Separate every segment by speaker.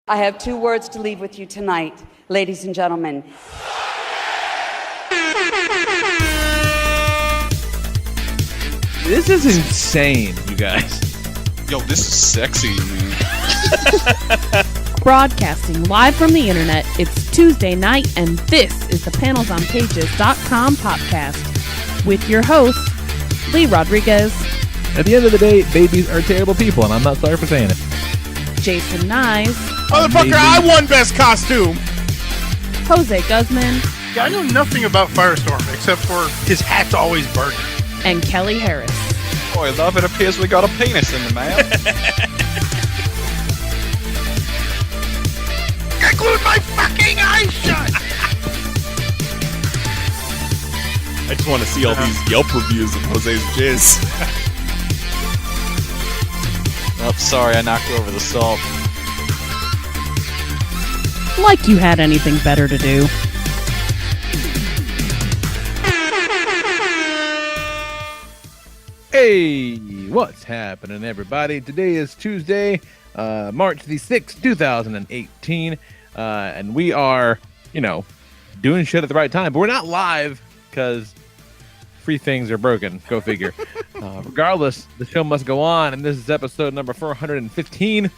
Speaker 1: I have 2 words to leave with you tonight, ladies and gentlemen.
Speaker 2: This is insane, you guys.
Speaker 3: Yo, this is sexy, man.
Speaker 4: Broadcasting live from the internet, it's Tuesday night, and this is the PanelsOnPages.com podcast with your host, Lee Rodriguez.
Speaker 2: At the end of the day, babies are terrible people, and I'm not sorry for saying it.
Speaker 4: Jason Knize.
Speaker 5: Motherfucker, I won best costume.
Speaker 4: Jose Guzman.
Speaker 5: Yeah, I know nothing about Firestorm except for his hat's always burning.
Speaker 4: And Kelly Harris.
Speaker 3: Boy, love, it appears we got a penis in the mail.
Speaker 5: I glued my fucking eyes shut!
Speaker 6: I just want to see all these Yelp reviews of Jose's jizz.
Speaker 3: Oh, sorry, I knocked over the salt.
Speaker 4: Like you had anything better to do.
Speaker 2: Hey, what's happening, everybody? Today is Tuesday, March the 6th, 2018, and we are, doing shit at the right time, but we're not live because free things are broken. Go figure. Regardless, the show must go on, and this is episode number 415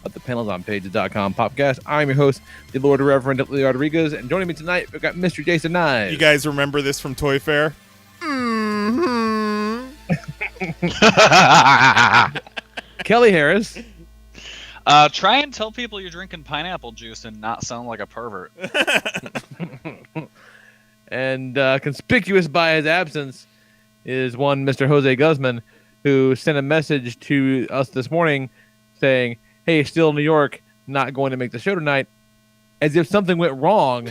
Speaker 2: of the PanelsOnPages.com podcast. I'm your host, the Lord Reverend Lee Rodriguez, and joining me tonight, we've got Mr. Jason Knize.
Speaker 6: You guys remember this from Toy Fair?
Speaker 2: Kelly Harris.
Speaker 3: Try and tell people you're drinking pineapple juice and not sound like a pervert.
Speaker 2: And conspicuous by his absence is one Mr. Jose Guzman, who sent a message to us this morning saying, hey, still in New York, not going to make the show tonight, as if something went wrong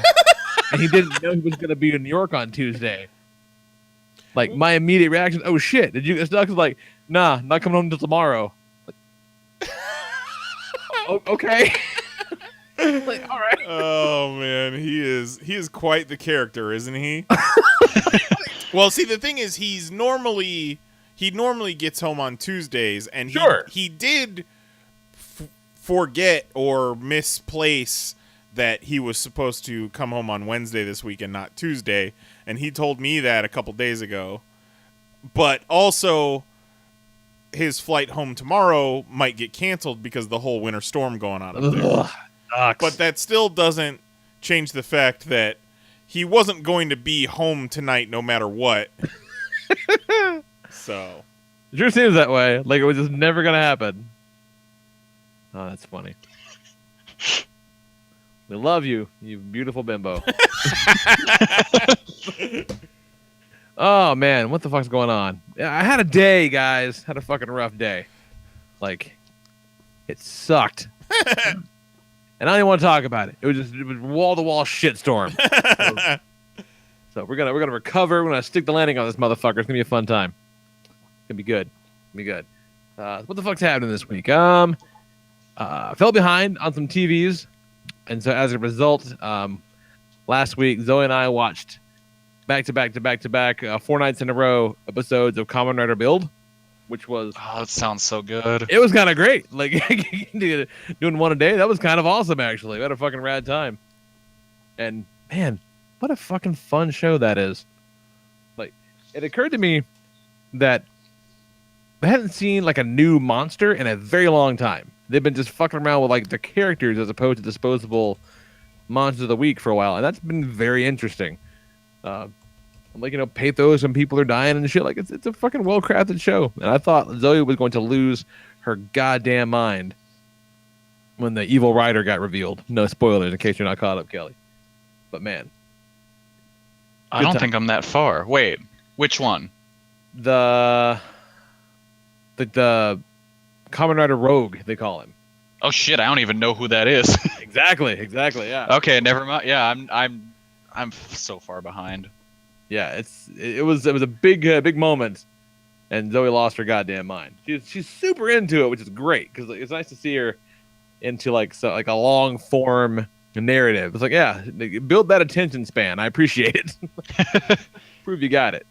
Speaker 2: and he didn't know he was going to be in New York on Tuesday. Like, my immediate reaction, oh shit, did you get stuck? I was like, nah, not coming home until tomorrow. Like, okay. Like, all right.
Speaker 6: Oh man, he is quite the character, isn't he? Well, see, the thing is, he normally gets home on Tuesdays, and he did forget or misplace that he was supposed to come home on Wednesday this week and not Tuesday, and he told me that a couple days ago. But also, his flight home tomorrow might get canceled because of the whole winter storm going on up there. But that still doesn't change the fact that he wasn't going to be home tonight no matter what. So.
Speaker 2: It sure seems that way. Like it was just never going to happen. Oh, that's funny. We love you, you beautiful bimbo. Oh, man. What the fuck's going on? I had a day, guys. Had a fucking rough day. Like, it sucked. And I don't even want to talk about it. It was wall-to-wall shitstorm. So we're gonna recover. We're gonna stick the landing on this motherfucker. It's gonna be a fun time. It's gonna be good. What the fuck's happening this week? Fell behind on some TVs, and so as a result, last week Zoe and I watched back to back 4 nights in a row episodes of Kamen Rider Build, which was
Speaker 3: that sounds so good.
Speaker 2: It was kind of great. Like doing one a day, that was kind of awesome. Actually, we had a fucking rad time. And man, what a fucking fun show that is. Like, it occurred to me that I hadn't seen like a new monster in a very long time. They've been just fucking around with like the characters as opposed to disposable monsters of the week for a while, and that's been very interesting. Like, pathos when people are dying and shit. Like, it's a fucking well-crafted show. And I thought Zoe was going to lose her goddamn mind when the evil rider got revealed. No spoilers in case you're not caught up, Kelly. But man,
Speaker 3: I don't think I'm that far. Wait, which one?
Speaker 2: The Kamen Rider Rogue, they call him.
Speaker 3: Oh shit, I don't even know who that is.
Speaker 2: Exactly, yeah.
Speaker 3: Okay, never mind. Yeah, I'm so far behind.
Speaker 2: Yeah, it was a big moment, and Zoe lost her goddamn mind. She's super into it, which is great because it's nice to see her into like a long form narrative. It's like, yeah, build that attention span. I appreciate it. Prove you got it.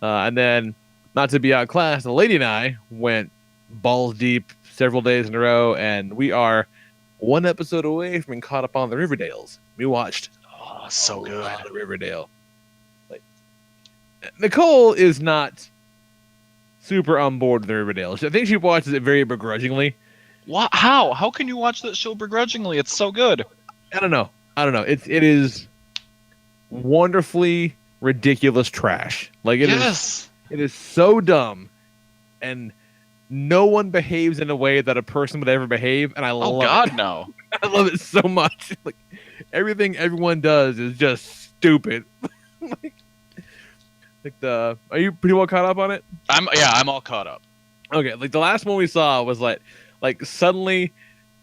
Speaker 2: And then, not to be outclassed, the lady and I went balls deep several days in a row, and we are one episode away from being caught up on the Riverdales. We watched
Speaker 3: So
Speaker 2: a
Speaker 3: good.
Speaker 2: lot of Riverdale. Like, Nicole is not super on board with the Riverdale. I think she watches it very begrudgingly.
Speaker 3: What? How can you watch that show begrudgingly? It's so good.
Speaker 2: I don't know. it is wonderfully ridiculous trash. Like it is so dumb, and no one behaves in a way that a person would ever behave, and I love it.
Speaker 3: No.
Speaker 2: I love it so much. Like everything everyone does is just stupid. Are you pretty well caught up on it?
Speaker 3: I'm all caught up.
Speaker 2: Okay, like the last one we saw was like suddenly,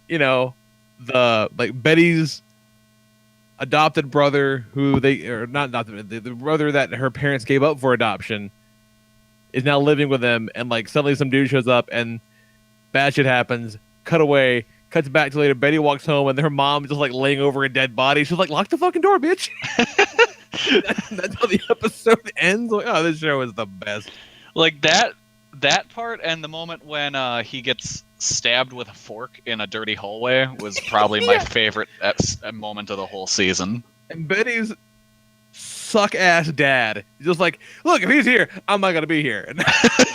Speaker 2: Betty's adopted brother, who not adopted, the brother that her parents gave up for adoption, is now living with them, and like suddenly some dude shows up and bad shit happens. Cut away, cuts back to later. Betty walks home and her mom's just like laying over a dead body. She's like, "Lock the fucking door, bitch." That's how the episode ends. Like, oh, this show is the best.
Speaker 3: Like that part, and the moment when he gets stabbed with a fork in a dirty hallway was probably my favorite moment of the whole season.
Speaker 2: And Betty's suck ass dad just like, look, if he's here, I'm not gonna be here. And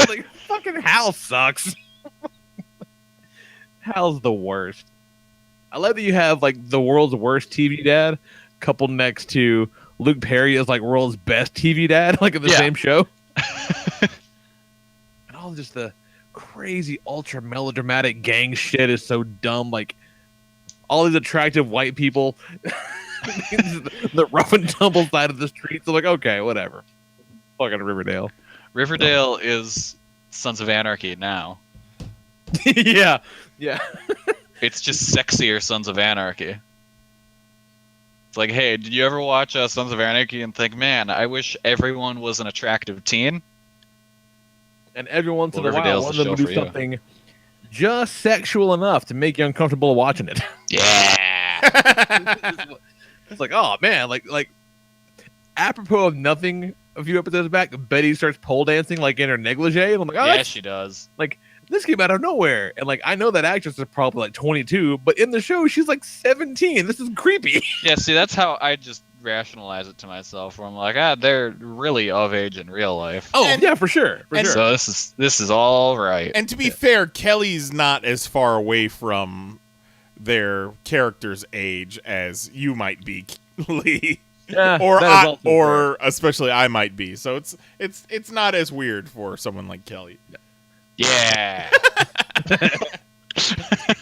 Speaker 2: like, fucking Hal sucks. Hal's the worst. I love that you have like the world's worst TV dad coupled next to Luke Perry as like world's best TV dad, like in the same show. And all just the crazy ultra melodramatic gang shit is so dumb. Like all these attractive white people, the rough and tumble side of the streets. I'm like, okay, whatever. Fucking Riverdale.
Speaker 3: Riverdale is Sons of Anarchy now.
Speaker 2: Yeah.
Speaker 3: It's just sexier Sons of Anarchy. It's like, hey, did you ever watch Sons of Anarchy and think, man, I wish everyone was an attractive teen?
Speaker 2: And every once in a while,
Speaker 3: Riverdale's
Speaker 2: one of
Speaker 3: the
Speaker 2: them will
Speaker 3: show
Speaker 2: do
Speaker 3: for you.
Speaker 2: something just sexual enough to make you uncomfortable watching it.
Speaker 3: Yeah.
Speaker 2: It's like, oh man, like apropos of nothing, a few episodes back, Betty starts pole dancing like in her negligee, and I'm like, oh,
Speaker 3: Yeah, she does.
Speaker 2: like this came out of nowhere. And like I know that actress is probably like 22, but in the show she's like 17. This is creepy.
Speaker 3: Yeah, see, that's how I just rationalize it to myself, where I'm like, they're really of age in real life.
Speaker 2: Oh, yeah, for sure.
Speaker 3: So this is all right.
Speaker 6: And to be fair, Kelly's not as far away from their character's age as you might be, Lee.
Speaker 2: Yeah,
Speaker 6: or especially I might be. So it's not as weird for someone like Kelly.
Speaker 3: Yeah.
Speaker 2: I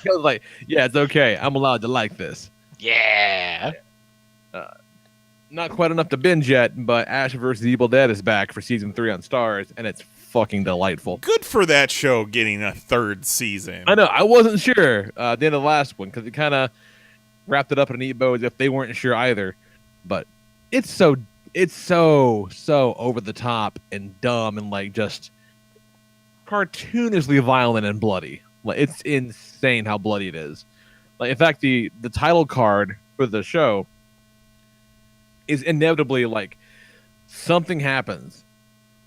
Speaker 2: was like, yeah, it's okay. I'm allowed to like this.
Speaker 3: Yeah.
Speaker 2: Not quite enough to binge yet, but Ash vs. Evil Dead is back for season 3 on Starz, and it's fucking delightful.
Speaker 6: Good for that show getting a third season.
Speaker 2: I know. I wasn't sure at the end of the last one because it kind of wrapped it up in a neat bow as if they weren't sure either. But it's so over the top and dumb and like just cartoonishly violent and bloody. Like it's insane how bloody it is. Like in fact, the title card for the show is inevitably like something happens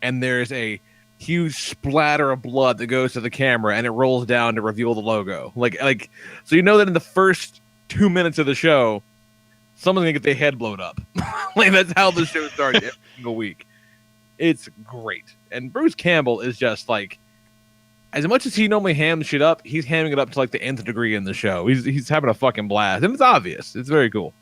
Speaker 2: and there's a huge splatter of blood that goes to the camera and it rolls down to reveal the logo. Like so you know that in the first 2 minutes of the show, someone's gonna get their head blown up. Like that's how the show starts every single week. It's great. And Bruce Campbell is just like, as much as he normally hams shit up, he's hamming it up to like the nth degree in the show. He's having a fucking blast. And it's obvious. It's very cool.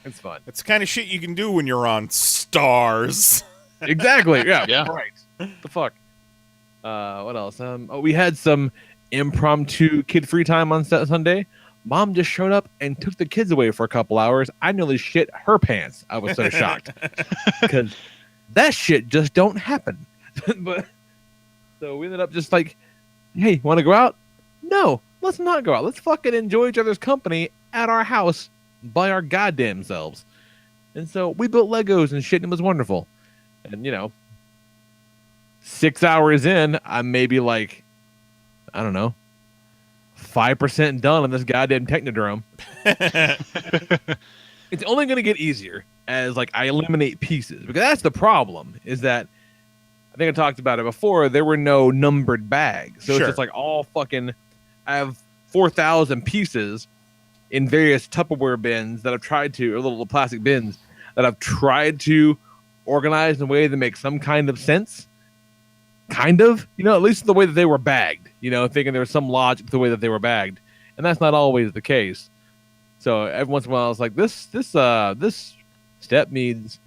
Speaker 2: It's fun.
Speaker 6: It's the kind of shit you can do when you're on Stars.
Speaker 2: Exactly. Yeah.
Speaker 3: Yeah.
Speaker 2: Right. The fuck. What else? We had some impromptu kid free time on Sunday. Mom just showed up and took the kids away for a couple hours. I nearly shit her pants. I was so shocked because that shit just don't happen. But so we ended up just like, hey, want to go out? No, let's not go out. Let's fucking enjoy each other's company at our house by our goddamn selves. And so we built Legos and shit, and it was wonderful. And 6 hours in, I'm maybe like, I don't know, 5% done on this goddamn Technodrome. It's only going to get easier as like I eliminate pieces, because that's the problem. Is that I think I talked about it before. There were no numbered bags, so
Speaker 6: Sure.
Speaker 2: it's just like all fucking. I have 4,000 pieces, in various Tupperware bins that I've tried to, or little plastic bins that I've tried to organize in a way that makes some kind of sense. Kind of, at least the way that they were bagged, thinking there was some logic to the way that they were bagged. And that's not always the case. So every once in a while, I was like, this step needs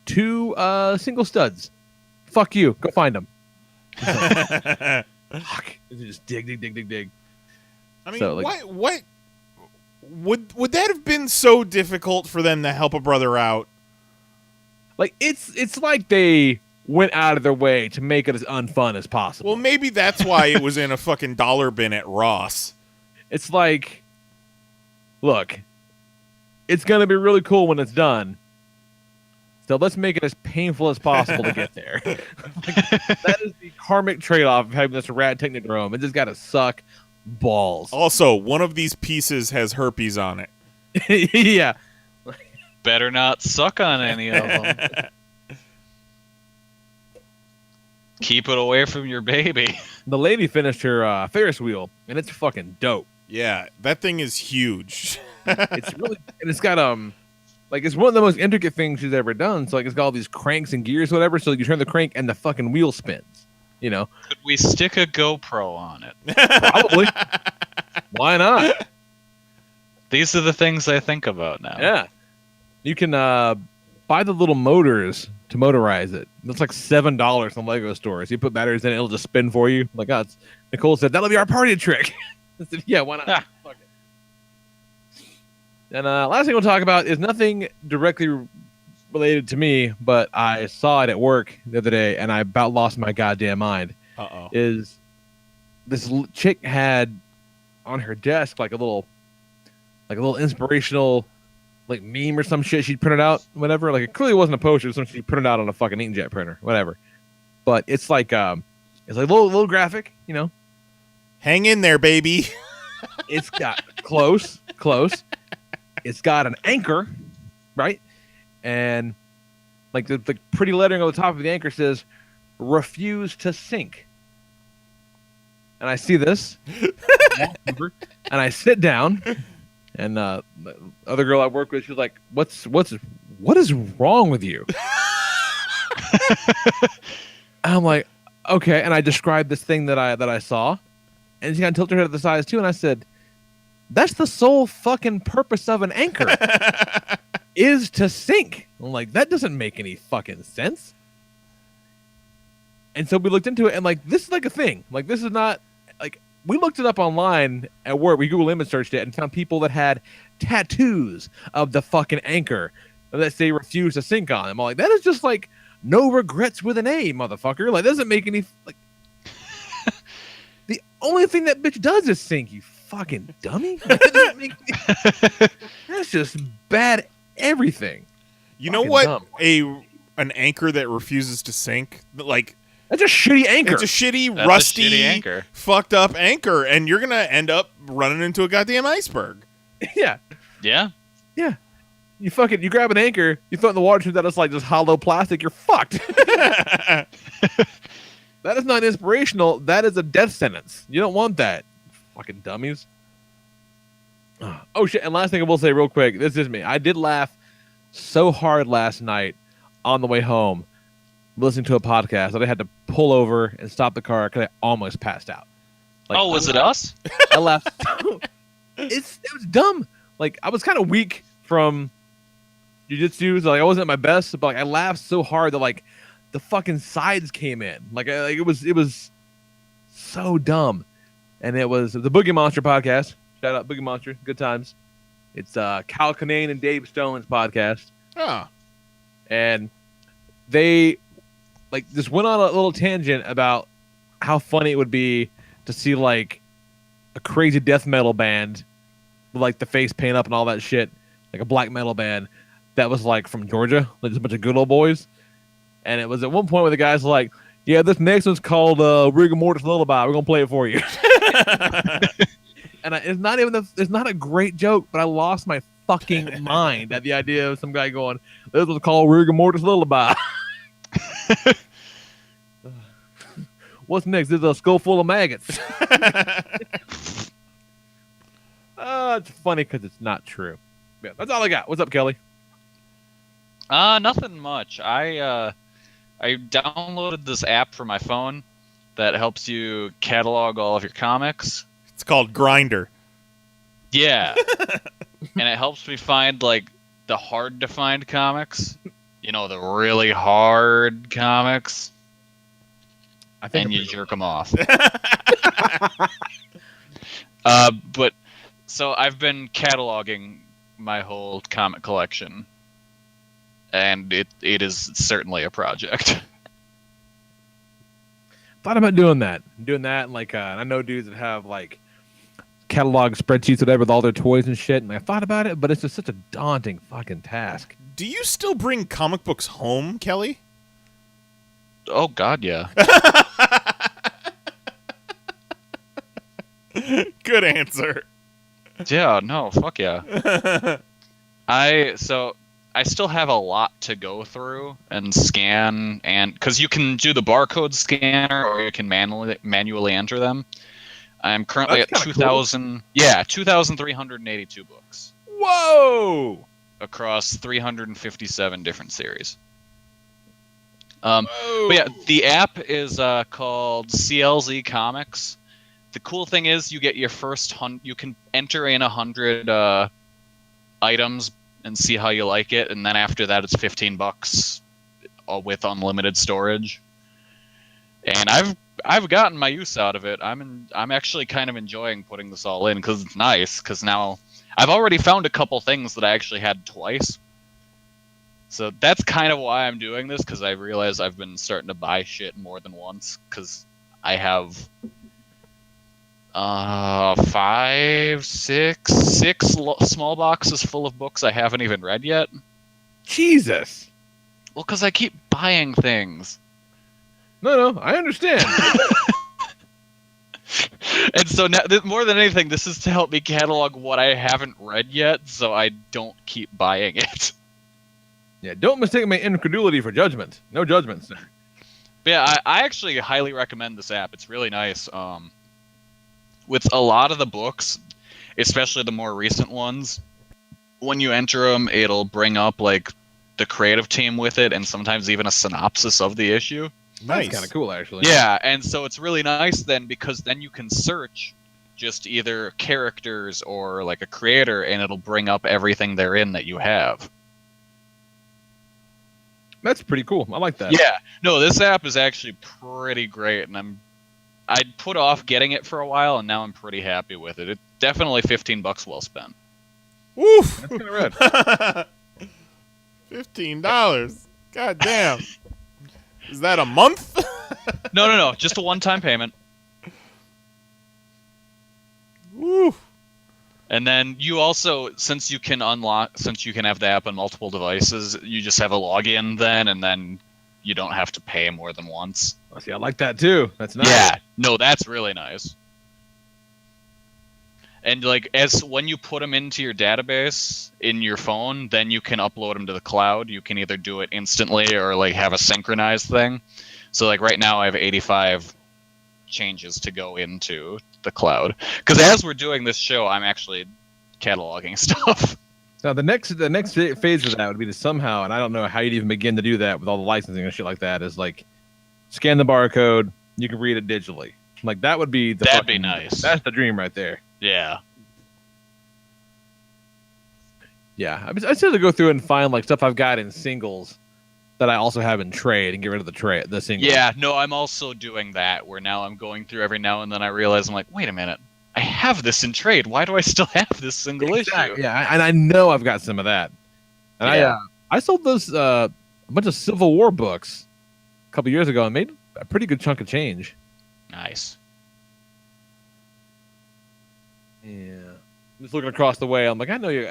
Speaker 2: 2 single studs. Fuck you. Go find them. Fuck. Just dig.
Speaker 6: I mean,
Speaker 2: So,
Speaker 6: what would that have been so difficult for them to help a brother out?
Speaker 2: Like, it's like they went out of their way to make it as unfun as possible.
Speaker 6: Well, maybe that's why it was in a fucking dollar bin at Ross.
Speaker 2: It's like, look, it's going to be really cool when it's done. So let's make it as painful as possible to get there. That is the karmic trade-off of having this rad Technodrome. It just got to suck balls.
Speaker 6: Also, one of these pieces has herpes on it.
Speaker 2: Yeah.
Speaker 3: Better not suck on any of them. Keep it away from your baby.
Speaker 2: The lady finished her Ferris wheel, and it's fucking dope.
Speaker 6: Yeah, that thing is huge.
Speaker 2: It's really, and it's got it's one of the most intricate things she's ever done. So it's got all these cranks and gears, whatever. So you turn the crank and the fucking wheel spins.
Speaker 3: Could we stick a GoPro on it?
Speaker 2: Probably. Why not?
Speaker 3: These are the things I think about now.
Speaker 2: Yeah. You can buy the little motors to motorize it. It's like $7 from Lego stores. You put batteries in it, it'll just spin for you. Like, Nicole said, that'll be our party trick. I said, yeah, why not? Fuck it. And last thing we'll talk about is nothing directly related to me, but I saw it at work the other day, and I about lost my goddamn mind.
Speaker 6: Uh-oh.
Speaker 2: Is this chick had on her desk like a little inspirational meme or some shit she'd printed out, whatever. Like, it clearly wasn't a poster, it was something she printed out on a fucking inkjet printer, whatever. But it's like a little graphic,
Speaker 6: Hang in there, baby.
Speaker 2: It's got close. It's got an anchor, right? And the pretty lettering on the top of the anchor says, "Refuse to sink." And I see this, and I sit down, and the other girl I work with, she's like, what is wrong with you?" I'm like, okay. And I described this thing that I saw, and she kind of tilted her head to the sides too. And I said, that's the sole fucking purpose of an anchor is to sink. I'm like, that doesn't make any fucking sense. And so we looked into it, and this is a thing. This is not we looked it up online at work. We Google image searched it and found people that had tattoos of the fucking anchor that say refuse to sink on them. I'm like, that is just no regrets with an A, motherfucker. Doesn't make any the only thing that bitch does is sink, you fucking dummy. That doesn't make that's just bad everything.
Speaker 6: You know
Speaker 2: fucking
Speaker 6: what?
Speaker 2: Dumb.
Speaker 6: An anchor that refuses to sink,
Speaker 2: That's a shitty anchor.
Speaker 6: It's a shitty,
Speaker 3: That's
Speaker 6: rusty,
Speaker 3: a shitty anchor.
Speaker 6: fucked up anchor, and you're gonna end up running into a goddamn iceberg.
Speaker 2: Yeah.
Speaker 3: Yeah.
Speaker 2: Yeah. You grab an anchor, you throw it in the water, that it's just hollow plastic, you're fucked. That is not inspirational. That is a death sentence. You don't want that. Fucking dummies. Oh, shit. And last thing I will say real quick. This is me. I did laugh so hard last night on the way home listening to a podcast that I had to pull over and stop the car because I almost passed out.
Speaker 3: Was it us?
Speaker 2: I laughed. It was dumb. I was kind of weak from jiu-jitsu, so I wasn't at my best, but I laughed so hard that the fucking sides came in. It was so dumb. And it was the Boogie Monster podcast. Shout out Boogie Monster. Good times. It's Cal Kinane and Dave Stone's podcast.
Speaker 6: Oh.
Speaker 2: And they just went on a little tangent about how funny it would be to see a crazy death metal band with the face paint up and all that shit, a black metal band that was from Georgia, just a bunch of good old boys. And it was at one point where the guys were yeah, this next one's called Rigor Mortis Lullaby. We're gonna play it for you. And it's not a great joke, but I lost my fucking mind at the idea of some guy going, this was called Rigor Mortis Lullaby. What's next? This is a skull full of maggots. It's funny because it's not true. Yeah, that's all I got. What's up, Kelly?
Speaker 3: Nothing much. I downloaded this app for my phone that helps you catalog all of your comics.
Speaker 6: It's called Grinder.
Speaker 3: Yeah. And it helps me find like the hard to find comics. You know, the really hard comics.
Speaker 2: I think
Speaker 3: And you jerk them off. But so I've been cataloging my whole comic collection, and it is certainly a project.
Speaker 2: Thought about doing that, and like I know dudes that have like catalog spreadsheets, whatever, with all their toys and shit. And I thought about it, but it's just such a daunting fucking task.
Speaker 6: Do you still bring comic books home, Kelly?
Speaker 3: Oh God, yeah.
Speaker 6: Good answer.
Speaker 3: Yeah, no, fuck yeah. I still have a lot to go through and scan, and because you can do the barcode scanner or you can manually enter them. I'm currently at 2,382 books.
Speaker 2: Whoa!
Speaker 3: Across 357 different series. But yeah, the app is called CLZ Comics. The cool thing is you get your first you can enter in 100 items and see how you like it, and then after that it's $15 with unlimited storage. And I've gotten my use out of it. I'm actually kind of enjoying putting this all in because it's nice. Because now I've already found a couple things that I actually had twice. So that's kind of why I'm doing this, because I realize I've been starting to buy shit more than once. Because I have 6 small boxes full of books I haven't even read yet.
Speaker 2: Jesus.
Speaker 3: Well, because I keep buying things.
Speaker 2: No, I understand.
Speaker 3: And so now, more than anything, this is to help me catalog what I haven't read yet, so I don't keep buying it.
Speaker 2: Yeah, don't mistake my incredulity for judgment. No judgments.
Speaker 3: But yeah, I actually highly recommend this app. It's really nice. With a lot of the books, especially the more recent ones, when you enter them, it'll bring up like the creative team with it, and sometimes even a synopsis of the issue.
Speaker 6: Nice.
Speaker 2: That's kind of cool, actually.
Speaker 3: Yeah, and so it's really nice then, because then you can search just either characters or like a creator, and it'll bring up everything they're in that you have.
Speaker 2: That's pretty cool. I like that.
Speaker 3: Yeah, no, this app is actually pretty great, and I'd put off getting it for a while, and now I'm pretty happy with it. It's definitely $15 well spent.
Speaker 6: Woof.
Speaker 2: That's kind of rad.
Speaker 6: $15. God damn. Is that a month?
Speaker 3: No, just a one-time payment.
Speaker 6: Woo.
Speaker 3: And then you also, since you can have the app on multiple devices, you just have a login then, and then you don't have to pay more than once.
Speaker 2: Oh, see, I like that too. That's nice.
Speaker 3: Yeah, no, that's really nice. And like, when you put them into your database in your phone, then you can upload them to the cloud. You can either do it instantly or like have a synchronized thing. So like right now I have 85 changes to go into the cloud. Because as we're doing this show, I'm actually cataloging stuff.
Speaker 2: Now the next phase of that would be to somehow, and I don't know how you'd even begin to do that with all the licensing and shit like that, is like scan the barcode, you can read it digitally. Like that would be
Speaker 3: That'd be nice.
Speaker 2: That's the dream right there.
Speaker 3: Yeah.
Speaker 2: Yeah, I still have to go through and find like stuff I've got in singles that I also have in trade and get rid of the singles.
Speaker 3: Yeah, no, I'm also doing that, where now I'm going through every now and then I realize I'm like, wait a minute, I have this in trade. Why do I still have this single issue?
Speaker 2: Yeah, and I know I've got some of that. And
Speaker 3: Yeah.
Speaker 2: I sold those a bunch of Civil War books a couple years ago and made a pretty good chunk of change.
Speaker 3: Nice.
Speaker 2: Yeah. Just looking across the way, I'm like, I know you.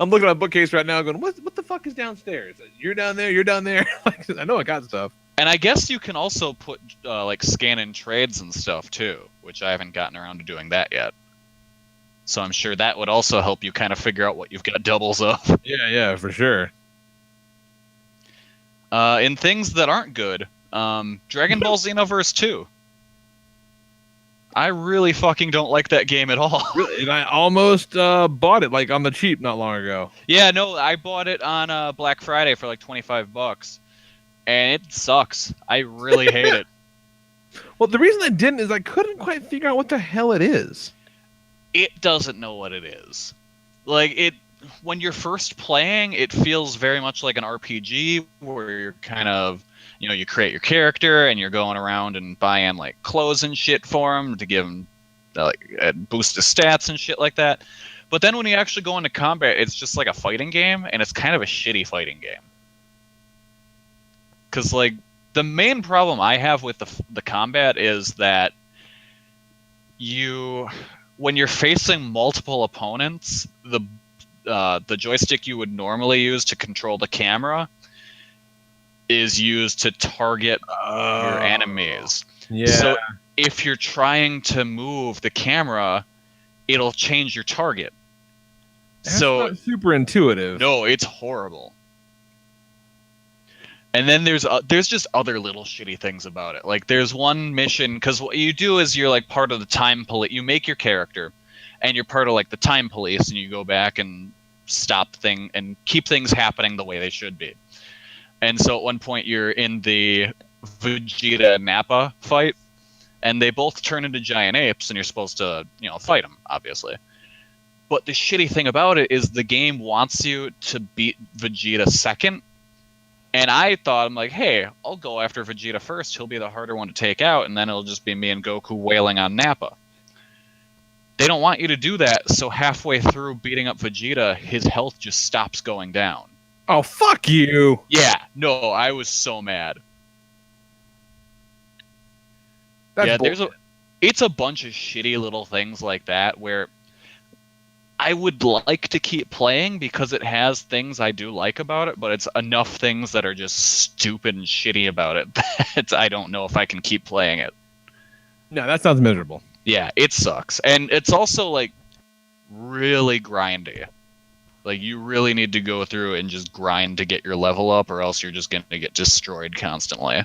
Speaker 2: I'm looking at a bookcase right now, going, what the fuck is downstairs? You're down there. You're down there. Like, I know I got stuff.
Speaker 3: And I guess you can also put like scan in trades and stuff too, which I haven't gotten around to doing that yet. So I'm sure that would also help you kind of figure out what you've got doubles of.
Speaker 2: Yeah, for sure.
Speaker 3: In things that aren't good, Dragon Ball Xenoverse 2. I really fucking don't like that game at all.
Speaker 2: Really? And I almost bought it like on the cheap not long ago.
Speaker 3: Yeah, no, I bought it on Black Friday for like $25, and it sucks. I really hate it.
Speaker 2: Well, the reason I didn't is I couldn't quite figure out what the hell it is.
Speaker 3: It doesn't know what it is. Like, when you're first playing, it feels very much like an RPG where you're kind of, you create your character and you're going around and buying like clothes and shit for him to give him like a boost of stats and shit like that. But then when you actually go into combat, it's just like a fighting game, and it's kind of a shitty fighting game. Because like the main problem I have with the combat is that when you're facing multiple opponents, the joystick you would normally use to control the camera is used to target your enemies.
Speaker 2: Yeah.
Speaker 3: So if you're trying to move the camera, it'll change your target.
Speaker 2: That's not super intuitive.
Speaker 3: No, it's horrible. And then there's just other little shitty things about it. Like there's one mission, because what you do is you're like part of the time police. You make your character, and you're part of like the time police, and you go back and and keep things happening the way they should be. And so at one point you're in the Vegeta Nappa fight, and they both turn into giant apes, and you're supposed to, fight them, obviously. But the shitty thing about it is the game wants you to beat Vegeta second. And I thought, I'm like, hey, I'll go after Vegeta first. He'll be the harder one to take out, and then it'll just be me and Goku wailing on Nappa. They don't want you to do that, so halfway through beating up Vegeta, his health just stops going down.
Speaker 2: Oh, fuck you!
Speaker 3: Yeah, no, I was so mad. It's a bunch of shitty little things like that where I would like to keep playing because it has things I do like about it, but it's enough things that are just stupid and shitty about it that I don't know if I can keep playing it.
Speaker 2: No, that sounds miserable.
Speaker 3: Yeah, it sucks. And it's also like really grindy. Like you really need to go through and just grind to get your level up, or else you're just going to get destroyed constantly.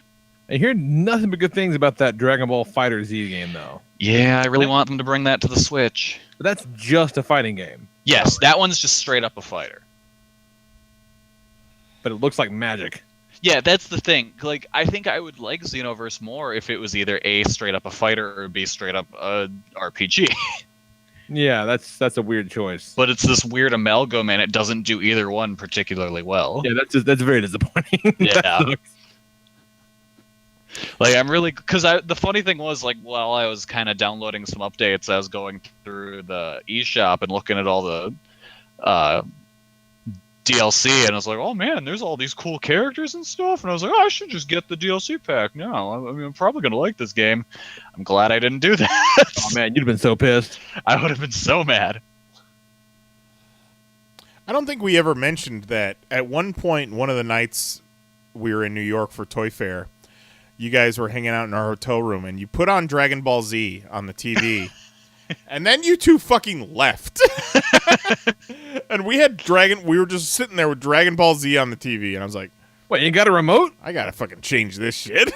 Speaker 2: I hear nothing but good things about that Dragon Ball Fighter Z game, though.
Speaker 3: Yeah, I really want them to bring that to the Switch.
Speaker 2: But that's just a fighting game.
Speaker 3: Yes, that one's just straight up a fighter.
Speaker 2: But it looks like magic.
Speaker 3: Yeah, that's the thing. Like, I think I would like Xenoverse more if it was either A, straight up a fighter, or B, straight up a RPG.
Speaker 2: Yeah, that's a weird choice.
Speaker 3: But it's this weird amalgam, and it doesn't do either one particularly well.
Speaker 2: Yeah, that's very disappointing.
Speaker 3: Yeah. Like, I'm really... Because the funny thing was, like, while I was kind of downloading some updates, I was going through the eShop and looking at all the DLC, and I was like, oh, man, there's all these cool characters and stuff. And I was like, oh, I should just get the DLC pack now. I mean, I'm probably going to like this game. I'm glad I didn't do that.
Speaker 2: Oh, man, you'd have been so pissed.
Speaker 3: I would have been so mad.
Speaker 6: I don't think we ever mentioned that at one point, one of the nights we were in New York for Toy Fair, you guys were hanging out in our hotel room, and you put on Dragon Ball Z on the TV, and then you two fucking left. And we were just sitting there with Dragon Ball Z on the TV, and I was like,
Speaker 2: "What, you got a remote?
Speaker 6: I gotta fucking change this shit."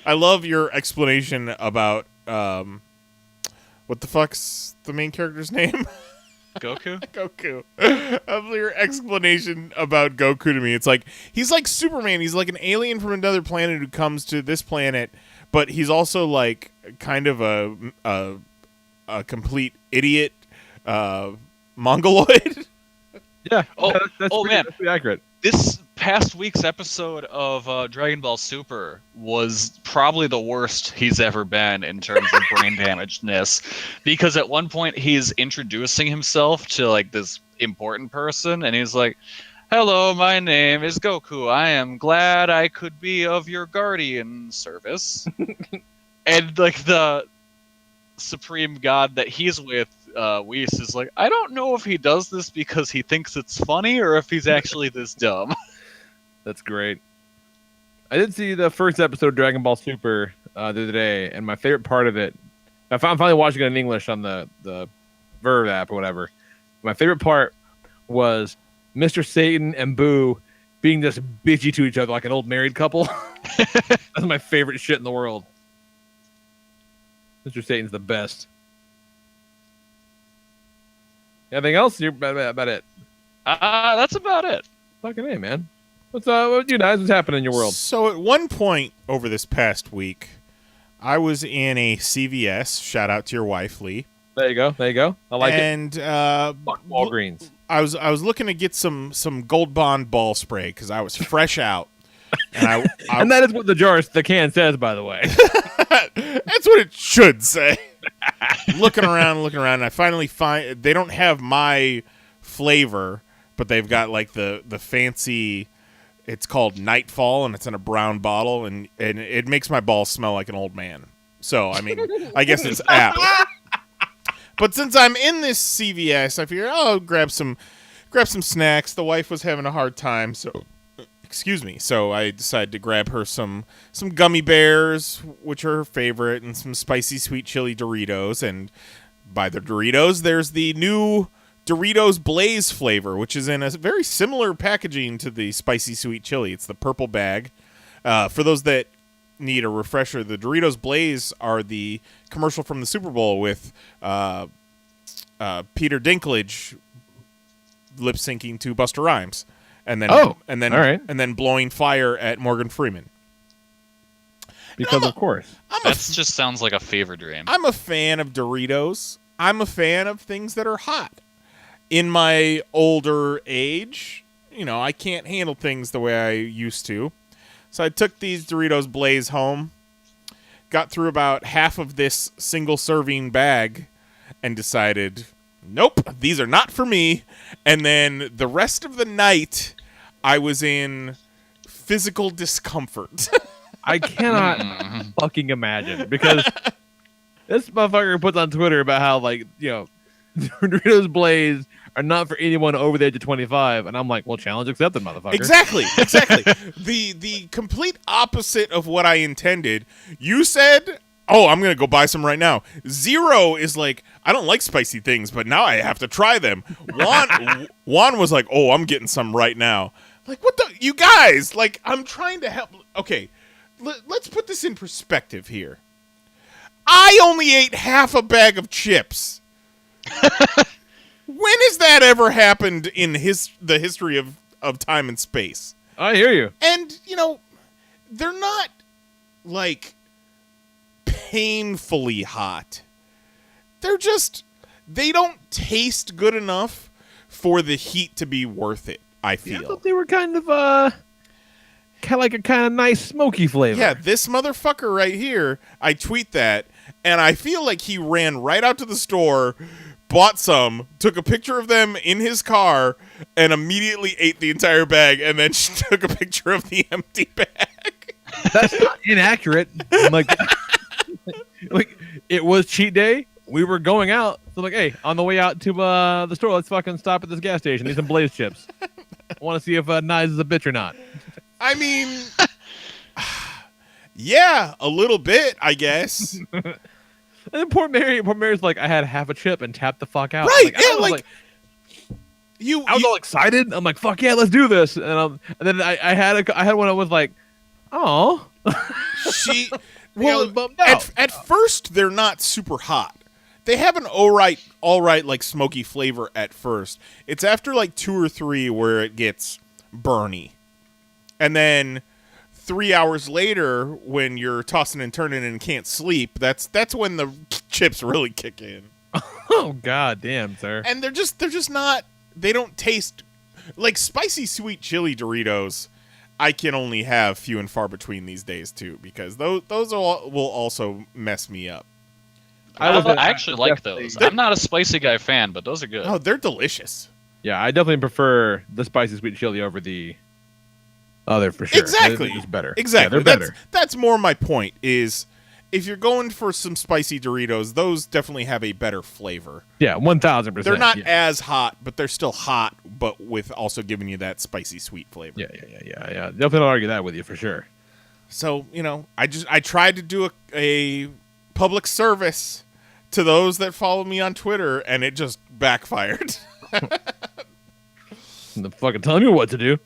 Speaker 6: I love your explanation about what the fuck's the main character's name?
Speaker 3: Goku?
Speaker 6: Goku. I love your explanation about Goku to me. It's like, he's like Superman. He's like an alien from another planet who comes to this planet, but he's also like kind of a complete idiot mongoloid.
Speaker 2: Yeah.
Speaker 3: That's
Speaker 2: pretty accurate.
Speaker 3: This past week's episode of Dragon Ball Super was probably the worst he's ever been in terms of brain damagedness, because at one point he's introducing himself to like this important person, and he's like, "Hello, my name is Goku. I am glad I could be of your guardian service." And like the supreme god that he's with, Whis, is like, I don't know if he does this because he thinks it's funny or if he's actually this dumb.
Speaker 2: That's great. I did see the first episode of Dragon Ball Super the other day, and my favorite part of it, I'm finally watching it in English on the Verve app or whatever. My favorite part was Mr. Satan and Boo being just bitchy to each other like an old married couple. That's my favorite shit in the world. Mr. Satan's the best. Anything else? You're about it.
Speaker 3: That's about it.
Speaker 2: Fucking A, man. What you guys? What's happening in your world?
Speaker 6: So at one point over this past week, I was in a CVS. Shout out to your wife, Lee.
Speaker 2: There you go. I like it.
Speaker 6: And
Speaker 2: Fuck Walgreens.
Speaker 6: I was looking to get some Gold Bond ball spray because I was fresh out. And
Speaker 2: and that is what the can says, by the way.
Speaker 6: That's what it should say. looking around, and I finally find they don't have my flavor, but they've got like the fancy. It's called Nightfall, and it's in a brown bottle, and it makes my balls smell like an old man. So I mean, I guess it's apt. But since I'm in this CVS, I figured I'll grab some snacks. The wife was having a hard time, so. Excuse me. So I decided to grab her some gummy bears, which are her favorite, and some spicy sweet chili Doritos. And by the Doritos, there's the new Doritos Blaze flavor, which is in a very similar packaging to the spicy sweet chili. It's the purple bag. For those that need a refresher, the Doritos Blaze are the commercial from the Super Bowl with Peter Dinklage lip syncing to Busta Rhymes. And then,
Speaker 2: all right.
Speaker 6: and then blowing fire at Morgan Freeman.
Speaker 2: Because of course,
Speaker 3: That just sounds like a fever dream.
Speaker 6: I'm a fan of Doritos. I'm a fan of things that are hot. In my older age, I can't handle things the way I used to. So I took these Doritos Blaze home, got through about half of this single-serving bag, and decided, nope, these are not for me. And then the rest of the night, I was in physical discomfort.
Speaker 2: I cannot fucking imagine, because this motherfucker puts on Twitter about how, Doritos Blaze are not for anyone over the age of 25, and I'm like, well, challenge accepted, motherfucker.
Speaker 6: Exactly. The complete opposite of what I intended. You said, oh, I'm going to go buy some right now. Zero is like, I don't like spicy things, but now I have to try them. Juan was like, oh, I'm getting some right now. Like, what the? You guys, I'm trying to help. Okay, let's put this in perspective here. I only ate half a bag of chips. When has that ever happened in the history of time and space?
Speaker 2: I hear you.
Speaker 6: And, they're not, painfully hot. They don't taste good enough for the heat to be worth it, I feel.
Speaker 2: Yeah, I thought they were kind of a nice smoky flavor.
Speaker 6: Yeah, this motherfucker right here, I tweet that, and I feel like he ran right out to the store, bought some, took a picture of them in his car, and immediately ate the entire bag, and then took a picture of the empty bag.
Speaker 2: That's not inaccurate. It was cheat day. We were going out. So hey, on the way out to the store, let's fucking stop at this gas station. Need some Blaze chips. I want to see if Knize is a bitch or not.
Speaker 6: I mean, yeah, a little bit, I guess.
Speaker 2: And then poor Mary's like, I had half a chip and tapped the fuck out.
Speaker 6: Right?
Speaker 2: I was all excited. I'm like, fuck yeah, let's do this. And then I had one. I was like, oh.
Speaker 6: At first they're not super hot. They have an all right smoky flavor at first. It's after 2 or 3 where it gets burny. And then 3 hours later, when you're tossing and turning and can't sleep, that's when the chips really kick in.
Speaker 2: Oh god damn, sir.
Speaker 6: And they're just not. They don't taste like spicy sweet chili Doritos. I can only have few and far between these days too, because those will also mess me up.
Speaker 3: I actually like those. I'm not a spicy guy fan, but those are good.
Speaker 6: Oh, they're delicious.
Speaker 2: Yeah, I definitely prefer the spicy sweet chili over the other for sure.
Speaker 6: Exactly.
Speaker 2: It's better.
Speaker 6: Exactly.
Speaker 2: Yeah, they're better.
Speaker 6: That's more my point is if you're going for some spicy Doritos, those definitely have a better flavor.
Speaker 2: Yeah, 1,000%.
Speaker 6: They're not as hot, but they're still hot, but with also giving you that spicy sweet flavor.
Speaker 2: Yeah. Definitely don't argue that with you for sure.
Speaker 6: So, I tried to do a public service to those that follow me on Twitter, and it just backfired.
Speaker 2: I'm fucking telling you what to do.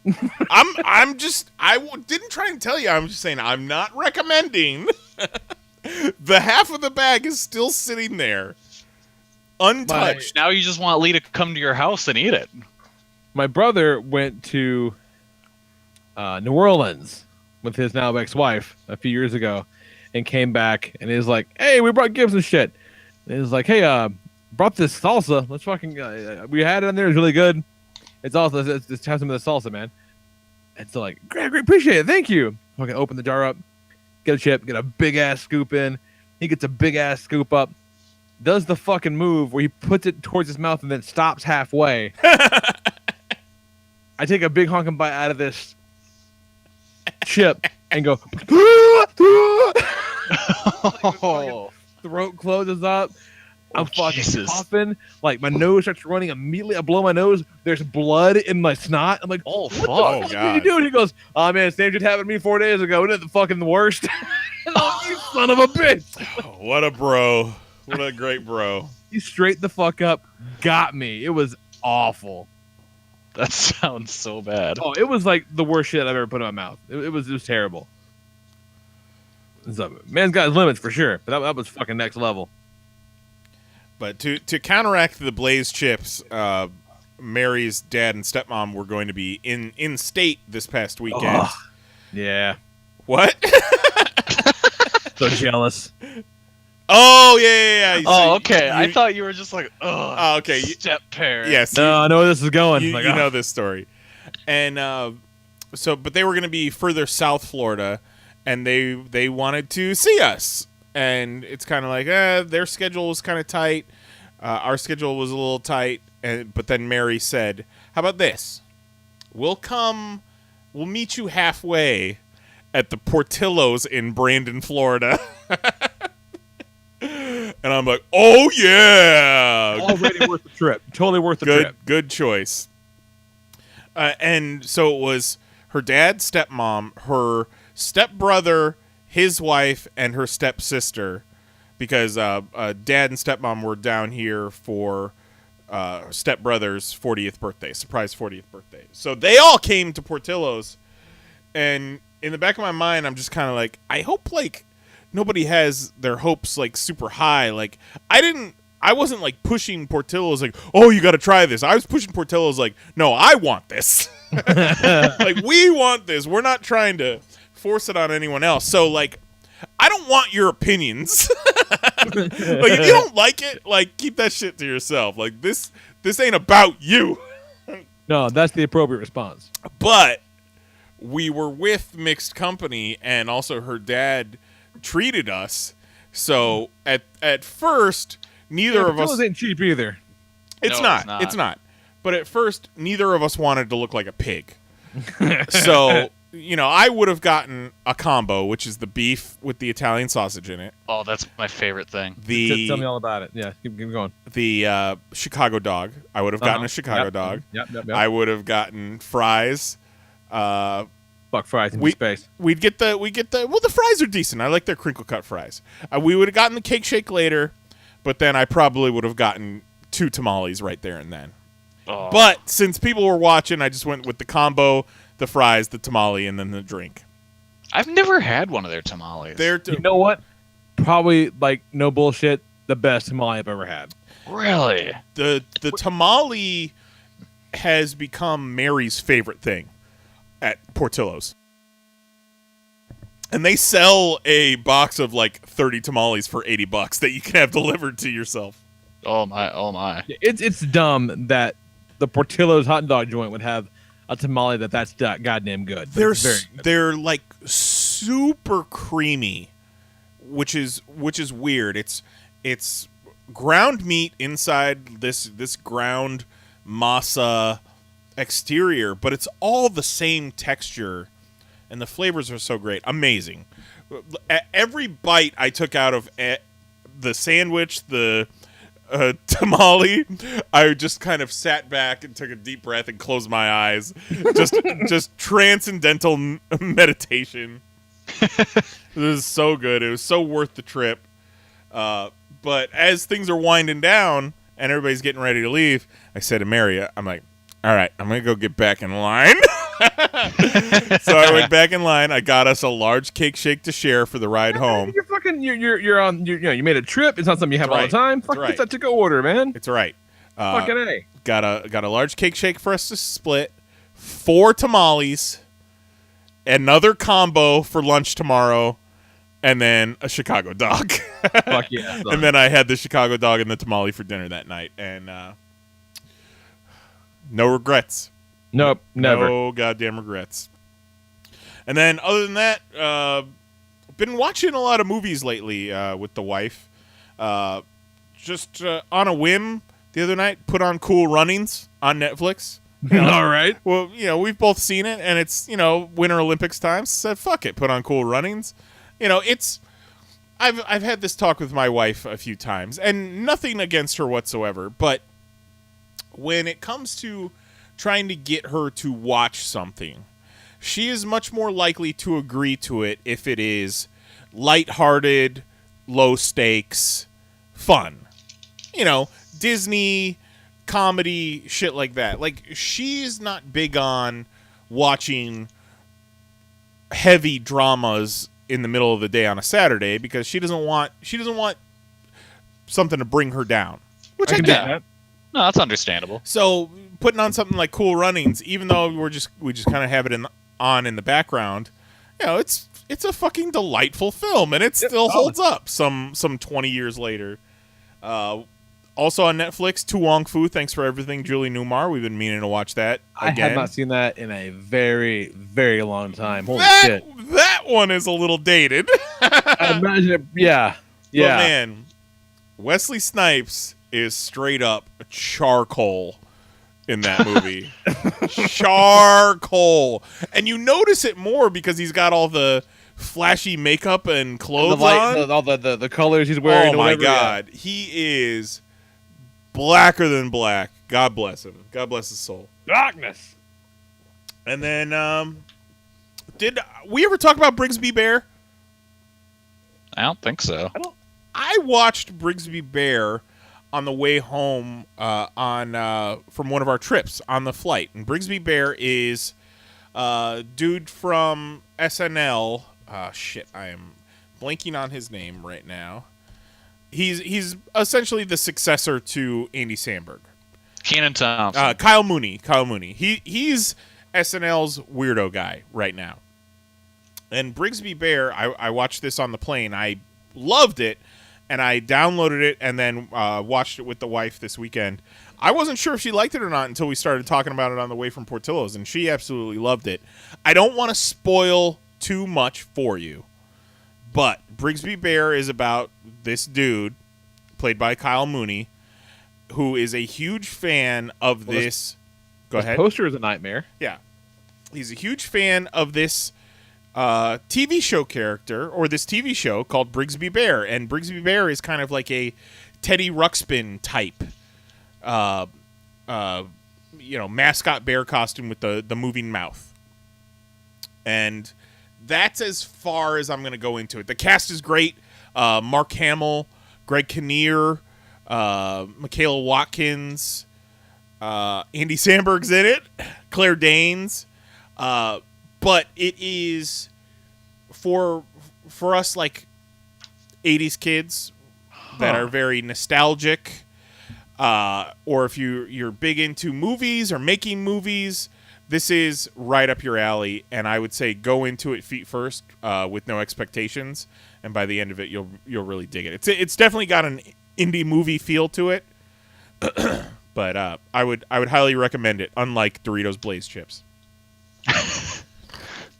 Speaker 6: I didn't try and tell you. I'm just saying I'm not recommending. The half of the bag is still sitting there, untouched.
Speaker 3: Now you just want Lee to come to your house and eat it.
Speaker 2: My brother went to New Orleans with his now ex-wife a few years ago, and came back and is like, "Hey, we brought gifts and shit." And he's like, "Hey, brought this salsa. Let's fucking we had it in there. It's really good. It's also it's have some of the salsa, man." And so like, great, appreciate it, thank you. Okay, open the jar up, get a chip, get a big ass scoop in. He gets a big ass scoop up, does the fucking move where he puts it towards his mouth and then stops halfway. I take a big honking bite out of this chip and go. Throat closes up. I'm fucking coughing. Like my nose starts running immediately. I blow my nose. There's blood in my snot. I'm like,
Speaker 3: oh
Speaker 2: what
Speaker 3: fuck!
Speaker 2: the fuck are you doing? He goes, "Oh man, same shit happened to me 4 days ago. Isn't it the fucking worst?" And I'm like, you son of a bitch!
Speaker 6: What a bro! What a great bro!
Speaker 2: He straight the fuck up got me. It was awful.
Speaker 3: That sounds so bad.
Speaker 2: Oh, it was like the worst shit I've ever put in my mouth. It was terrible. So, man's got his limits for sure, but that was fucking next level.
Speaker 6: But to counteract the Blaze chips, Mary's dad and stepmom were going to be in state this past weekend.
Speaker 2: Oh, yeah.
Speaker 6: What?
Speaker 2: So jealous.
Speaker 6: Oh yeah.
Speaker 3: Oh, okay. I thought you were just like, oh,
Speaker 6: okay.
Speaker 3: Step parent.
Speaker 6: Yes.
Speaker 2: No, I know where this is going.
Speaker 6: You,
Speaker 2: like,
Speaker 6: you know this story, and but they were going to be further south Florida, and they wanted to see us. And it's kind of like, their schedule was kind of tight. Our schedule was a little tight. But then Mary said, how about this? We'll meet you halfway at the Portillo's in Brandon, Florida. And I'm like, oh, yeah.
Speaker 2: Already worth the trip. Totally worth the trip.
Speaker 6: Good choice. And so it was her dad, stepmom, her stepbrother, his wife, and her stepsister, because dad and stepmom were down here for stepbrother's 40th birthday, surprise 40th birthday. So they all came to Portillo's, and in the back of my mind, I'm just kind of like, I hope like nobody has their hopes like super high. Like I wasn't like pushing Portillo's like, oh, you got to try this. I was pushing Portillo's like, no, I want this. Like we want this. We're not trying to force it on anyone else. So like I don't want your opinions. Like if you don't like it, like keep that shit to yourself. Like this ain't about you.
Speaker 2: No, that's the appropriate response.
Speaker 6: But we were with mixed company, and also her dad treated us. So at first neither of us
Speaker 2: ain't cheap either.
Speaker 6: It's
Speaker 3: No,
Speaker 6: not. It's not. But at first neither of us wanted to look like a pig. So you know, I would have gotten a combo, which is the beef with the Italian sausage in it.
Speaker 3: Oh, that's my favorite thing.
Speaker 2: Tell me all about it. Yeah, keep going.
Speaker 6: The Chicago dog. I would have gotten a Chicago dog.
Speaker 2: Yep.
Speaker 6: I would have gotten fries.
Speaker 2: Fuck fries in space.
Speaker 6: We'd get the well, the fries are decent. I like their crinkle cut fries. We would have gotten the cake shake later, but then I probably would have gotten 2 tamales right there and then.
Speaker 3: Oh.
Speaker 6: But since people were watching, I just went with the combo. The fries, the tamale, and then the drink.
Speaker 3: I've never had one of their tamales.
Speaker 2: You know what? Probably, like, no bullshit, the best tamale I've ever had.
Speaker 3: Really?
Speaker 6: The tamale has become Mary's favorite thing at Portillo's. And they sell a box of, like, 30 tamales for $80 that you can have delivered to yourself.
Speaker 3: Oh, my.
Speaker 2: It's dumb that the Portillo's hot dog joint would have a tamale that's goddamn good.
Speaker 6: They're like super creamy, which is weird. It's ground meat inside this ground masa exterior, but it's all the same texture, and the flavors are so great, amazing. Every bite I took out of the sandwich, the tamale, I just kind of sat back and took a deep breath and closed my eyes. Just transcendental meditation. It was so good. It was so worth the trip. But as things are winding down and everybody's getting ready to leave, I said to Mary, I'm like, all right, I'm going to go get back in line. So I went back in line. I got us a large cake shake to share for the ride home.
Speaker 2: You're fucking. You're on. You made a trip. It's not something you have all the time. Fuck,
Speaker 6: right.
Speaker 2: It's that to go order, man.
Speaker 6: It's right.
Speaker 2: Fucking A.
Speaker 6: Got a large cake shake for us to split. 4 tamales. Another combo for lunch tomorrow. And then a Chicago dog.
Speaker 2: Fuck yeah. Son.
Speaker 6: And then I had the Chicago dog and the tamale for dinner that night. And no regrets.
Speaker 2: Nope, never.
Speaker 6: No goddamn regrets. And then other than that, been watching a lot of movies lately with the wife. Just on a whim the other night, put on Cool Runnings on Netflix.
Speaker 2: All right.
Speaker 6: Well, we've both seen it, and it's, Winter Olympics time. So said, fuck it, put on Cool Runnings. It's... I've had this talk with my wife a few times, and nothing against her whatsoever, but when it comes to trying to get her to watch something, she is much more likely to agree to it if it is lighthearted, low stakes, fun. Disney, comedy, shit like that. Like, she's not big on watching heavy dramas in the middle of the day on a Saturday because she doesn't want something to bring her down, which I
Speaker 2: can
Speaker 6: get.
Speaker 2: do that.
Speaker 3: No, that's understandable.
Speaker 6: So putting on something like Cool Runnings, even though we just kind of have it on in the background, it's a fucking delightful film, and it still holds up some 20 years later. Also on Netflix, Tu Wong Fu, Thanks for Everything, Julie Newmar. We've been meaning to watch that again.
Speaker 2: I have not seen that in a very, very long time. Holy shit.
Speaker 6: That one is a little dated.
Speaker 2: I imagine it. Yeah.
Speaker 6: But man, Wesley Snipes is straight up charcoal in that movie. Charcoal. And you notice it more because he's got all the flashy makeup and clothes on.
Speaker 2: All the colors he's wearing.
Speaker 6: Oh my God. He is blacker than black. God bless him. God bless his soul.
Speaker 2: Darkness.
Speaker 6: And then, did we ever talk about Brigsby Bear?
Speaker 3: I don't think so.
Speaker 6: I watched Brigsby Bear on the way home from one of our trips on the flight. And Brigsby Bear is dude from SNL. Shit, I am blanking on his name right now. He's essentially the successor to Andy Samberg.
Speaker 3: Kenan Thompson.
Speaker 6: Kyle Mooney. He's SNL's weirdo guy right now. And Brigsby Bear, I watched this on the plane. I loved it, and I downloaded it and then watched it with the wife this weekend. I wasn't sure if she liked it or not until we started talking about it on the way from Portillo's, and she absolutely loved it. I don't want to spoil too much for you, but Brigsby Bear is about this dude, played by Kyle Mooney, who is a huge fan of this. Go ahead.
Speaker 2: Poster is a nightmare.
Speaker 6: Yeah. He's a huge fan of this TV show character, or this TV show called Brigsby Bear. And Brigsby Bear is kind of like a Teddy Ruxpin type, mascot bear costume with the moving mouth. And that's as far as I'm going to go into it. The cast is great. Mark Hamill, Greg Kinnear, Michaela Watkins, Andy Samberg's in it, Claire Danes. But it is for us, like 80s kids that are very nostalgic, or if you're big into movies or making movies, this is right up your alley. And I would say go into it feet first, with no expectations, and by the end of it, you'll really dig it. It's definitely got an indie movie feel to it, but I would highly recommend it. Unlike Doritos Blaze Chips.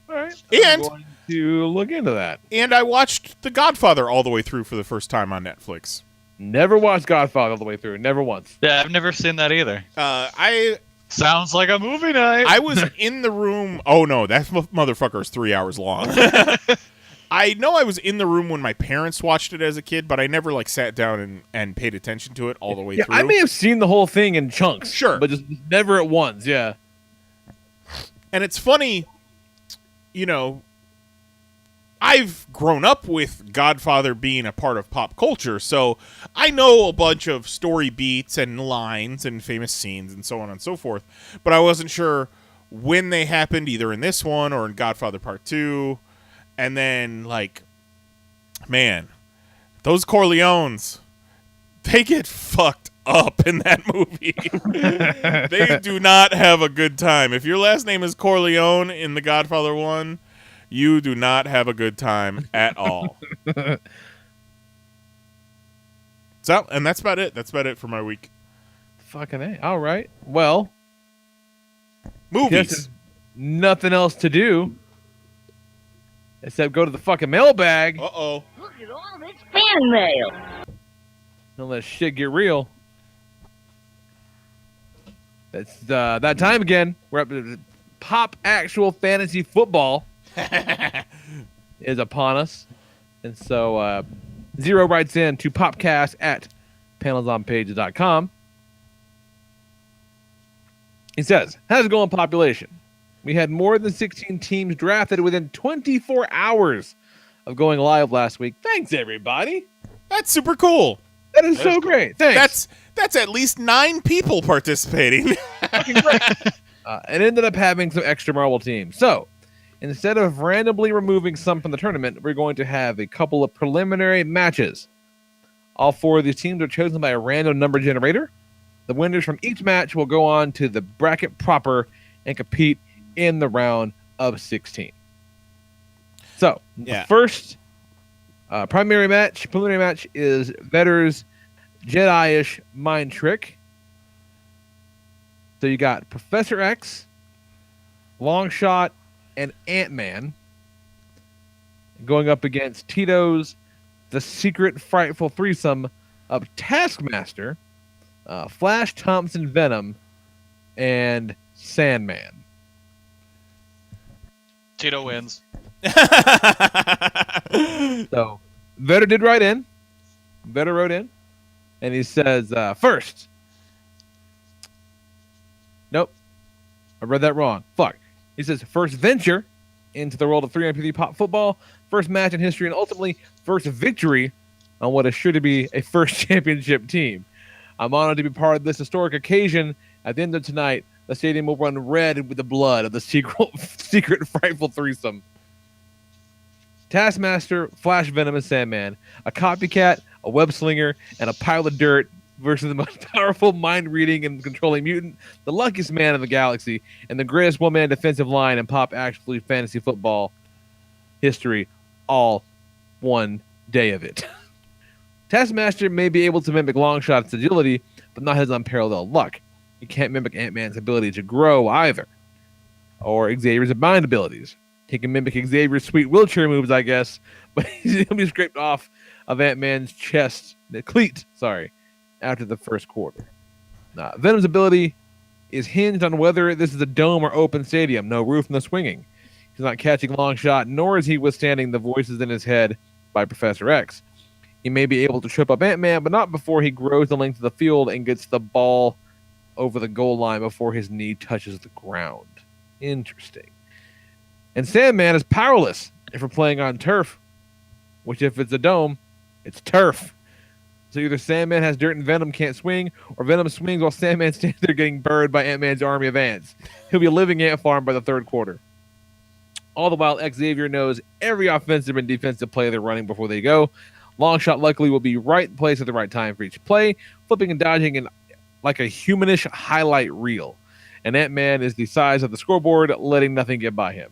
Speaker 2: All right.
Speaker 6: And
Speaker 2: I'm going to look into that.
Speaker 6: And I watched The Godfather all the way through for the first time on Netflix.
Speaker 2: Never watched Godfather all the way through. Never once.
Speaker 3: Yeah, I've never seen that either.
Speaker 6: I
Speaker 3: Sounds like a movie night.
Speaker 6: I was in the room. Oh no, that motherfucker is 3 hours long. I know I was in the room when my parents watched it as a kid, but I never sat down and paid attention to it all the way through.
Speaker 2: I may have seen the whole thing in chunks.
Speaker 6: Sure.
Speaker 2: But just never at once, yeah.
Speaker 6: And it's funny, I've grown up with Godfather being a part of pop culture, so I know a bunch of story beats and lines and famous scenes and so on and so forth, but I wasn't sure when they happened, either in this one or in Godfather Part 2. And then, like, man, those Corleones, they get fucked up in that movie. They do not have a good time. If your last name is Corleone in The Godfather 1, you do not have a good time at all. So, and that's about it. That's about it for my week.
Speaker 2: Fucking A. All right. Well,
Speaker 6: Movies.
Speaker 2: guess there's nothing else to do except go to the fucking mailbag.
Speaker 6: Uh-oh.
Speaker 7: Look at all this fan mail.
Speaker 2: Don't let shit get real. It's that time again. We're up to PoP actual fantasy football is upon us. And so Zero writes in to popcast at PanelsOnPages.com. He says, how's it going, population? We had more than 16 teams drafted within 24 hours of going live last week. Thanks, everybody.
Speaker 6: That's super cool.
Speaker 2: That is so great. Thanks.
Speaker 6: That's at least 9 people participating.
Speaker 2: And ended up having some extra marble teams. So, instead of randomly removing some from the tournament, we're going to have a couple of preliminary matches. All 4 of these teams are chosen by a random number generator. The winners from each match will go on to the bracket proper and compete in the round of 16. So, the first preliminary match is Vetter's Jedi-ish Mind Trick. So you got Professor X, Longshot, and Ant-Man going up against Tito's The Secret Frightful Threesome of Taskmaster, Flash Thompson Venom, and Sandman.
Speaker 3: Tito wins.
Speaker 2: So Vetter did write in. Vetter wrote in. And he says, first. Nope. I read that wrong. Fuck. He says, first venture into the world of 3MP PoP football, first match in history, and ultimately first victory on what is sure to be a first championship team. I'm honored to be part of this historic occasion. At the end of tonight, the stadium will run red with the blood of the secret frightful threesome. Taskmaster, Flash Venom, and Sandman, a copycat, a web slinger, and a pile of dirt versus the most powerful mind-reading and controlling mutant, the luckiest man in the galaxy, and the greatest one-man defensive line in PoP actually fantasy football history, all one day of it. Taskmaster may be able to mimic Longshot's agility, but not his unparalleled luck. He can't mimic Ant-Man's ability to grow either, or Xavier's mind abilities. He can mimic Xavier's sweet wheelchair moves, I guess, but he'll be scraped off of Ant-Man's chest, after the first quarter. Venom's ability is hinged on whether this is a dome or open stadium, no roof, no swinging. He's not catching Longshot, nor is he withstanding the voices in his head by Professor X. He may be able to trip up Ant-Man, but not before he grows the length of the field and gets the ball over the goal line before his knee touches the ground. Interesting. And Sandman is powerless if we're playing on turf, which if it's a dome, it's turf. So either Sandman has dirt and Venom can't swing, or Venom swings while Sandman stands there getting burned by Ant-Man's army of ants. He'll be a living ant farm by the third quarter. All the while, Xavier knows every offensive and defensive play they're running before they go. Longshot luckily will be right place at the right time for each play, flipping and dodging in like a humanish highlight reel. And Ant-Man is the size of the scoreboard, letting nothing get by him.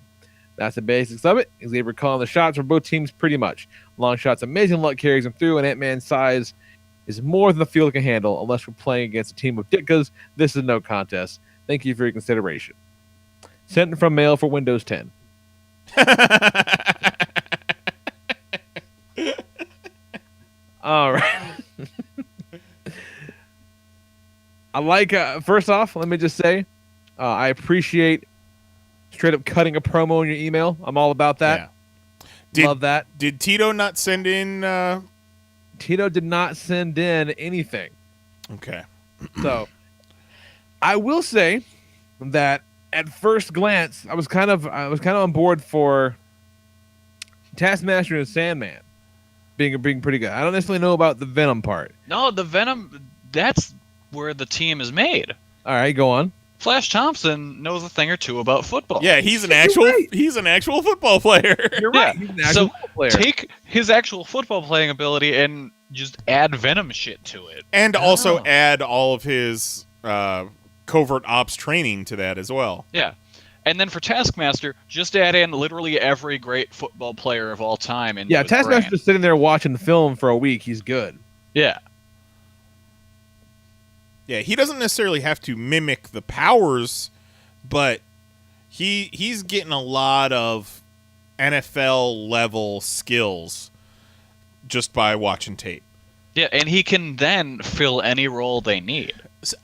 Speaker 2: That's the basics of it. Xavier calling the shots for both teams pretty much. Longshot's amazing luck carries him through, and Ant-Man's size is more than the field can handle unless we're playing against a team of Ditkas. This is no contest. Thank you for your consideration. Sent from mail for Windows 10. All right. I like, first off, let me just say, I appreciate straight up cutting a promo in your email. I'm all about that. Yeah. Love that.
Speaker 6: Did Tito not send in?
Speaker 2: Tito did not send in anything.
Speaker 6: Okay.
Speaker 2: So I will say that at first glance, I was kind of on board for Taskmaster and Sandman being pretty good. I don't necessarily know about the Venom part.
Speaker 3: No, the Venom, that's where the team is made.
Speaker 2: All right, go on.
Speaker 3: Flash Thompson knows a thing or two about football.
Speaker 6: Yeah, he's an actual football player.
Speaker 2: You're right. He's an actual player.
Speaker 3: Take his actual football playing ability and just add Venom shit to it.
Speaker 6: And also add all of his covert ops training to that as well.
Speaker 3: Yeah. And then for Taskmaster, just add in literally every great football player of all time.
Speaker 2: Yeah, Taskmaster's just sitting there watching the film for a week. He's good.
Speaker 3: Yeah.
Speaker 6: Yeah, he doesn't necessarily have to mimic the powers, but he's getting a lot of NFL level skills just by watching tape.
Speaker 3: Yeah, and he can then fill any role they need.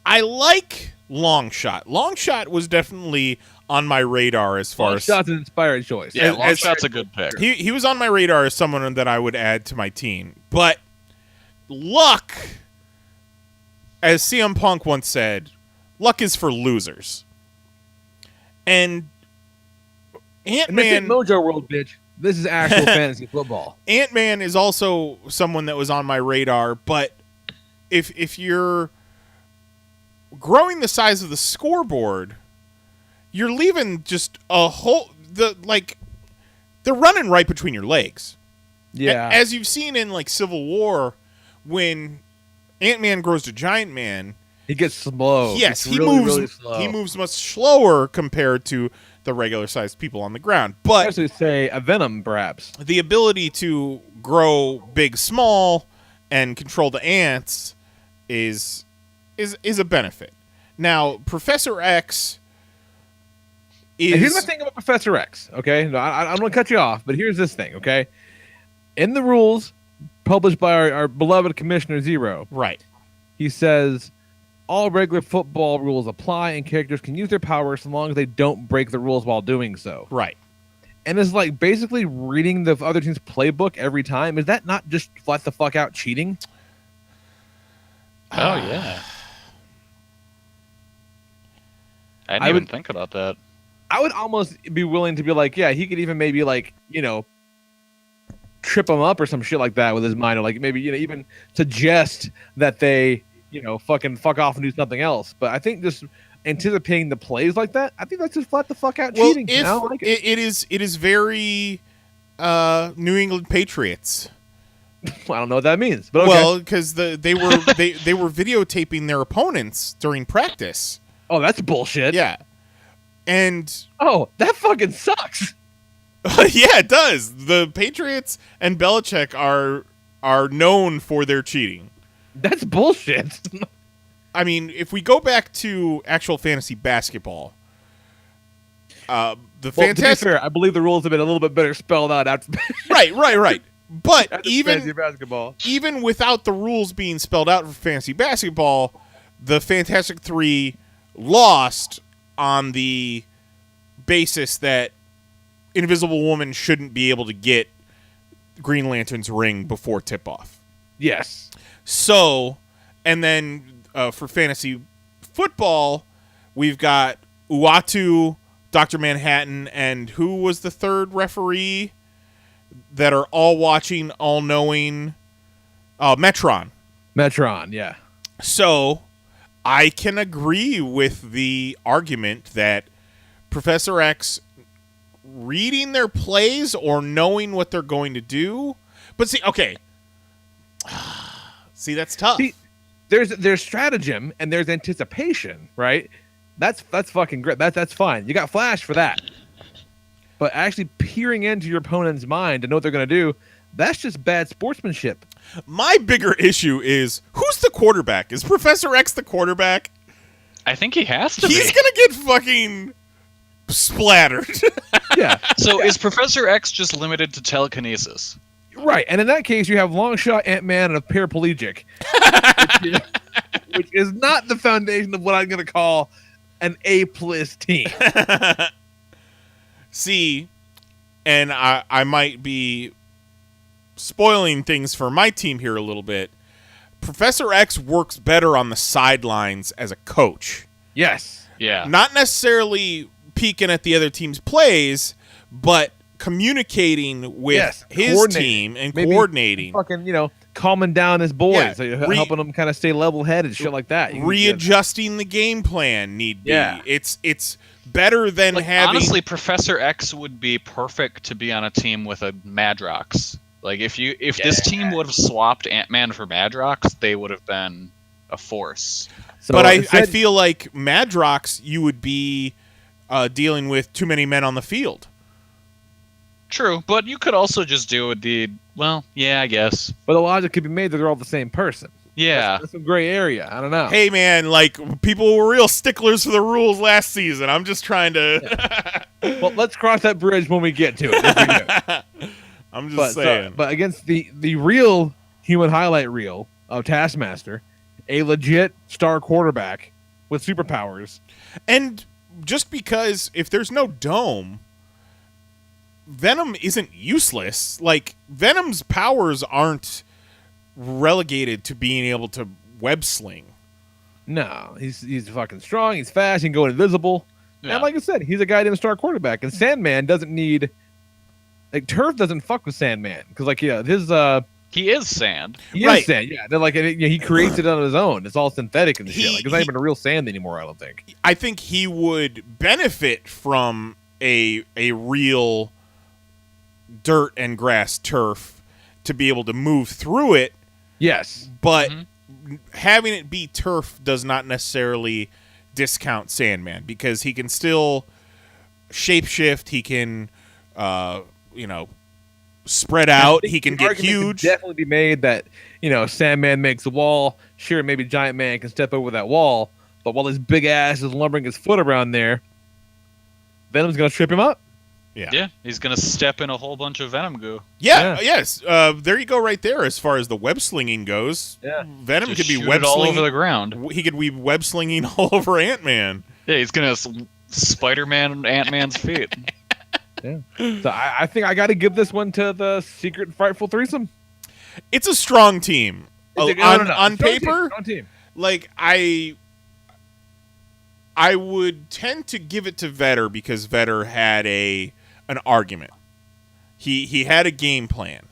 Speaker 6: I like Longshot. Longshot was definitely on my radar as far as...
Speaker 2: Longshot's an inspired choice.
Speaker 3: Yeah, Longshot's a good pick.
Speaker 6: He was on my radar as someone that I would add to my team. But luck, as CM Punk once said, luck is for losers. And Ant-Man...
Speaker 2: Mojo World, bitch. This is actual fantasy football.
Speaker 6: Ant-Man is also someone that was on my radar, but if you're growing the size of the scoreboard, you're leaving just a whole... They're running right between your legs.
Speaker 2: Yeah.
Speaker 6: As you've seen in, like, Civil War, when Ant-Man grows to Giant Man...
Speaker 2: He gets slow.
Speaker 6: Yes, he
Speaker 2: really,
Speaker 6: moves.
Speaker 2: Really slow.
Speaker 6: He moves much slower compared to the regular-sized people on the ground. But
Speaker 2: especially say a Venom, perhaps.
Speaker 6: The ability to grow big, small, and control the ants is a benefit. Now, Professor X is...
Speaker 2: And here's the thing about Professor X, okay? No, I don't want to cut you off, but here's this thing, okay? In the rules published by our beloved Commissioner Zero,
Speaker 6: right,
Speaker 2: he says... all regular football rules apply, and characters can use their powers so long as they don't break the rules while doing so.
Speaker 6: Right.
Speaker 2: And it's like basically reading the other team's playbook every time. Is that not just flat the fuck out cheating?
Speaker 3: Oh, yeah. I didn't even think about that.
Speaker 2: I would almost be willing to be like, yeah, he could even maybe like, trip him up or some shit like that with his mind, or like maybe, even suggest that they... fucking fuck off and do something else. But I think just anticipating the plays like that, I think that's just flat the fuck out cheating. I don't like it.
Speaker 6: It is very New England Patriots.
Speaker 2: I don't know what that means, but okay.
Speaker 6: Well, because they were videotaping their opponents during practice.
Speaker 2: Oh, that's bullshit.
Speaker 6: Yeah, and
Speaker 2: that fucking sucks.
Speaker 6: Yeah, it does. The Patriots and Belichick are known for their cheating.
Speaker 2: That's bullshit.
Speaker 6: I mean, if we go back to actual fantasy basketball,
Speaker 2: to be fair, I believe the rules have been a little bit better spelled out after.
Speaker 6: Right. But
Speaker 2: fantasy basketball,
Speaker 6: even without the rules being spelled out for fantasy basketball, the Fantastic Three lost on the basis that Invisible Woman shouldn't be able to get Green Lantern's ring before tip-off.
Speaker 2: Yes.
Speaker 6: So, and then for fantasy football, we've got Uatu, Dr. Manhattan, and who was the third referee that are all watching, all knowing? Metron.
Speaker 2: Metron, yeah.
Speaker 6: So, I can agree with the argument that Professor X reading their plays or knowing what they're going to do. But see, okay. See, that's tough.
Speaker 2: See, there's stratagem and there's anticipation, right? That's fucking great. That's fine. You got Flash for that. But actually peering into your opponent's mind to know what they're going to do, that's just bad sportsmanship.
Speaker 6: My bigger issue is, who's the quarterback? Is Professor X the quarterback?
Speaker 3: I think he has to be.
Speaker 6: He's going to get fucking splattered.
Speaker 2: Yeah.
Speaker 3: So is Professor X just limited to telekinesis?
Speaker 2: Right, and in that case, you have Longshot, Ant-Man, and a paraplegic, which is not the foundation of what I'm going to call an A-plus team.
Speaker 6: See, and I might be spoiling things for my team here a little bit. Professor X works better on the sidelines as a coach.
Speaker 2: Yes.
Speaker 3: Yeah.
Speaker 6: Not necessarily peeking at the other team's plays, but communicating with his team and
Speaker 2: maybe
Speaker 6: coordinating.
Speaker 2: Fucking, calming down his boys,
Speaker 6: Yeah,
Speaker 2: so helping them kind of stay level-headed, shit like that.
Speaker 6: Readjusting the game plan need be.
Speaker 2: Yeah.
Speaker 6: It's better than
Speaker 3: Like,
Speaker 6: having.
Speaker 3: honestly, Professor X would be perfect to be on a team with a Madrox. Like if this team would have swapped Ant-Man for Madrox, they would have been a force.
Speaker 2: So
Speaker 6: but I
Speaker 2: instead-
Speaker 6: feel like Madrox, you would be dealing with too many men on the field.
Speaker 3: True, but you could also just do I guess.
Speaker 2: But the logic could be made that they're all the same person.
Speaker 3: Yeah.
Speaker 2: That's some gray area. I don't know.
Speaker 6: Hey man, like people were real sticklers for the rules last season. I'm just trying to.
Speaker 2: Well, let's cross that bridge when we get to it. If we do.
Speaker 6: I'm just saying.
Speaker 2: But against the real human highlight reel of Taskmaster, a legit star quarterback with superpowers.
Speaker 6: And just because if there's no dome, Venom isn't useless. Like, Venom's powers aren't relegated to being able to web sling.
Speaker 2: No, he's fucking strong. He's fast. He can go invisible.
Speaker 3: Yeah.
Speaker 2: And like I said, he's a goddamn star quarterback. And Sandman doesn't need, like, Turf doesn't fuck with Sandman because, like, his
Speaker 3: He is sand.
Speaker 2: he is sand. Yeah, they're like he creates it on his own. It's all synthetic and shit. Like, it's not even a real sand anymore. I don't think.
Speaker 6: I think he would benefit from a real dirt and grass turf to be able to move through it.
Speaker 2: Yes,
Speaker 6: But having it be turf does not necessarily discount Sandman because he can still shapeshift. He can, spread out. He can
Speaker 2: the
Speaker 6: get
Speaker 2: argument
Speaker 6: huge.
Speaker 2: Could definitely be made that Sandman makes a wall. Sure, maybe Giant Man can step over that wall, but while his big ass is lumbering his foot around there, Venom's gonna trip him up.
Speaker 3: Yeah, he's gonna step in a whole bunch of Venom goo.
Speaker 6: Yeah. Yes. There you go, right there. As far as the web slinging goes,
Speaker 2: Yeah.
Speaker 6: Venom
Speaker 3: Just
Speaker 6: could be
Speaker 3: shoot
Speaker 6: web
Speaker 3: it all
Speaker 6: slinging
Speaker 3: over the ground.
Speaker 6: He could be web slinging all over Ant-Man.
Speaker 3: Yeah, he's gonna Spider-Man Ant-Man's feet.
Speaker 2: Yeah. So I think I got to give this one to the Secret Frightful Threesome.
Speaker 6: It's a strong team.
Speaker 2: No,
Speaker 6: On
Speaker 2: Strong
Speaker 6: paper,
Speaker 2: team.
Speaker 6: like I would tend to give it to Vetter because Vetter had an argument. He had a game plan.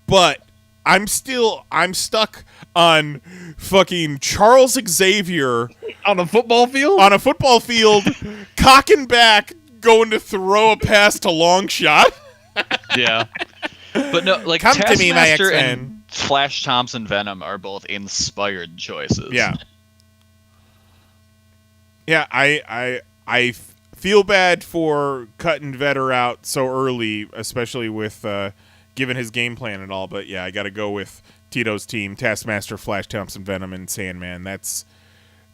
Speaker 6: But I'm stuck on fucking Charles Xavier
Speaker 2: On a football field?
Speaker 6: on a football field, cocking back, going to throw a pass to long shot.
Speaker 3: Yeah. But no, like
Speaker 6: Come to me, my
Speaker 3: Taskmaster
Speaker 6: X-Men.
Speaker 3: and Flash Thompson Venom are both inspired choices.
Speaker 6: Yeah. Yeah, I feel bad for cutting Vetter out so early, especially with given his game plan and all. But yeah, I got to go with Tito's team: Taskmaster, Flash Thompson, Venom, and Sandman. That's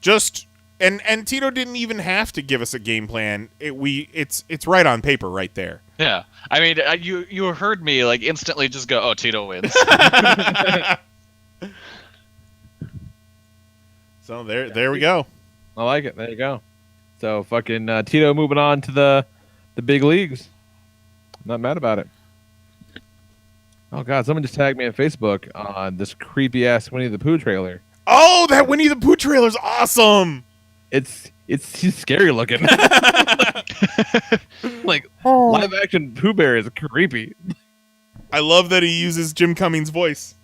Speaker 6: just and Tito didn't even have to give us a game plan. It's right on paper, right there.
Speaker 3: Yeah. I mean, you heard me like instantly just go, "Oh, Tito wins."
Speaker 6: So there we go.
Speaker 2: I like it. There you go. So fucking Tito moving on to the big leagues. Not mad about it. Oh god, someone just tagged me on Facebook on this creepy ass Winnie the Pooh trailer.
Speaker 6: Oh, that Winnie the Pooh trailer's awesome.
Speaker 2: He's scary looking. Like live action Pooh Bear is creepy.
Speaker 6: I love that he uses Jim Cummings' voice.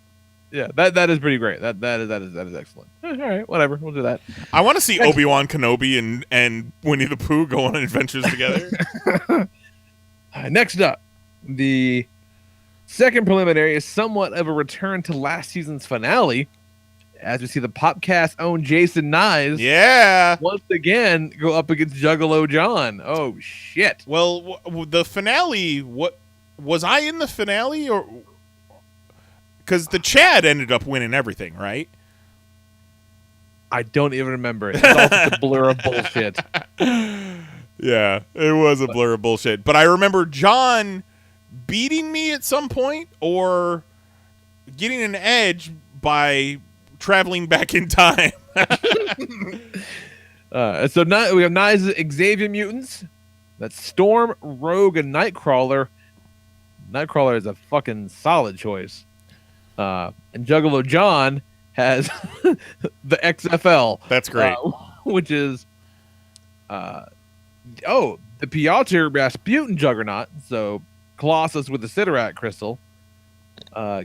Speaker 2: Yeah, that is pretty great. That is excellent. All right, whatever, we'll do that.
Speaker 6: I want to see Obi-Wan Kenobi and Winnie the Pooh go on adventures together.
Speaker 2: Next up, the second preliminary is somewhat of a return to last season's finale, as we see the Popcast own Jason Knize
Speaker 6: Yeah.
Speaker 2: once again go up against Juggalo John. Oh shit!
Speaker 6: Well, the finale. What was I in the finale or? Because the Chad ended up winning everything, right?
Speaker 2: I don't even remember it. It's all just a blur of bullshit.
Speaker 6: Yeah, it was a blur of bullshit. But I remember John beating me at some point or getting an edge by traveling back in time.
Speaker 2: So now we have Knize Xavier mutants. That's Storm, Rogue, and Nightcrawler. Nightcrawler is a fucking solid choice. And Juggalo John has the XFL.
Speaker 6: That's great.
Speaker 2: Which is, the Piotr Rasputin Juggernaut. So Colossus with the Sidorak crystal.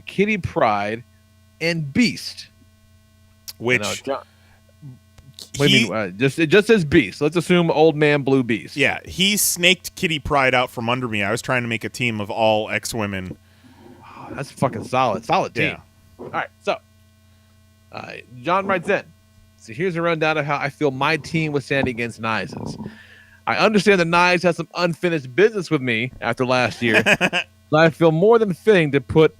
Speaker 2: Kitty Pryde, and Beast.
Speaker 6: Which
Speaker 2: What do you mean? It just says Beast. Let's assume Old Man Blue Beast.
Speaker 6: yeah, he snaked Kitty Pryde out from under me. I was trying to make a team of all ex-women.
Speaker 2: Oh, that's fucking solid team.
Speaker 6: Yeah.
Speaker 2: All right, so John writes in. So here's a rundown of how I feel my team was standing against Knize's. I understand that Knize has some unfinished business with me after last year, but I feel more than fitting to put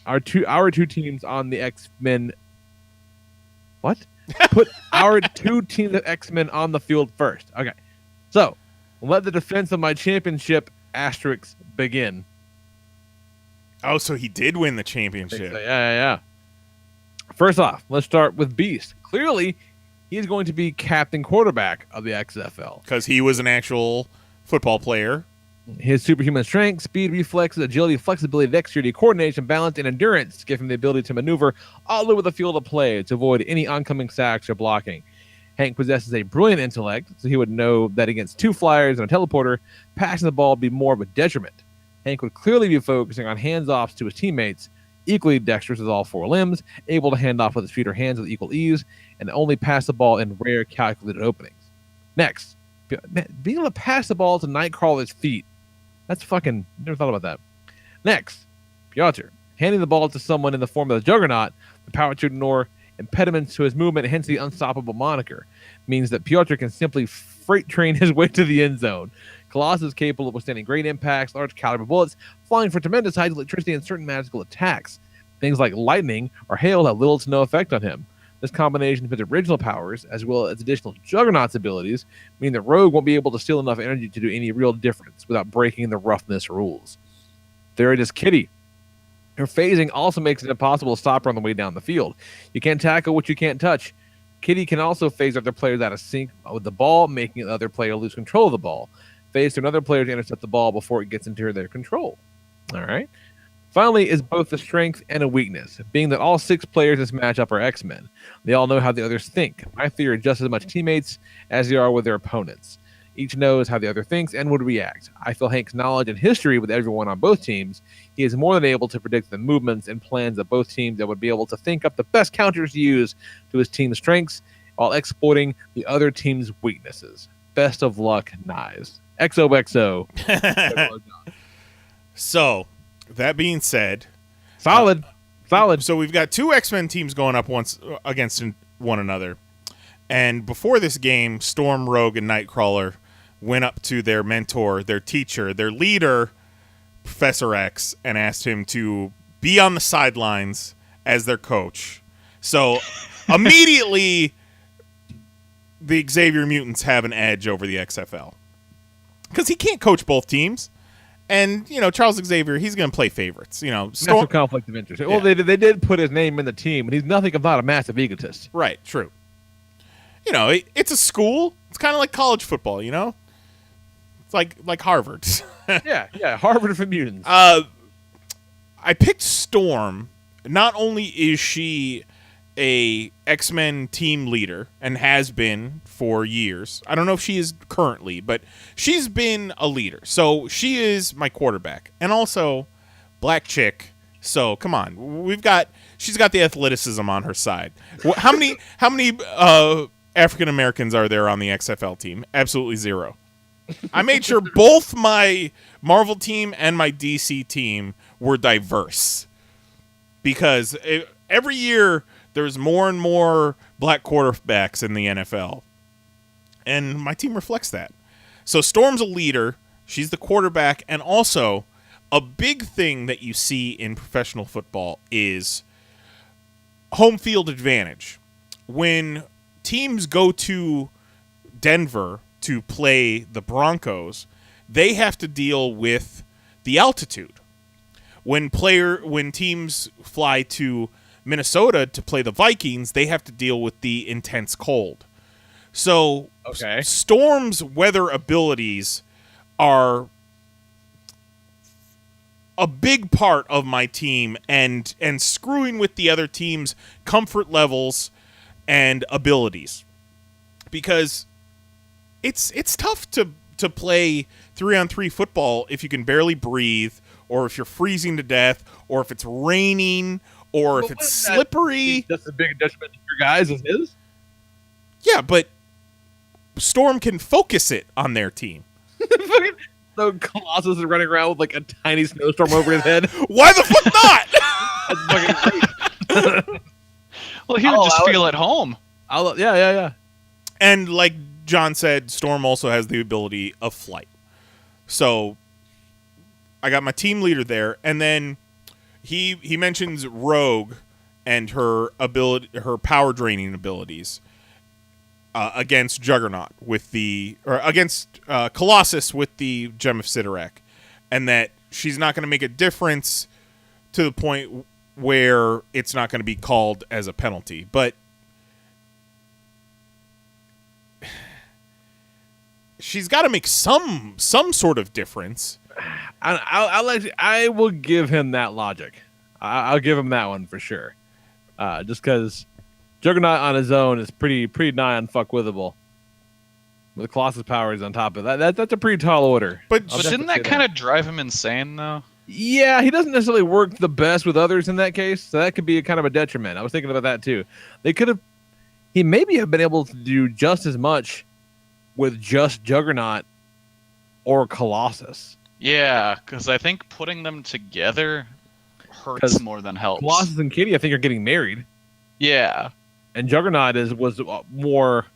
Speaker 2: our two teams on the X-Men. What? Put our two teams of X-Men on the field first. Okay. So, let the defense of my championship asterisks begin.
Speaker 6: Oh, so he did win the championship.
Speaker 2: Yeah. First off, let's start with Beast. Clearly, he's going to be captain quarterback of the XFL.
Speaker 6: Because he was an actual football player.
Speaker 2: His superhuman strength, speed, reflexes, agility, flexibility, dexterity, coordination, balance, and endurance give him the ability to maneuver all over the field of play to avoid any oncoming sacks or blocking. Hank possesses a brilliant intellect, so he would know that against two flyers and a teleporter, passing the ball would be more of a detriment. Hank would clearly be focusing on hands-offs to his teammates, equally dexterous with all four limbs, able to hand off with his feet or hands with equal ease, and only pass the ball in rare calculated openings. Next, being able to pass the ball to Nightcrawler's feet. That's fucking... Never thought about that. Next, Piotr. Handing the ball to someone in the form of the Juggernaut, the power to ignore impediments to his movement, hence the unstoppable moniker, means that Piotr can simply freight train his way to the end zone. Colossus is capable of withstanding great impacts, large caliber bullets, flying for tremendous heights of electricity, and certain magical attacks. Things like lightning or hail have little to no effect on him. This combination of his original powers, as well as additional Juggernaut's abilities, mean that Rogue won't be able to steal enough energy to do any real difference without breaking the roughness rules. Third is Kitty. Her phasing also makes it impossible to stop her on the way down the field. You can't tackle what you can't touch. Kitty can also phase other players out of sync with the ball, making the other player lose control of the ball. Phase to another player to intercept the ball before it gets into their control. All right. Finally is both a strength and a weakness, being that all 6 players in this matchup are X-Men. They all know how the others think. My three are just as much teammates as they are with their opponents. Each knows how the other thinks and would react. I feel Hank's knowledge and history with everyone on both teams. He is more than able to predict the movements and plans of both teams and would be able to think up the best counters to use to his team's strengths while exploiting the other team's weaknesses. Best of luck, Knize. XOXO.
Speaker 6: So, that being said,
Speaker 2: solid.
Speaker 6: So we've got 2 X-Men teams going up once against one another. And before this game, Storm, Rogue, and Nightcrawler went up to their mentor, their teacher, their leader, Professor X, and asked him to be on the sidelines as their coach. So immediately, the Xavier Mutants have an edge over the XFL. Because he can't coach both teams. And, Charles Xavier, he's going to play favorites.
Speaker 2: Massive conflict of interest.
Speaker 6: Yeah.
Speaker 2: Well, they did put his name in the team, and he's nothing if not a massive egotist.
Speaker 6: Right, true. It's a school. It's kind of like college football, It's like Harvard.
Speaker 2: yeah, Harvard for mutants.
Speaker 6: I picked Storm. Not only is she a X-Men team leader and has been for years. I don't know if she is currently, but she's been a leader. So she is my quarterback. And also black chick. So come on. She's got the athleticism on her side. How many African Americans are there on the XFL team? Absolutely 0. I made sure both my Marvel team and my DC team were diverse. Because every year there's more and more black quarterbacks in the NFL. And my team reflects that. So Storm's a leader. She's the quarterback. And also, a big thing that you see in professional football is home field advantage. When teams go to Denver to play the Broncos, they have to deal with the altitude. When teams fly to Minnesota to play the Vikings, they have to deal with the intense cold. So Storm's weather abilities are a big part of my team and screwing with the other team's comfort levels and abilities. Because it's tough to play 3-on-3 football if you can barely breathe or if you're freezing to death, or if it's raining, or if it's slippery.
Speaker 2: That's a big detriment to your guys as is.
Speaker 6: Yeah, but Storm can focus it on their team.
Speaker 2: So Colossus is running around with like a tiny snowstorm over his head.
Speaker 6: Why the fuck not?
Speaker 2: That's fucking great.
Speaker 3: Well, he would just feel at home.
Speaker 2: Yeah.
Speaker 6: And like John said, Storm also has the ability of flight. So I got my team leader there, and then he mentions Rogue and her power draining abilities against Juggernaut against Colossus with the Gem of Sidorak, and that she's not going to make a difference to the point where it's not going to be called as a penalty, but she's got to make some sort of difference.
Speaker 2: I will give him that logic. I'll give him that one for sure. Just because Juggernaut on his own is pretty nigh unfuckwithable. With Colossus powers on top of that, that's a pretty tall order.
Speaker 6: But
Speaker 3: didn't that kind of drive him insane, though?
Speaker 2: Yeah, he doesn't necessarily work the best with others in that case, so that could be a kind of a detriment. I was thinking about that too. He maybe have been able to do just as much with just Juggernaut or Colossus.
Speaker 3: Yeah, because I think putting them together hurts more than helps.
Speaker 2: Colossus and Kitty, I think, are getting married.
Speaker 3: Yeah.
Speaker 2: And Juggernaut was more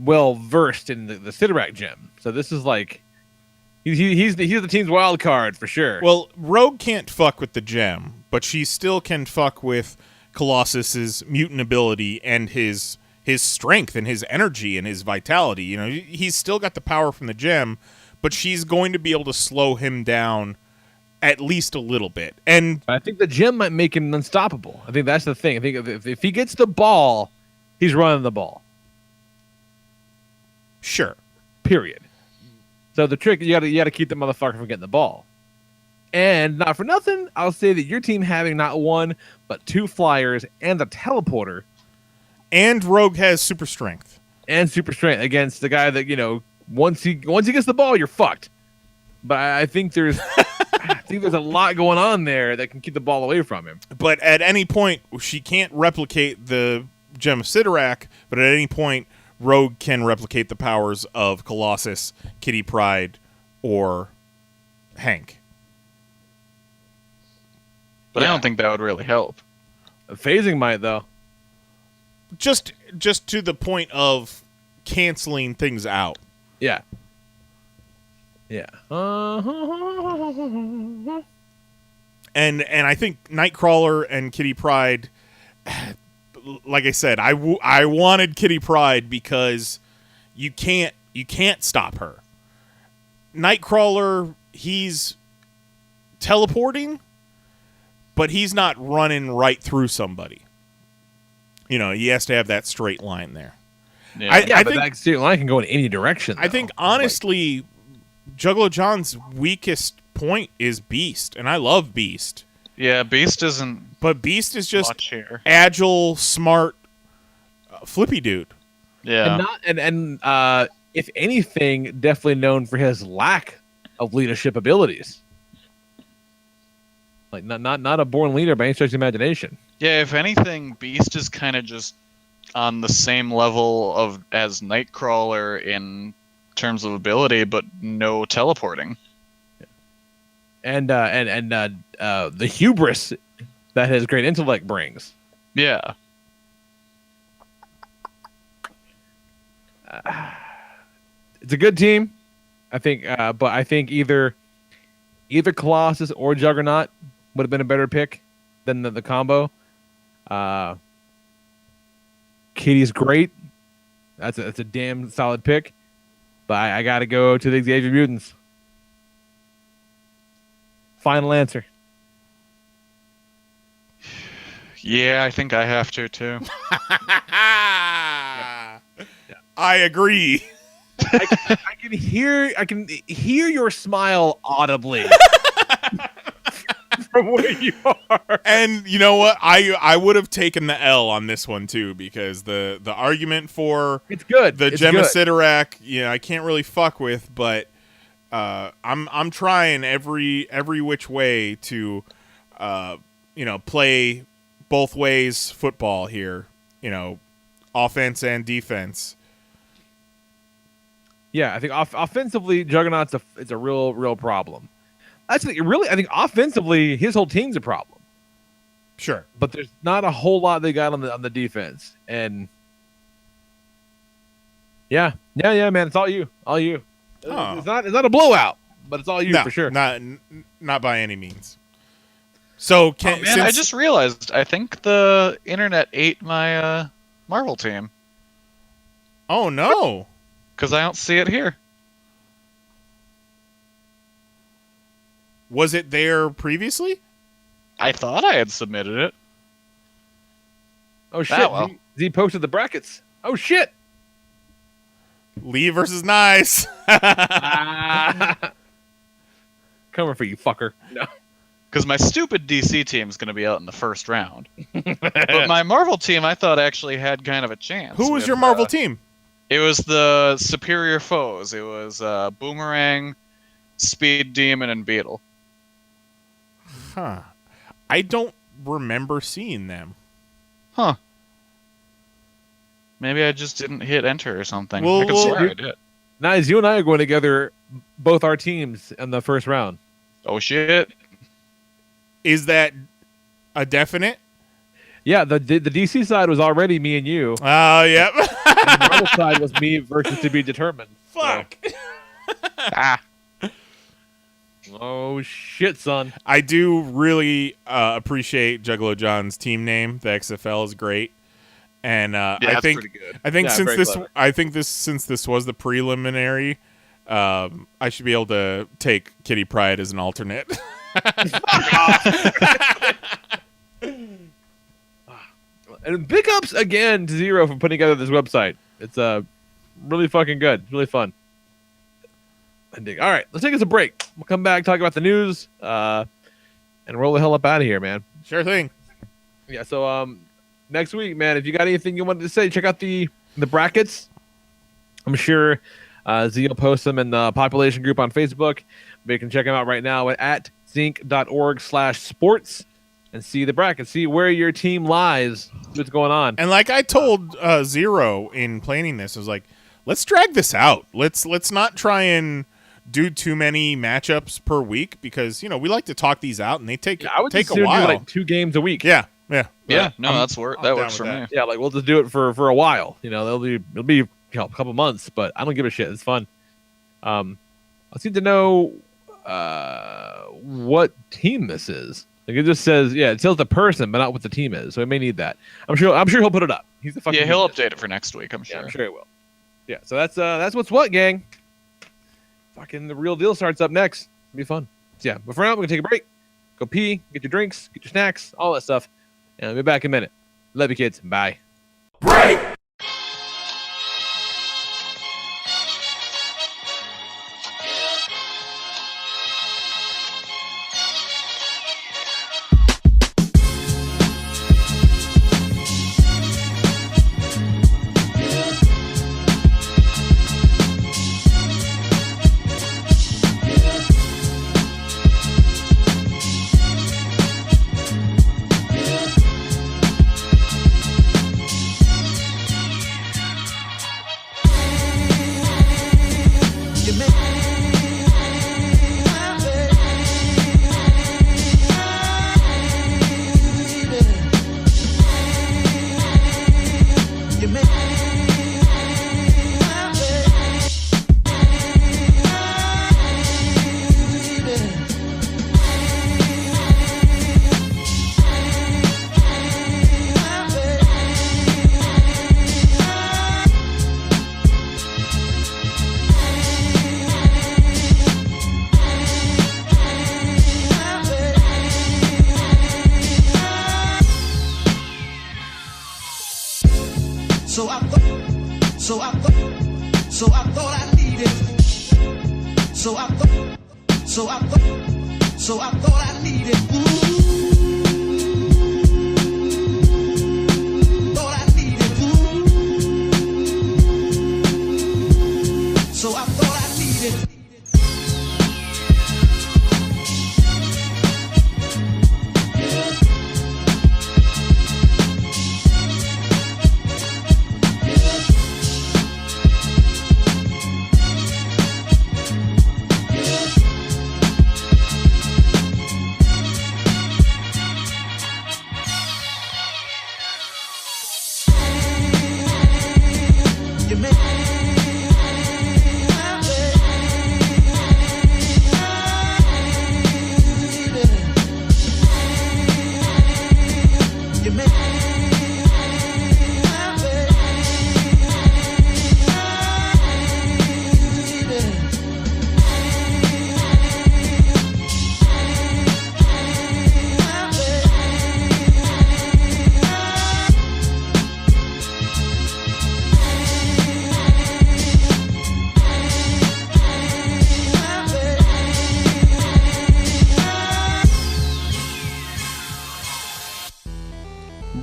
Speaker 2: well versed in the Sidorak gem. So this is like he's the team's wild card for sure.
Speaker 6: Well, Rogue can't fuck with the gem, but she still can fuck with Colossus's mutant ability and his strength and his energy and his vitality. You know, he's still got the power from the gem, but she's going to be able to slow him down at least a little bit. And
Speaker 2: I think the gem might make him unstoppable. I think that's the thing. I think if he gets the ball, he's running the ball.
Speaker 6: Sure.
Speaker 2: Period. So the trick, you gotta keep the motherfucker from getting the ball. And not for nothing, I'll say that your team having not one, but 2 flyers and the teleporter.
Speaker 6: And Rogue has super strength.
Speaker 2: And super strength against the guy that, once he gets the ball, you're fucked. But I think there's a lot going on there that can keep the ball away from him.
Speaker 6: But at any point, she can't replicate the Gem of Sidorak, but at any point, Rogue can replicate the powers of Colossus, Kitty Pryde, or Hank.
Speaker 3: But I don't think that would really help.
Speaker 2: Phasing might, though.
Speaker 6: Just to the point of canceling things out.
Speaker 2: Yeah. Yeah.
Speaker 6: And I think Nightcrawler and Kitty Pryde, like I said, I wanted Kitty Pryde because you can't stop her. Nightcrawler, he's teleporting, but he's not running right through somebody. He has to have that straight line there.
Speaker 3: Yeah,
Speaker 2: I think that straight line can go in any direction, though.
Speaker 6: I think, honestly, Juggalo John's weakest point is Beast, and I love Beast.
Speaker 3: Yeah, Beast isn't.
Speaker 6: But Beast is just
Speaker 3: much here.
Speaker 6: agile, smart, flippy dude.
Speaker 3: Yeah.
Speaker 2: And if anything, definitely known for his lack of leadership abilities. Like not a born leader by any stretch of the imagination.
Speaker 3: Yeah, if anything, Beast is kind of just on the same level as Nightcrawler in terms of ability, but no teleporting.
Speaker 2: And the hubris that his great intellect brings.
Speaker 3: Yeah.
Speaker 2: It's a good team, I think. But I think either Colossus or Juggernaut would have been a better pick than the combo. Kitty's great. That's a damn solid pick. But I got to go to the Xavier Mutants. Final answer.
Speaker 3: Yeah, I think I have to too.
Speaker 6: I agree.
Speaker 2: I can hear your smile audibly from where you are.
Speaker 6: And you know what? I would have taken the L on this one too, because the argument for
Speaker 2: it's good.
Speaker 6: The Gem of Sidorak, I can't really fuck with, but I'm trying every which way to play both ways football here, offense and defense.
Speaker 2: Yeah, I think offensively, Juggernaut's it's a real problem. Actually, really, I think offensively, his whole team's a problem.
Speaker 6: Sure,
Speaker 2: but there's not a whole lot they got on the defense, and yeah, man, it's all you.
Speaker 6: Oh.
Speaker 2: It's not a blowout, but it's all you for sure.
Speaker 6: Not by any means. So,
Speaker 3: I just realized I think the internet ate my Marvel team.
Speaker 6: Oh no!
Speaker 3: Because I don't see it here.
Speaker 6: Was it there previously?
Speaker 3: I thought I had submitted it.
Speaker 2: Oh shit! Z posted the brackets. Oh shit!
Speaker 6: Lee versus Knize.
Speaker 2: Coming for you, fucker. No.
Speaker 3: Because my stupid DC team is going to be out in the first round. But my Marvel team, I thought actually had kind of a chance.
Speaker 6: Who was your Marvel team?
Speaker 3: It was the Superior Foes. It was Boomerang, Speed Demon, and Beetle.
Speaker 6: Huh. I don't remember seeing them.
Speaker 3: Huh. Maybe I just didn't hit enter or something.
Speaker 6: Well,
Speaker 3: I could swear I did.
Speaker 2: Nice, you and I are going together, both our teams in the first round.
Speaker 3: Oh shit!
Speaker 6: Is that a definite?
Speaker 2: Yeah, the DC side was already me and you.
Speaker 6: Oh, yep.
Speaker 2: And the Marvel side was me versus to be determined.
Speaker 6: Fuck.
Speaker 2: So. Oh shit, son!
Speaker 6: I do really appreciate Juggalo John's team name. The XFL is great, and I think since this was the preliminary, I should be able to take Kitty Pryde as an alternate.
Speaker 2: And big ups again to Zero for putting together this website. It's really fucking good. It's really fun. I dig. All right, let's take us a break. We'll come back, talk about the news, and roll the hell up out of here, man.
Speaker 6: Sure thing.
Speaker 2: Yeah. So next week, man, if you got anything you wanted to say, check out the brackets. I'm sure Z will post them in the population group on Facebook. But you can check them out right now at zinc.org/sports and see the brackets, see where your team lies, what's going on.
Speaker 6: And like I told Zero in planning this, I was like, let's drag this out. Let's not try and do too many matchups per week because we like to talk these out and they take
Speaker 2: I would
Speaker 6: take a
Speaker 2: do
Speaker 6: while.
Speaker 2: like 2 games a week.
Speaker 6: Yeah.
Speaker 3: No, that works for me.
Speaker 2: Yeah, like we'll just do it for a while. It'll be a couple months, but I don't give a shit. It's fun. I seem to know what team this is. Like it just says, it tells the person, but not what the team is. So I may need that. I'm sure he'll put it up. He's the fucking
Speaker 3: he'll update it for next week. I'm sure.
Speaker 2: Yeah, I'm sure he will. Yeah, so that's what's what, gang. Fucking the real deal starts up next. It'll be fun. So but for now, we're gonna take a break. Go pee, get your drinks, get your snacks, all that stuff. And I'll be back in a minute. Love you, kids. Bye.
Speaker 6: Break.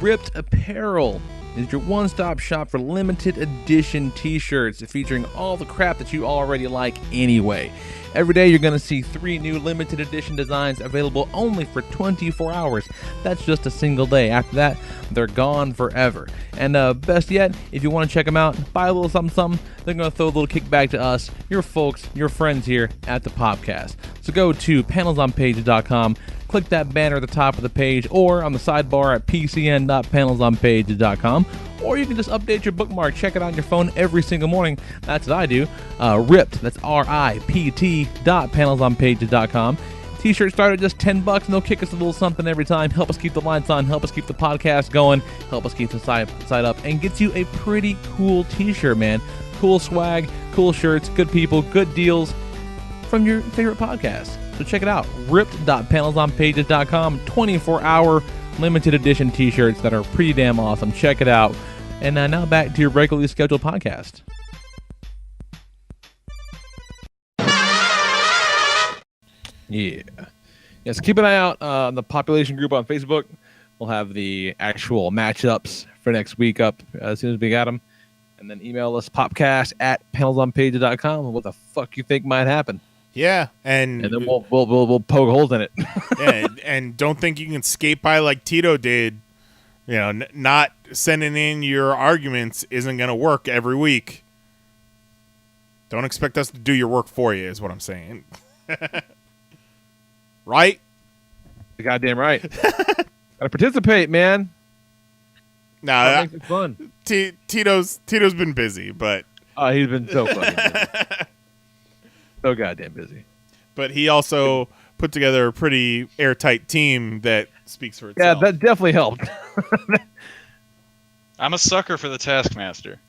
Speaker 2: Ripped Apparel is your one-stop shop for limited edition t-shirts featuring all the crap that you already like anyway. Every day you're going to see 3 new limited edition designs available only for 24 hours. That's just a single day. After that, they're gone forever. And best yet, if you want to check them out, buy a little something, they're going to throw a little kickback to us, your folks, your friends here at the Popcast. So go to PanelsOnPages.com, click that banner at the top of the page, or on the sidebar at pcn.panelsonpages.com, or you can just update your bookmark, check it on your phone every single morning. That's what I do. Ripped, that's RIPT.panelsonpages.com. T-shirts start at just $10 and they'll kick us a little something every time. Help us keep the lights on, help us keep the podcast going, help us keep the site up, and gets you a pretty cool t-shirt, man. Cool swag, cool shirts, good people, good deals from your favorite podcast. So check it out. Ripped.panelsonpages.com. 24-hour limited edition t-shirts that are pretty damn awesome. Check it out. And now back to your regularly scheduled podcast. Yeah. Yes, keep an eye out on the population group on Facebook. We'll have the actual matchups for next week up as soon as we got them. And then email us popcast@panelsonpages.com. What the fuck you think might happen?
Speaker 6: Yeah, and
Speaker 2: then we'll poke holes in it.
Speaker 6: Yeah, and don't think you can skate by like Tito did. You know, not sending in your arguments isn't going to work every week. Don't expect us to do your work for you, is what I'm saying. Right?
Speaker 2: You're goddamn right. Gotta participate, man.
Speaker 6: Nah,
Speaker 2: makes it fun.
Speaker 6: Tito's been busy, but
Speaker 2: he's been so fucking busy. So goddamn busy.
Speaker 6: But he also put together a pretty airtight team that speaks for itself.
Speaker 2: Yeah, that definitely helped.
Speaker 3: I'm a sucker for the Taskmaster.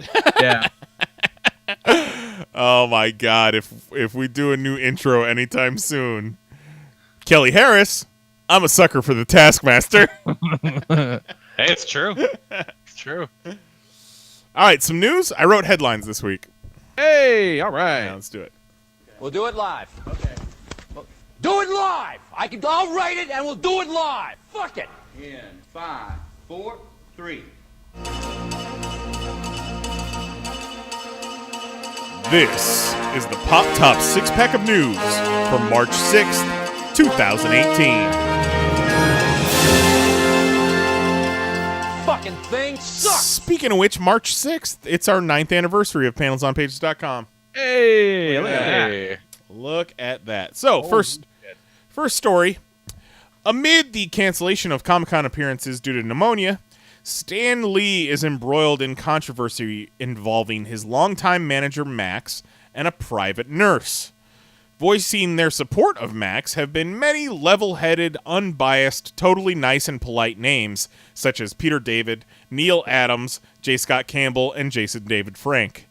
Speaker 2: Yeah.
Speaker 6: Oh my god, if we do a new intro anytime soon. Kelly Harris, I'm a sucker for the Taskmaster.
Speaker 3: Hey, it's true. It's true.
Speaker 6: All right, some news. I wrote headlines this week.
Speaker 2: Hey, all right.
Speaker 6: Yeah, let's do it.
Speaker 8: We'll do it live. Okay. Do it live. I'll write it and we'll do it live. Fuck it.
Speaker 9: In 5, 4, 3.
Speaker 6: This is the Pop Top 6-Pack of News for March 6th, 2018.
Speaker 8: Fucking thing sucks.
Speaker 6: Speaking of which, March 6th, it's our 9th anniversary of PanelsOnPages.com.
Speaker 2: Hey, look at that.
Speaker 3: Hey.
Speaker 6: Look at that. So, first story. Amid the cancellation of Comic-Con appearances due to pneumonia, Stan Lee is embroiled in controversy involving his longtime manager Max and a private nurse. Voicing their support of Max have been many level-headed, unbiased, totally nice and polite names, such as Peter David, Neil Adams, J. Scott Campbell, and Jason David Frank.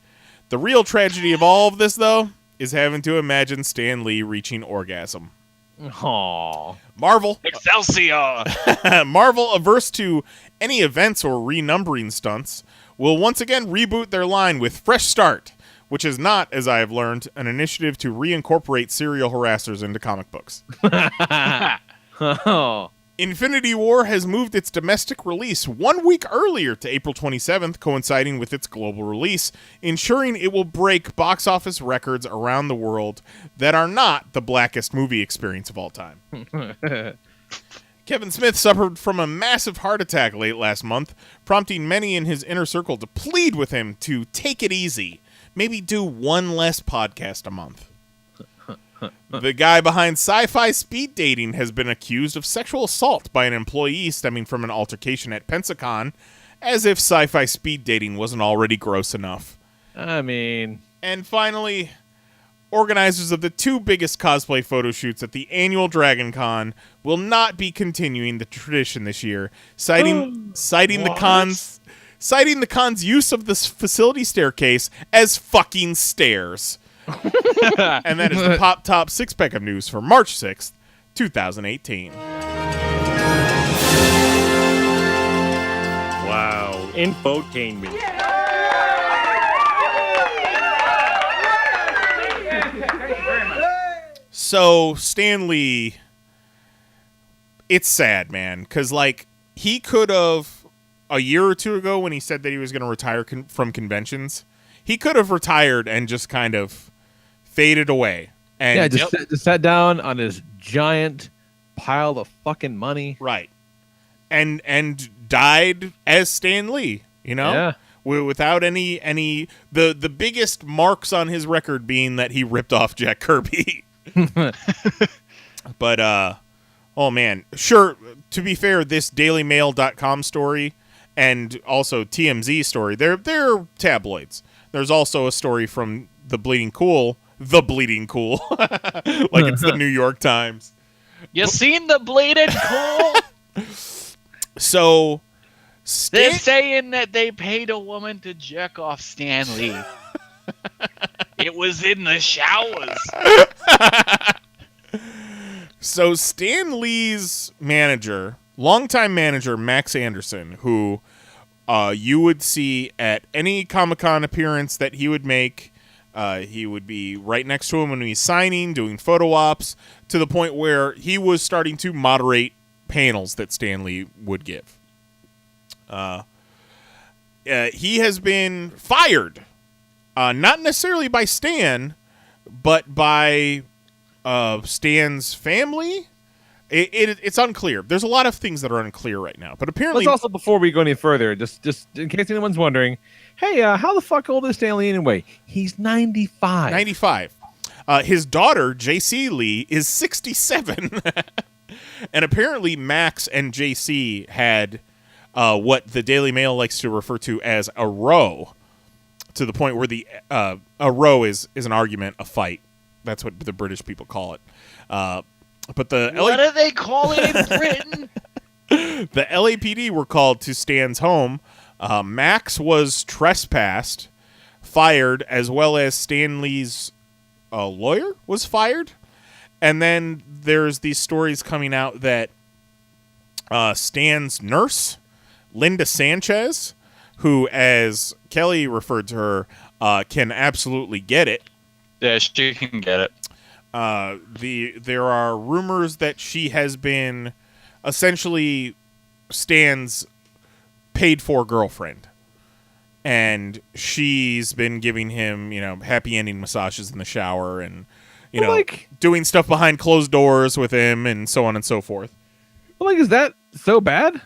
Speaker 6: The real tragedy of all of this, though, is having to imagine Stan Lee reaching orgasm.
Speaker 2: Aww.
Speaker 6: Marvel,
Speaker 3: Excelsior!
Speaker 6: Marvel, averse to any events or renumbering stunts, will once again reboot their line with Fresh Start, which is not, as I have learned, an initiative to reincorporate serial harassers into comic books.
Speaker 2: Oh.
Speaker 6: Infinity War has moved its domestic release 1 week earlier to April 27th, coinciding with its global release, ensuring it will break box office records around the world that are not the blackest movie experience of all time. Kevin Smith suffered from a massive heart attack late last month, prompting many in his inner circle to plead with him to take it easy, maybe do one less podcast a month. The guy behind Sci-Fi Speed Dating has been accused of sexual assault by an employee stemming from an altercation at Pensacon, as if Sci-Fi Speed Dating wasn't already gross enough.
Speaker 2: I mean...
Speaker 6: And finally, organizers of the 2 biggest cosplay photo shoots at the annual Dragon Con will not be continuing the tradition this year, citing the con's use of this facility staircase as fucking stairs. And that is the Pop Top 6-Pack of News for March 6th, 2018.
Speaker 10: Wow. Infotainment.
Speaker 6: So, Stan Lee, it's sad, man, because, like, he could have a year or two ago when he said that he was going to retire from conventions. He could have retired and just kind of faded away. And
Speaker 2: just sat down on his giant pile of fucking money.
Speaker 6: Right. And died as Stan Lee,
Speaker 2: Yeah.
Speaker 6: Without any the biggest marks on his record being that he ripped off Jack Kirby. But oh man, sure, to be fair, this dailymail.com story and also TMZ story, they're tabloids. There's also a story from the Bleeding Cool, like it's the New York Times.
Speaker 3: You seen the Bleeding Cool?
Speaker 6: So
Speaker 3: they're saying that they paid a woman to jerk off Stan Lee. It was in the showers.
Speaker 6: So Stan Lee's manager, longtime manager Max Anderson, who you would see at any Comic-Con appearance that he would make, he would be right next to him when he's signing, doing photo ops, to the point where he was starting to moderate panels that Stan Lee would give. He has been fired, not necessarily by Stan, but by Stan's family. It's unclear. There's a lot of things that are unclear right now, but apparently.
Speaker 2: Let's also, before we go any further, just in case anyone's wondering, hey, how the fuck old is Stan Lee anyway? He's 95.
Speaker 6: 95. His daughter, JC Lee, is 67. And apparently Max and JC had what the Daily Mail likes to refer to as a row, to the point where a row is an argument, a fight. That's what the British people call it. But
Speaker 3: what do they call it in Britain?
Speaker 6: The LAPD were called to Stan's home. Max was trespassed, fired, as well as Stan Lee's lawyer was fired. And then there's these stories coming out that Stan's nurse, Linda Sanchez, who, as Kelly referred to her, can absolutely get it.
Speaker 3: Yeah, she can get it.
Speaker 6: There are rumors that she has been essentially Stan's paid-for girlfriend, and she's been giving him, happy ending massages in the shower, and doing stuff behind closed doors with him, and so on and so forth.
Speaker 2: Is that so bad?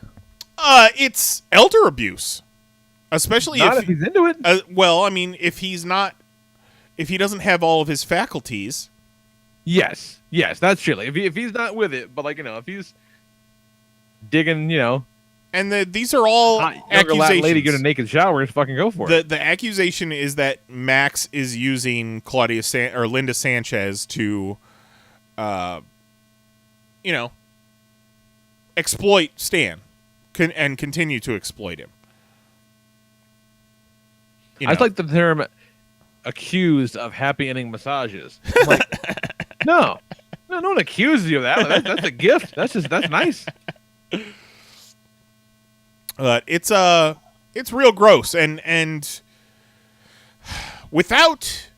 Speaker 6: It's elder abuse, especially
Speaker 2: if he's into it.
Speaker 6: If he doesn't have all of his faculties.
Speaker 2: Yes, that's true. If he's not with it, but if he's digging,
Speaker 6: and these are all accusations.
Speaker 2: Latin lady get a naked shower, just fucking go for it.
Speaker 6: The accusation is that Max is using Linda Sanchez to, exploit Stan, and continue to exploit him.
Speaker 2: I just like the term accused of happy ending massages. No one accuses you of that. That's a gift. That's nice.
Speaker 6: It's real gross, and without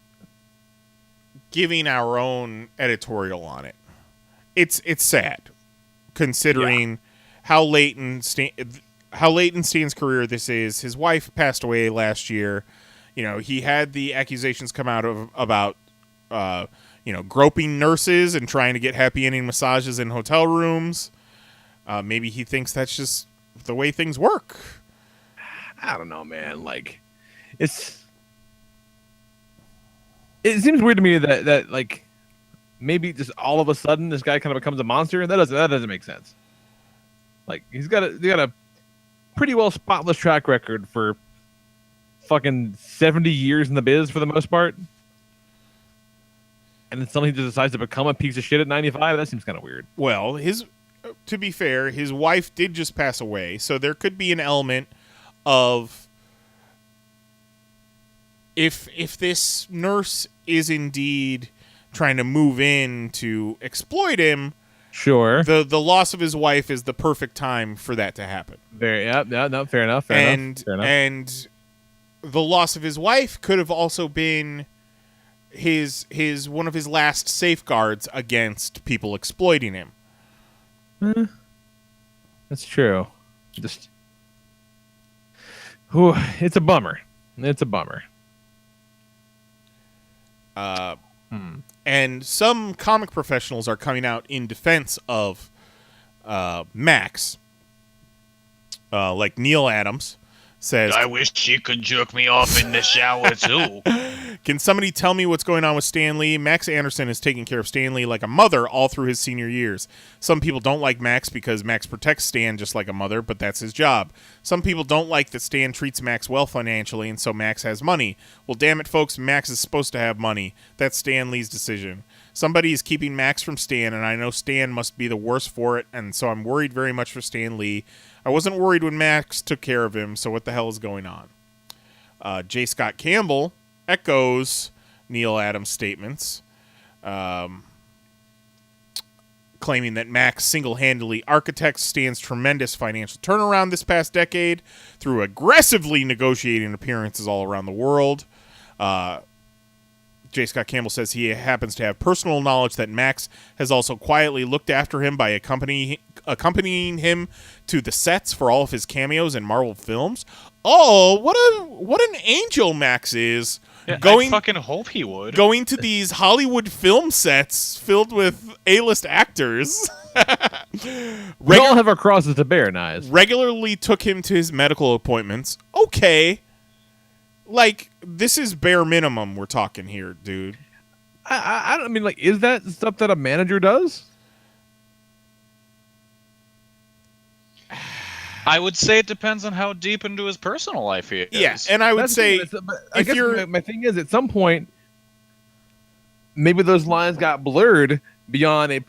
Speaker 6: giving our own editorial on it, it's sad, considering how late in Stan's career this is. His wife passed away last year. He had the accusations come out about groping nurses and trying to get happy ending massages in hotel rooms. Maybe he thinks that's just the way things work.
Speaker 2: I don't know, man. It seems weird to me that maybe just all of a sudden this guy kind of becomes a monster. That doesn't make sense. He's got a pretty well spotless track record for fucking 70 years in the biz for the most part. And then suddenly he just decides to become a piece of shit at 95. That seems kind of weird.
Speaker 6: Well, to be fair, his wife did just pass away, so there could be an element of if this nurse is indeed trying to move in to exploit him.
Speaker 2: Sure.
Speaker 6: The loss of his wife is the perfect time for that to happen.
Speaker 2: Fair enough. Fair enough.
Speaker 6: And the loss of his wife could have also been his one of his last safeguards against people exploiting him.
Speaker 2: That's true. Just Whew, it's a bummer. It's a bummer.
Speaker 6: And some comic professionals are coming out in defense of Max. Like Neil Adams says,
Speaker 3: I wish she could jerk me off in the shower too.
Speaker 6: can somebody tell me what's going on with Stan Lee? Max Anderson is taking care of Stan Lee like a mother all through his senior years. Some people don't like Max because Max protects Stan just like a mother, but that's his job. Some people don't like that Stan treats Max well financially, and so Max has money. Well, damn it, folks, Max is supposed to have money. That's Stan Lee's decision. Somebody is keeping Max from Stan, and I know Stan must be the worst for it, and so I'm worried very much for Stan Lee. I wasn't worried when Max took care of him, so what the hell is going on? J. Scott Campbell echoes Neil Adams' statements, claiming that Max single-handedly architects Stan's tremendous financial turnaround this past decade through aggressively negotiating appearances all around the world. J. Scott Campbell says he happens to have personal knowledge that Max has also quietly looked after him by accompanying him to the sets for all of his cameos in Marvel films. Oh, what an angel Max is.
Speaker 3: Yeah, I fucking hope he would.
Speaker 6: Going to these Hollywood film sets filled with A-list actors.
Speaker 2: We all have our crosses to bear, Knize.
Speaker 6: Regularly took him to his medical appointments. Okay. Like, this is bare minimum we're talking here, dude.
Speaker 2: I mean, like, is that stuff that a manager does?
Speaker 3: I would say it depends on how deep into his personal life he is.
Speaker 6: Yeah, and I would say
Speaker 2: I guess my thing is, at some point, maybe those lines got blurred beyond a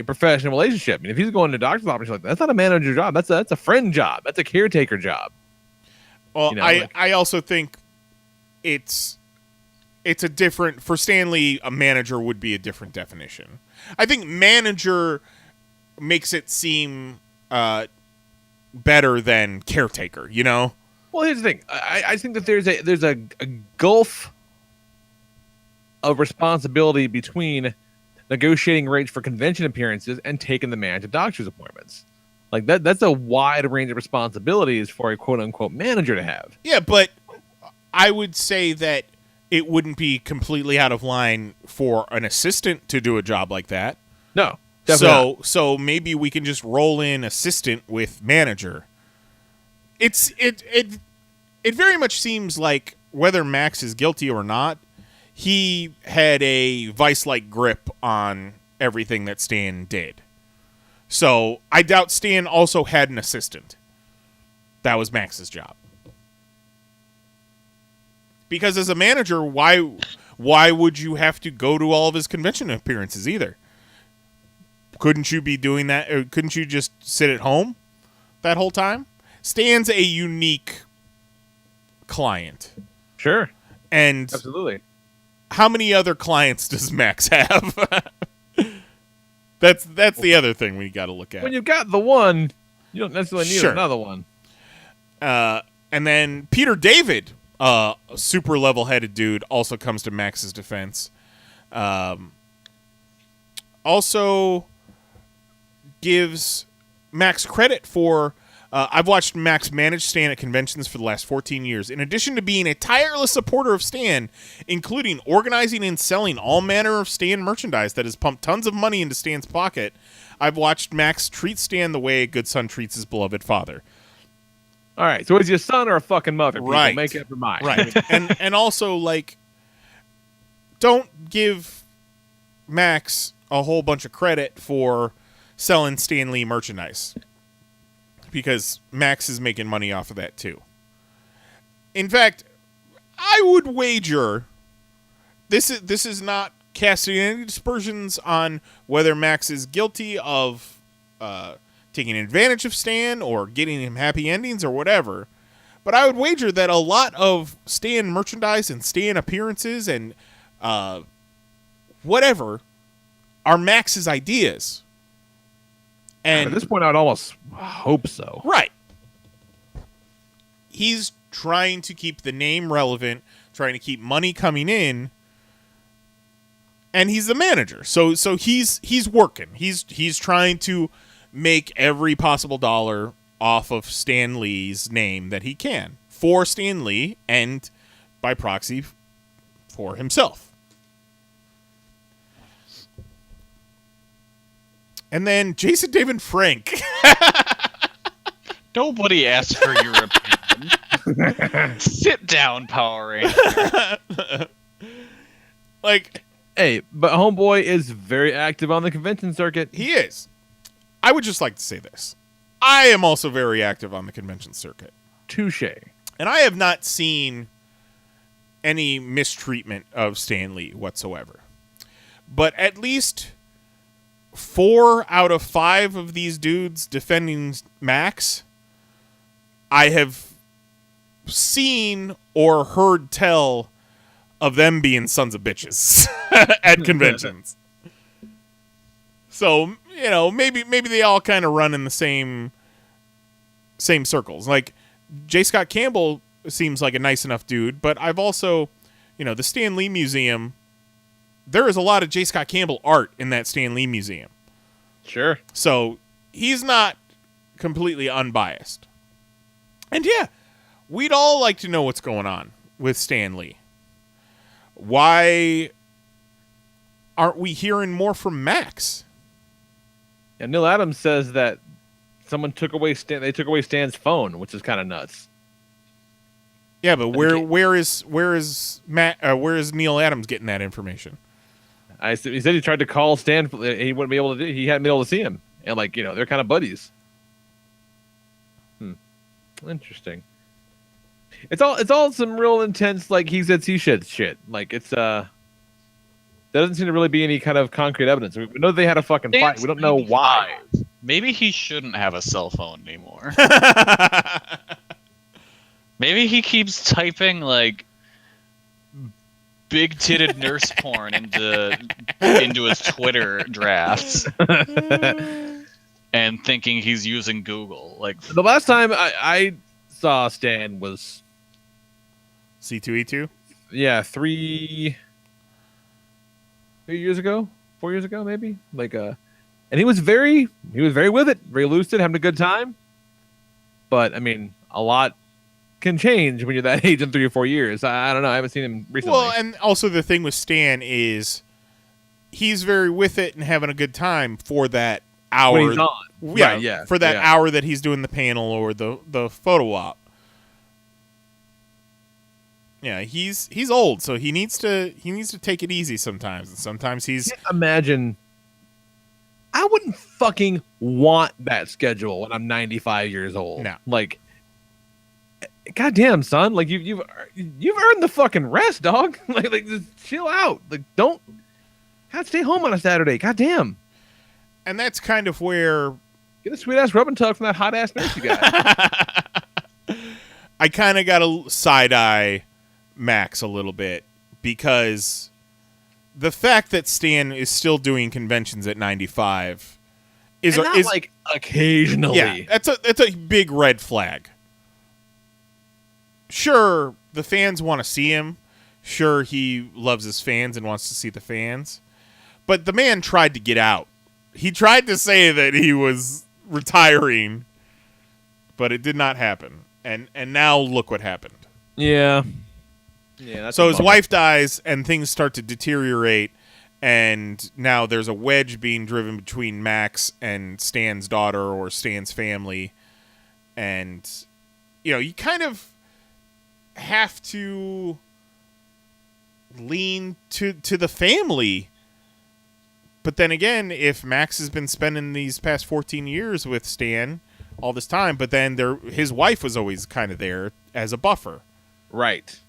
Speaker 2: professional relationship. I mean, if he's going to doctor's office, like that's not a manager job. That's a friend job. That's a caretaker job.
Speaker 6: Well, I also think it's a different, for Stan Lee, a manager would be a different definition. I think manager makes it seem better than caretaker, you know?
Speaker 2: Well, here's the thing. I think that there's a gulf of responsibility between negotiating rates for convention appearances and taking the man to doctor's appointments. Like that's a wide range of responsibilities for a quote unquote manager to have.
Speaker 6: Yeah, but I would say that it wouldn't be completely out of line for an assistant to do a job like that.
Speaker 2: No. Definitely
Speaker 6: so maybe we can just roll in assistant with manager. It very much seems like whether Max is guilty or not, he had a vice-like grip on everything that Stan did. So I doubt Stan also had an assistant. That was Max's job. Because as a manager, why would you have to go to all of his convention appearances either? Couldn't you be doing that? Or couldn't you just sit at home that whole time? Stan's a unique client.
Speaker 2: Sure.
Speaker 6: And
Speaker 2: absolutely.
Speaker 6: How many other clients does Max have? That's the other thing we got to look at.
Speaker 2: When you've got the one, you don't necessarily need another one.
Speaker 6: And then Peter David, a super level-headed dude, also comes to Max's defense. Also gives Max credit for... I've watched Max manage Stan at conventions for the last 14 years. In addition to being a tireless supporter of Stan, including organizing and selling all manner of Stan merchandise that has pumped tons of money into Stan's pocket, I've watched Max treat Stan the way a good son treats his beloved father.
Speaker 2: All right, so is your son or a fucking mother? People?
Speaker 6: Right.
Speaker 2: Make up your mind.
Speaker 6: Right. and also, like, don't give Max a whole bunch of credit for selling Stan Lee merchandise, because Max is making money off of that too. In fact, I would wager this is not casting any dispersions on whether Max is guilty of taking advantage of Stan or getting him happy endings or whatever. But I would wager that a lot of Stan merchandise and Stan appearances and whatever are Max's ideas. And
Speaker 2: at this point, I'd almost hope so.
Speaker 6: Right. He's trying to keep the name relevant, trying to keep money coming in, and he's the manager. So he's working. He's trying to make every possible dollar off of Stan Lee's name that he can for Stan Lee and by proxy for himself. And then Jason David Frank.
Speaker 3: Nobody asked for your opinion. Sit down, Power Ranger.
Speaker 6: Like,
Speaker 2: hey, but Homeboy is very active on the convention circuit.
Speaker 6: He is. I would just like to say this. I am also very active on the convention circuit.
Speaker 2: Touche.
Speaker 6: And I have not seen any mistreatment of Stan Lee whatsoever. But at least 4 out of 5 of these dudes defending Max, I have seen or heard tell of them being sons of bitches at conventions. So, you know, maybe they all kind of run in the same circles. Like, J. Scott Campbell seems like a nice enough dude, but I've also, you know, the Stan Lee Museum, there is a lot of J. Scott Campbell art in that Stan Lee Museum.
Speaker 2: Sure.
Speaker 6: So he's not completely unbiased. And yeah, we'd all like to know what's going on with Stan Lee. Why aren't we hearing more from Max?
Speaker 2: And Neil Adams says that someone took away Stan's phone, which is kind of nuts.
Speaker 6: Yeah, but where is Neil Adams getting that information?
Speaker 2: He said he tried to call Stan. He wouldn't be able to. He hadn't been able to see him, and like, you know, they're kind of buddies. Interesting. It's all some real intense, like, he said she said shit. Like, it's there doesn't seem to really be any kind of concrete evidence. We know they had a fucking fight. We don't know why.
Speaker 3: Maybe he shouldn't have a cell phone anymore. Maybe he keeps typing like big-titted nurse porn into his Twitter drafts, and thinking he's using Google. Like,
Speaker 2: the last time I saw Stan was
Speaker 6: C2E2.
Speaker 2: Yeah, 3 years ago, 4 years ago, maybe. Like, and he was very with it, very lucid, having a good time. But I mean, a lot can change when you're that age in 3 or 4 years. I don't know. I haven't seen him recently.
Speaker 6: Well, and also the thing with Stan is he's very with it and having a good time for that hour.
Speaker 2: When he's on.
Speaker 6: Yeah,
Speaker 2: Right, yeah,
Speaker 6: for that
Speaker 2: yeah.
Speaker 6: hour that he's doing the panel or the photo op. Yeah, he's old, so he needs to take it easy sometimes. And sometimes he's
Speaker 2: imagine. I wouldn't fucking want that schedule when I'm 95 years old.
Speaker 6: No.
Speaker 2: Like, goddamn, son. Like, you've earned the fucking rest, dog. like just chill out. Like, don't stay home on a Saturday. Goddamn.
Speaker 6: And that's kind of where
Speaker 2: get a sweet ass rub and tug from that hot ass nurse you got.
Speaker 6: I kind of got to side eye Max a little bit, because the fact that Stan is still doing conventions at 95 is
Speaker 2: like occasionally.
Speaker 6: Yeah, that's a big red flag. Sure, the fans want to see him. Sure, he loves his fans and wants to see the fans. But the man tried to get out. He tried to say that he was retiring, but it did not happen. And now look what happened.
Speaker 2: Yeah. Yeah. That's
Speaker 6: so his wife dies, and things start to deteriorate, and now there's a wedge being driven between Max and Stan's daughter or Stan's family, and you know, you kind of have to lean to the family. But then again, if Max has been spending these past 14 years with Stan all this time, but then his wife was always kind of there as a buffer.
Speaker 2: Right.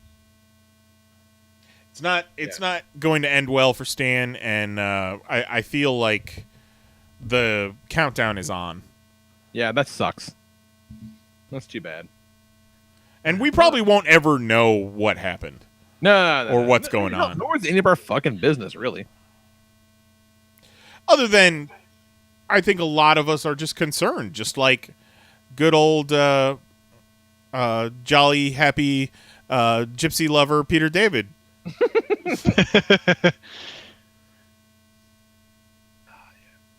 Speaker 6: It's not going to end well for Stan, and I feel like the countdown is on.
Speaker 2: Yeah, that sucks. That's too bad.
Speaker 6: And we probably won't ever know what happened.
Speaker 2: No,
Speaker 6: what's going on.
Speaker 2: Nor is any of our fucking business, really.
Speaker 6: Other than, I think a lot of us are just concerned, just like good old jolly, happy gypsy lover Peter David.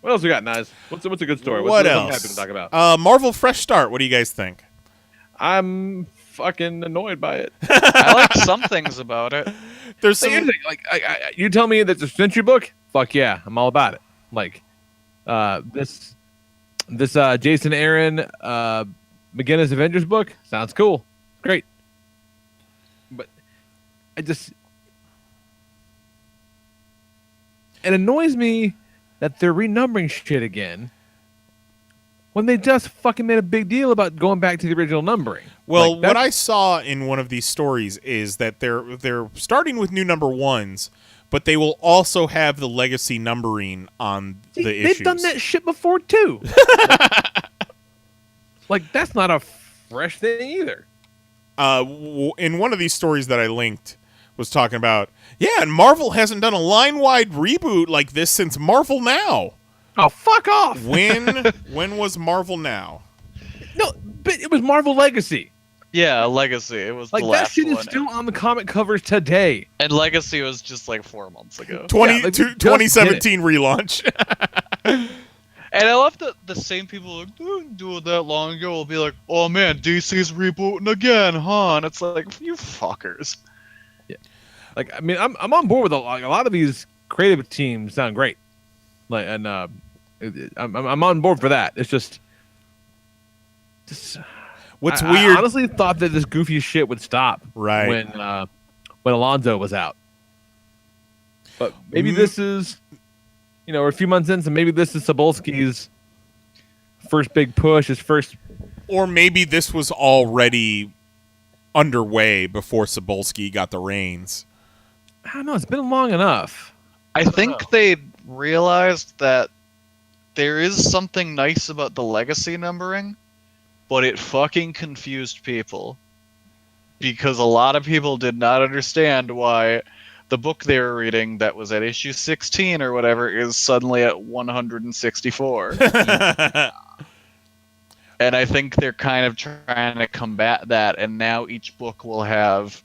Speaker 2: What else we got, Knize? What's a good story?
Speaker 6: What
Speaker 2: what's
Speaker 6: else?
Speaker 2: something happy to talk about?
Speaker 6: Marvel Fresh Start. What do you guys think?
Speaker 2: I'm fucking annoyed by it.
Speaker 3: I like some things about it.
Speaker 6: There's some.
Speaker 2: Like, you tell me that's a century book? Fuck yeah, I'm all about it. Like, this Jason Aaron McGinnis Avengers book sounds cool, great. But it annoys me that they're renumbering shit again when they just fucking made a big deal about going back to the original numbering.
Speaker 6: Well,
Speaker 2: like,
Speaker 6: what I saw in one of these stories is that they're starting with new number ones, but they will also have the legacy numbering on the issues.
Speaker 2: They've done that shit before too. Like that's not a fresh thing either.
Speaker 6: In one of these stories that I linked was talking about, yeah, and Marvel hasn't done a line-wide reboot like this since Marvel Now.
Speaker 2: Oh, fuck off.
Speaker 6: When was Marvel Now?
Speaker 2: No, but it was Marvel Legacy.
Speaker 3: Yeah, Legacy. It was
Speaker 2: like
Speaker 3: the
Speaker 2: that
Speaker 3: last
Speaker 2: shit
Speaker 3: one.
Speaker 2: is still on the comic covers today.
Speaker 3: And Legacy was just like 4 months ago.
Speaker 6: 2017 relaunch.
Speaker 3: And I love that the same people like, didn't do it that long ago will be like, oh man, DC's rebooting again, huh? And it's like, you fuckers.
Speaker 2: Yeah. Like, I mean, I'm on board with a lot of these creative teams sound great. Like, and I'm on board for that. It's just
Speaker 6: what's
Speaker 2: I
Speaker 6: weird.
Speaker 2: honestly thought that this goofy shit would stop
Speaker 6: right
Speaker 2: when Alonzo was out. But maybe this is, we're a few months in, so maybe this is Cebulski's first big push, his first.
Speaker 6: Or maybe this was already underway before Cebulski got the reins.
Speaker 2: I don't know. It's been long enough.
Speaker 3: I think they realized that there is something nice about the legacy numbering, but it fucking confused people. Because a lot of people did not understand why the book they were reading that was at issue 16 or whatever is suddenly at 164. And I think they're kind of trying to combat that, and now each book will have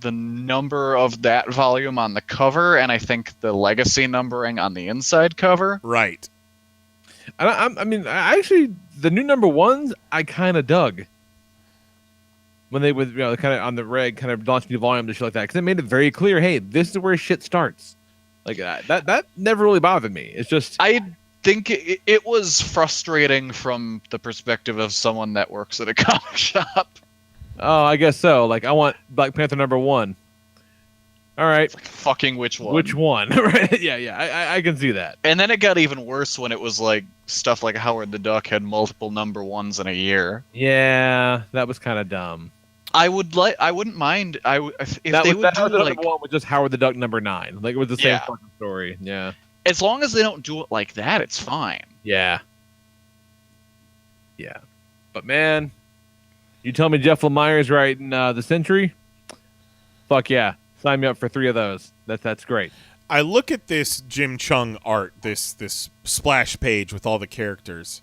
Speaker 3: the number of that volume on the cover, and I think the legacy numbering on the inside cover.
Speaker 6: Right.
Speaker 2: I mean, actually, the new number ones, I kind of dug. When they would, kind of on the reg, kind of launch new volumes and shit like that, because it made it very clear, hey, this is where shit starts. Like that never really bothered me. It's just
Speaker 3: I think it was frustrating from the perspective of someone that works at a comic shop.
Speaker 2: Oh, I guess so. Like, I want Black Panther number 1. All right.
Speaker 3: Like, fucking which one?
Speaker 2: Which one? Right? Yeah. I can see that.
Speaker 3: And then it got even worse when it was like stuff like Howard the Duck had multiple number ones in a year.
Speaker 2: Yeah, that was kind of dumb.
Speaker 3: I wouldn't mind. If they would do like
Speaker 2: one with just Howard the Duck number 9. Like it was the same fucking story. Yeah.
Speaker 3: As long as they don't do it like that, it's fine.
Speaker 2: Yeah. Yeah. But man, you tell me Jeff Lemire's writing the Century? Fuck yeah. Sign me up for 3 of those. That's great.
Speaker 6: I look at this Jim Chung art, this splash page with all the characters,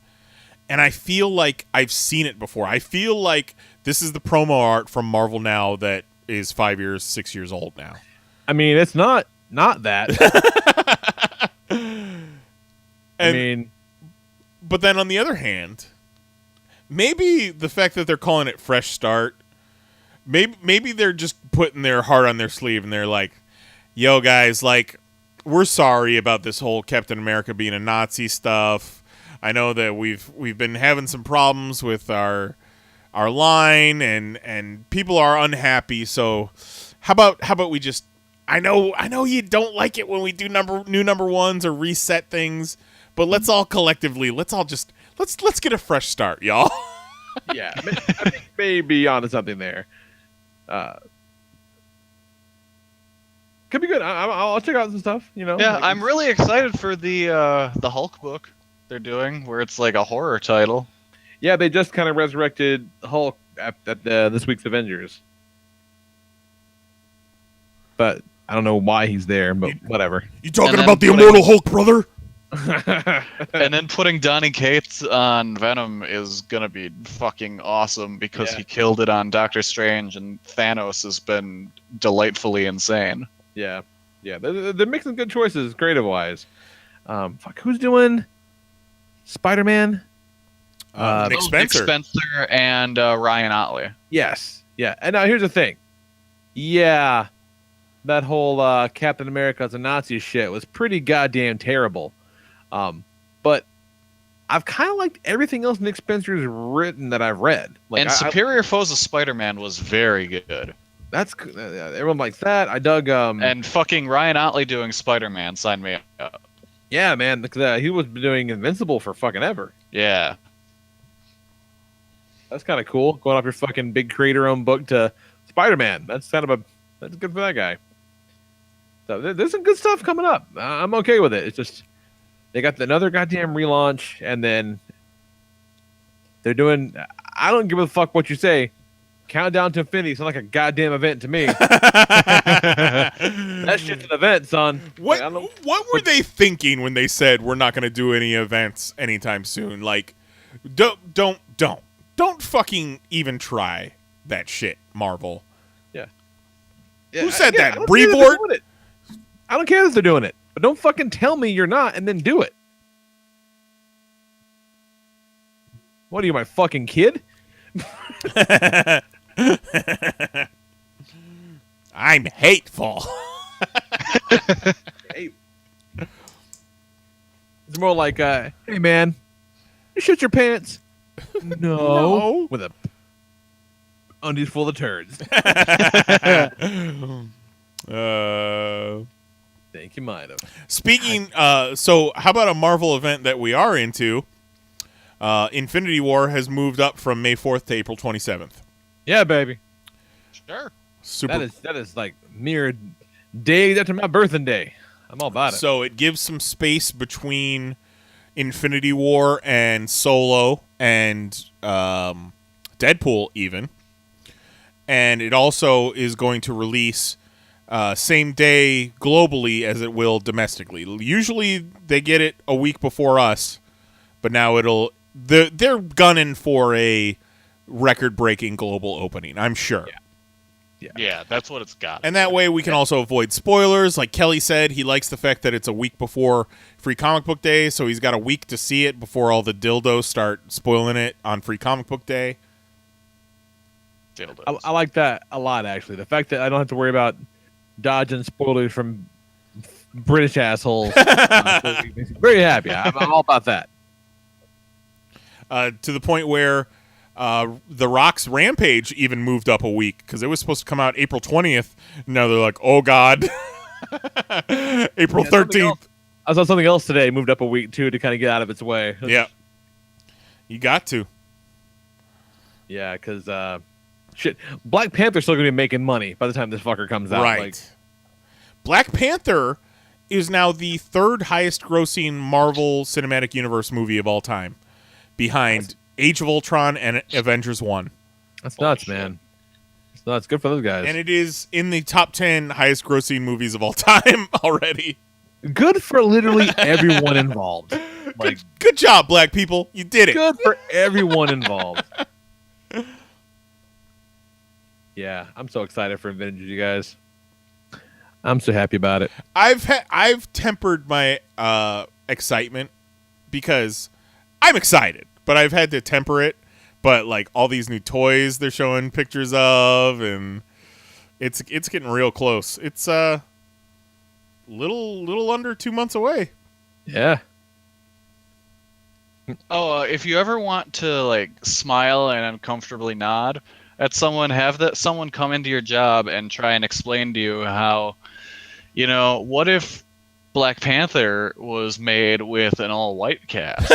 Speaker 6: and I feel like I've seen it before. I feel like this is the promo art from Marvel Now that is 5 years, 6 years old now.
Speaker 2: I mean, it's not that.
Speaker 6: But then on the other hand, maybe the fact that they're calling it Fresh Start, maybe they're just putting their heart on their sleeve and they're like, yo guys, like, we're sorry about this whole Captain America being a Nazi stuff. I know that we've been having some problems with our line and people are unhappy, so how about we just I know you don't like it when we do new number ones or reset things, but let's all collectively let's get a fresh start, y'all.
Speaker 2: Yeah, I think maybe onto something there. Could be good. I'll check out some stuff.
Speaker 3: Yeah, like, I'm really excited for the Hulk book they're doing, where it's like a horror title.
Speaker 2: Yeah, they just kind of resurrected Hulk at this week's Avengers, but I don't know why he's there. But whatever.
Speaker 6: You talking about the Immortal Hulk, brother?
Speaker 3: And then putting Donny Cates on Venom is gonna be fucking awesome because he killed it on Doctor Strange, and Thanos has been delightfully insane.
Speaker 2: Yeah, they're making good choices creative wise. Who's doing Spider-Man.
Speaker 6: Nick Spencer.
Speaker 3: Nick Spencer and Ryan Otley.
Speaker 2: Yes. Yeah. And now here's the thing. Yeah, that whole Captain America's a Nazi shit was pretty goddamn terrible. But I've kind of liked everything else Nick Spencer's written that I've read. Like,
Speaker 3: and Superior Foes of Spider-Man was very good.
Speaker 2: That's everyone likes that. I dug
Speaker 3: and fucking Ryan Otley doing Spider-Man signed me up.
Speaker 2: Yeah, man, he was doing Invincible for fucking ever.
Speaker 3: Yeah,
Speaker 2: that's kind of cool. Going off your fucking big creator-owned book to Spider-Man. That's good for that guy. So there's some good stuff coming up. I'm okay with it. It's just they got another goddamn relaunch, and then they're doing. I don't give a fuck what you say. Countdown to Infinity sounds like a goddamn event to me. That shit's an event, son.
Speaker 6: What were they thinking when they said we're not going to do any events anytime soon? Like, don't fucking even try that shit, Marvel.
Speaker 2: Yeah.
Speaker 6: Who said that? Brevoort?
Speaker 2: I don't care if they're doing it, but don't fucking tell me you're not and then do it. What are you, my fucking kid?
Speaker 6: I'm hateful.
Speaker 2: It's more like, hey man, you shit your pants. No. With a undies full of turds. Think you might have.
Speaker 6: Speaking, so how about a Marvel event that we are into? Infinity War has moved up from May 4th to April 27th.
Speaker 2: Yeah, baby.
Speaker 3: Sure.
Speaker 6: Super.
Speaker 2: That is like mere days after my birthday. I'm all about it.
Speaker 6: So it gives some space between Infinity War and Solo and Deadpool even. And it also is going to release same day globally as it will domestically. Usually they get it a week before us, but now they're gunning for a record-breaking global opening, I'm sure.
Speaker 3: Yeah, that's what it's got.
Speaker 6: And that way we can also avoid spoilers. Like Kelly said, he likes the fact that it's a week before Free Comic Book Day, so he's got a week to see it before all the dildos start spoiling it on Free Comic Book Day.
Speaker 2: I like that a lot, actually. The fact that I don't have to worry about dodging spoilers from British assholes. Very happy. I'm all about that.
Speaker 6: To the point where The Rock's Rampage even moved up a week because it was supposed to come out April 20th. Now they're like, oh, God. April 13th.
Speaker 2: I saw something else today moved up a week, too, to kind of get out of its way.
Speaker 6: Yeah. You got to.
Speaker 2: Yeah, because, shit, Black Panther's still going to be making money by the time this fucker comes out.
Speaker 6: Right. Like, Black Panther is now the third highest grossing Marvel Cinematic Universe movie of all time, behind Age of Ultron and Avengers 1.
Speaker 2: That's nuts, man. It's nuts. Good for those guys.
Speaker 6: And it is in the top 10 highest grossing movies of all time already.
Speaker 2: Good for literally everyone involved. Like,
Speaker 6: good job, black people. You did it.
Speaker 2: Good for everyone involved. Yeah, I'm so excited for Avengers, you guys. I'm so happy about it.
Speaker 6: I've tempered my excitement because I'm excited, but I've had to temper it. But like all these new toys they're showing pictures of, and it's getting real close. It's little under 2 months away.
Speaker 2: Yeah.
Speaker 3: Oh, if you ever want to like smile and uncomfortably nod at someone, have that someone come into your job and try and explain to you how, you know, what if Black Panther was made with an all-white cast?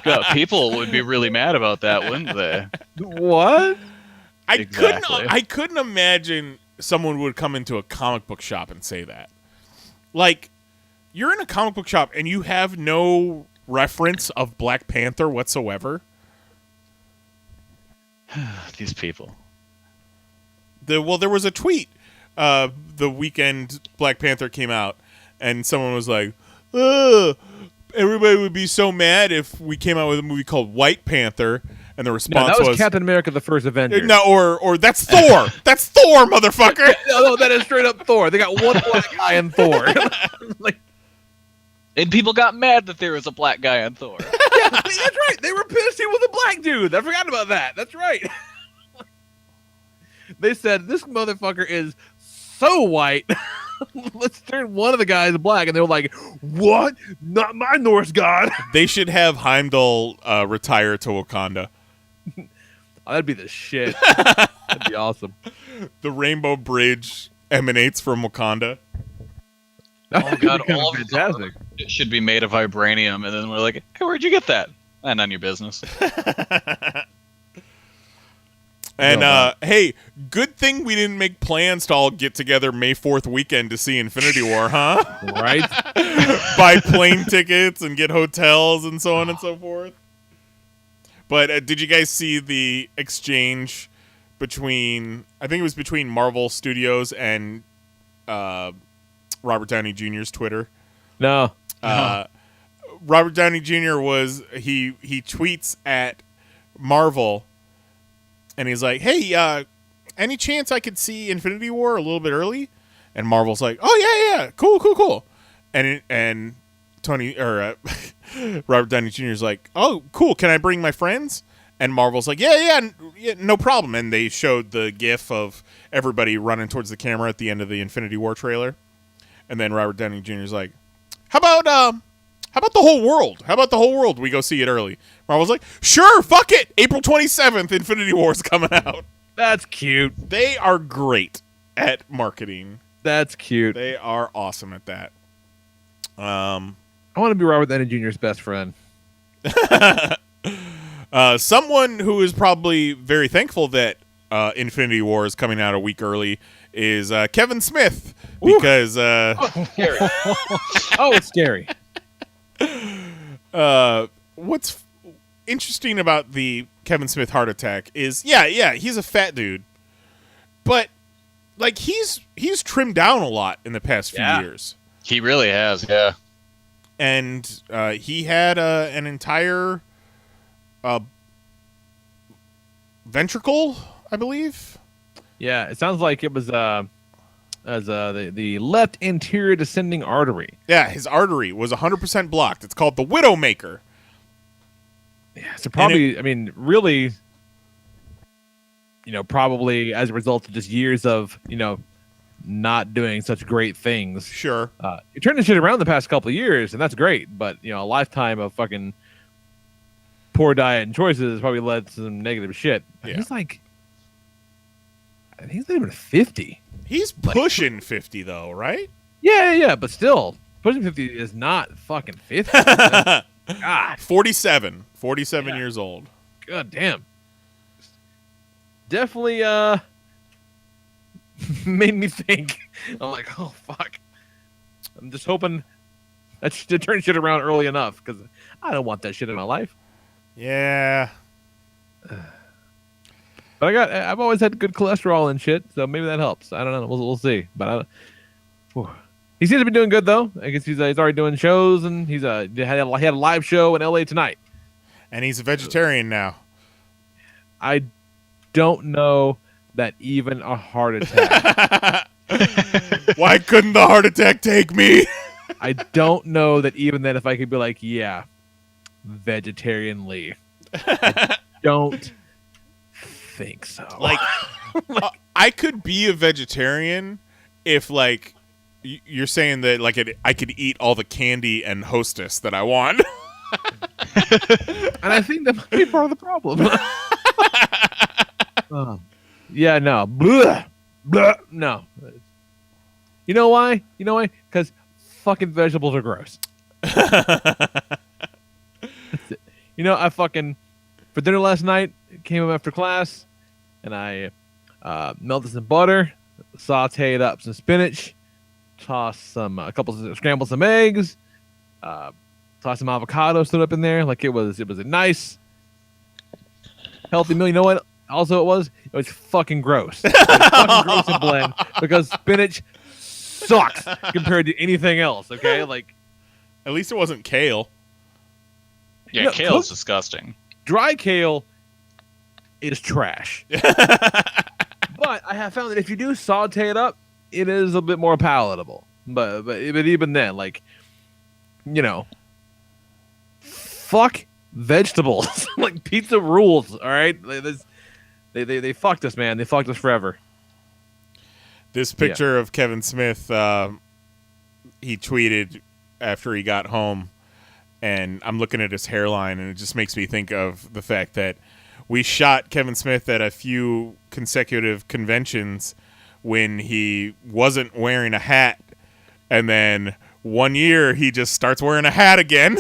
Speaker 3: God, people would be really mad about that, wouldn't they?
Speaker 2: What?
Speaker 6: I couldn't imagine someone would come into a comic book shop and say that. Like, you're in a comic book shop and you have no reference of Black Panther whatsoever.
Speaker 3: These people.
Speaker 6: There was a tweet the weekend Black Panther came out, and someone was like, everybody would be so mad if we came out with a movie called White Panther. And the response
Speaker 2: that was Captain America: The First Avenger.
Speaker 6: No, or that's Thor. That's Thor, motherfucker.
Speaker 2: No, that is straight up Thor. They got one black guy in Thor. Like,
Speaker 3: And people got mad that there was a black guy on Thor.
Speaker 2: Yeah, that's right. They were pissed he was a black dude. I forgot about that. That's right. They said, this motherfucker is so white. Let's turn one of the guys black. And they were like, what? Not my Norse god.
Speaker 6: They should have Heimdall retire to Wakanda.
Speaker 2: Oh, that'd be the shit. That'd be awesome.
Speaker 6: The Rainbow Bridge emanates from Wakanda.
Speaker 3: Oh god, all of
Speaker 2: fantastic.
Speaker 3: It should be made of vibranium, and then we're like, hey, where'd you get that? And none of your business.
Speaker 6: And hey, good thing we didn't make plans to all get together May 4th weekend to see Infinity War, huh?
Speaker 2: Right?
Speaker 6: Buy plane tickets and get hotels and so on and so forth. But did you guys see the exchange between, I think it was between Marvel Studios and Robert Downey Jr.'s Twitter?
Speaker 2: No.
Speaker 6: Robert Downey Jr. he tweets at Marvel, and he's like, hey, any chance I could see Infinity War a little bit early? And Marvel's like, oh, yeah, cool. And Tony, or Robert Downey Jr. is like, oh, cool, can I bring my friends? And Marvel's like, yeah, no problem. And they showed the gif of everybody running towards the camera at the end of the Infinity War trailer. And then Robert Downey Jr. is like, how about the whole world? How about the whole world? We go see it early. Marvel's like, sure, fuck it. April 27th, Infinity War is coming out.
Speaker 2: That's cute.
Speaker 6: They are great at marketing.
Speaker 2: That's cute.
Speaker 6: They are awesome at that.
Speaker 2: I want to be Robert Downey Jr.'s best friend.
Speaker 6: Someone who is probably very thankful that Infinity War is coming out a week early is Kevin Smith, because
Speaker 3: Scary.
Speaker 2: Oh, it's scary.
Speaker 6: What's interesting about the Kevin Smith heart attack is, yeah, he's a fat dude, but like he's trimmed down a lot in the past few years.
Speaker 3: He really has, yeah.
Speaker 6: And he had an entire ventricle, I believe.
Speaker 2: Yeah, it sounds like it was the left anterior descending artery.
Speaker 6: Yeah, his artery was 100% blocked. It's called the Widowmaker.
Speaker 2: Yeah, so probably, really, probably as a result of just years of, not doing such great things.
Speaker 6: Sure.
Speaker 2: You turned this shit around the past couple of years, and that's great. But, a lifetime of fucking poor diet and choices has probably led to some negative shit.
Speaker 6: Yeah.
Speaker 2: He's like, I think he's not even 50.
Speaker 6: He's pushing 50, though, right?
Speaker 2: Yeah, but still, pushing 50 is not fucking 50. God.
Speaker 6: 47 years old.
Speaker 2: God damn. Definitely made me think. I'm like, oh, fuck. I'm just hoping to turn shit around early enough, because I don't want that shit in my life.
Speaker 6: Yeah.
Speaker 2: But I've always had good cholesterol and shit, so maybe that helps. I don't know. We'll see. But he seems to be doing good, though. I guess he's already doing shows, and he had a live show in LA tonight.
Speaker 6: And he's a vegetarian now.
Speaker 2: I don't know that even a heart attack.
Speaker 6: Why couldn't the heart attack take me?
Speaker 2: I don't know that even then if I could be like, yeah, vegetarian Lee. I don't think so.
Speaker 6: Like, I could be a vegetarian if, like, you're saying that, like, I could eat all the candy and Hostess that I want.
Speaker 2: And I think that might be part of the problem. Yeah, no. Blah, blah, no. You know why? Because fucking vegetables are gross. I fucking, for dinner last night, came home after class, and I melted some butter, sauteed up some spinach, tossed scrambled some eggs, tossed some avocado, stood up in there like it was a nice, healthy meal. You know what? Also, it was fucking gross. It was fucking gross and bland, because spinach sucks compared to anything else. Okay, like,
Speaker 6: at least it wasn't kale.
Speaker 3: Yeah, kale's disgusting.
Speaker 2: Dry kale is trash. But I have found that if you do saute it up, it is a bit more palatable. But even then, like, fuck vegetables. Like, pizza rules, all right? They fucked us, man. They fucked us forever.
Speaker 6: This picture of Kevin Smith, he tweeted after he got home, and I'm looking at his hairline, and it just makes me think of the fact that we shot Kevin Smith at a few consecutive conventions when he wasn't wearing a hat, and then one year he just starts wearing a hat again.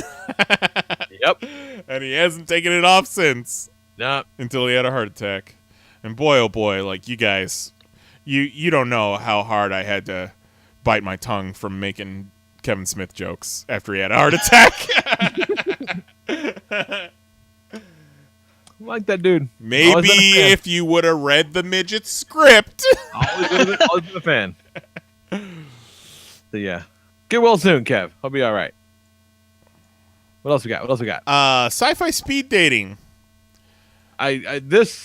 Speaker 2: Yep.
Speaker 6: And he hasn't taken it off since.
Speaker 2: Nah.
Speaker 6: Until he had a heart attack. And boy, oh boy, like, you guys, you don't know how hard I had to bite my tongue from making Kevin Smith jokes after he had a heart attack.
Speaker 2: Like that dude.
Speaker 6: Maybe if you would have read the midget script.
Speaker 2: Always been a fan. So yeah. Get well soon, Kev. I'll be all right. What else we got?
Speaker 6: Sci-fi speed dating.
Speaker 2: I'm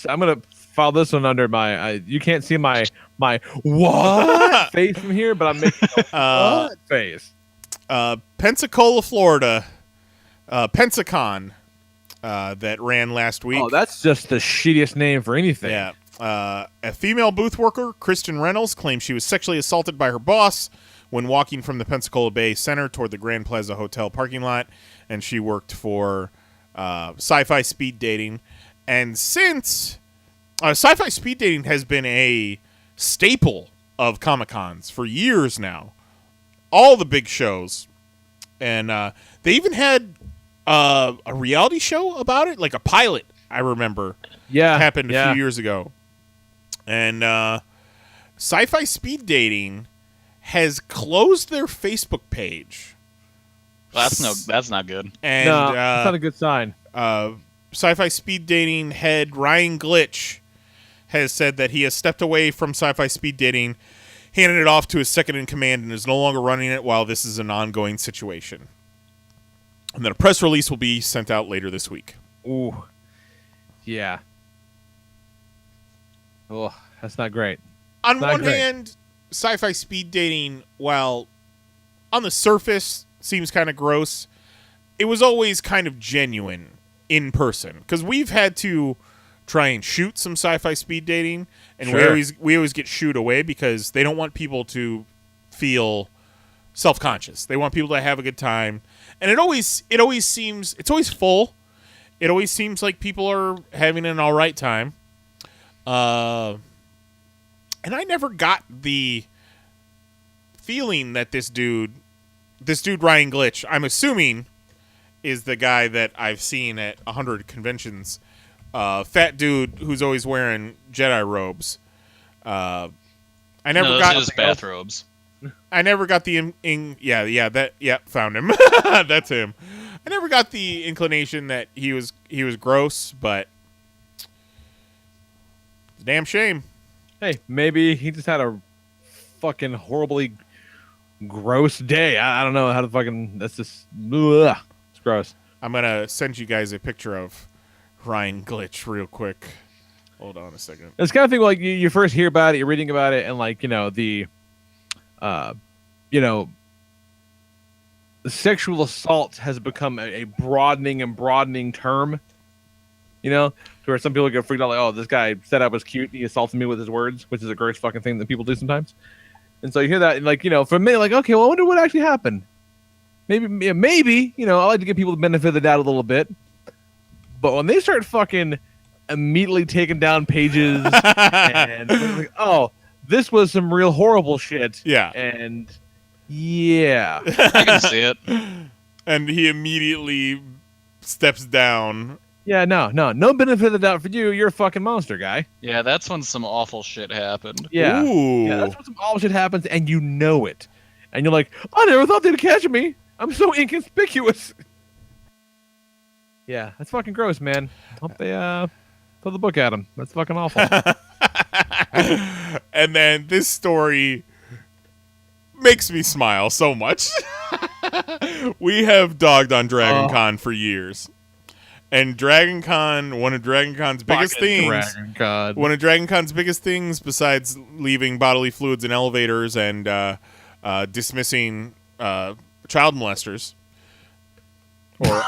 Speaker 2: gonna file this one under my. You can't see my what face from here, but I'm making a what face.
Speaker 6: Pensacola, Florida. Pensacon. That ran last week.
Speaker 2: Oh, that's just the shittiest name for anything.
Speaker 6: Yeah. A female booth worker, Kristen Reynolds, claimed she was sexually assaulted by her boss when walking from the Pensacola Bay Center toward the Grand Plaza Hotel parking lot, and she worked for Sci-Fi Speed Dating. And since Sci-Fi Speed Dating has been a staple of Comic-Cons for years now, all the big shows, and they even had a reality show about it, like a pilot, I remember.
Speaker 2: Yeah.
Speaker 6: Happened a few years ago. And Sci-Fi Speed Dating has closed their Facebook page.
Speaker 3: That's not good.
Speaker 6: And
Speaker 2: no, that's not a good sign.
Speaker 6: Sci-Fi Speed Dating head Ryan Glitch has said that he has stepped away from Sci-Fi Speed Dating, handed it off to his second in command, and is no longer running it while this is an ongoing situation. And then a press release will be sent out later this week.
Speaker 2: Ooh. Yeah. Oh, that's not great.
Speaker 6: On one hand, Sci-Fi Speed Dating, while on the surface seems kind of gross, it was always kind of genuine in person. Because we've had to try and shoot some Sci-Fi Speed Dating, and we always get shooed away because they don't want people to feel self-conscious. They want people to have a good time. And it always seems, it's always full. It always seems like people are having an all right time. And I never got the feeling that this dude Ryan Glitch, I'm assuming, is the guy that I've seen at 100 conventions. Fat dude who's always wearing Jedi robes. I never got
Speaker 3: his bathrobes.
Speaker 6: I never got the found him. That's him. I never got the inclination that he was gross, but it's a damn shame.
Speaker 2: Hey, maybe he just had a fucking horribly gross day. I don't know how to fucking. That's just. Ugh, it's gross.
Speaker 6: I'm gonna send you guys a picture of Ryan Glitch real quick. Hold on a second.
Speaker 2: It's kind of thing like you first hear about it, you're reading about it, and like the sexual assault has become a broadening term. Where some people get freaked out like, oh, this guy said I was cute, he assaulted me with his words, which is a gross fucking thing that people do sometimes. And so you hear that, and like, for a minute, like, okay, well, I wonder what actually happened. Maybe, I like to give people the benefit of the doubt a little bit. But when they start fucking immediately taking down pages and like, oh, this was some real horrible shit.
Speaker 6: Yeah.
Speaker 2: And yeah.
Speaker 3: I can see it.
Speaker 6: And he immediately steps down.
Speaker 2: Yeah, no benefit of the doubt for you. You're a fucking monster, guy.
Speaker 3: Yeah, that's when some awful shit happened.
Speaker 2: Yeah.
Speaker 6: Ooh.
Speaker 2: Yeah, that's when some awful shit happens, and you know it. And you're like, I never thought they'd catch me. I'm so inconspicuous. Yeah, that's fucking gross, man. Hope they throw the book at him. That's fucking awful.
Speaker 6: And then this story makes me smile so much. We have dogged on Dragon Con for years. And Dragon Con, one of Dragon Con's biggest things, one of Dragon Con's biggest things, besides leaving bodily fluids in elevators and dismissing child molesters, or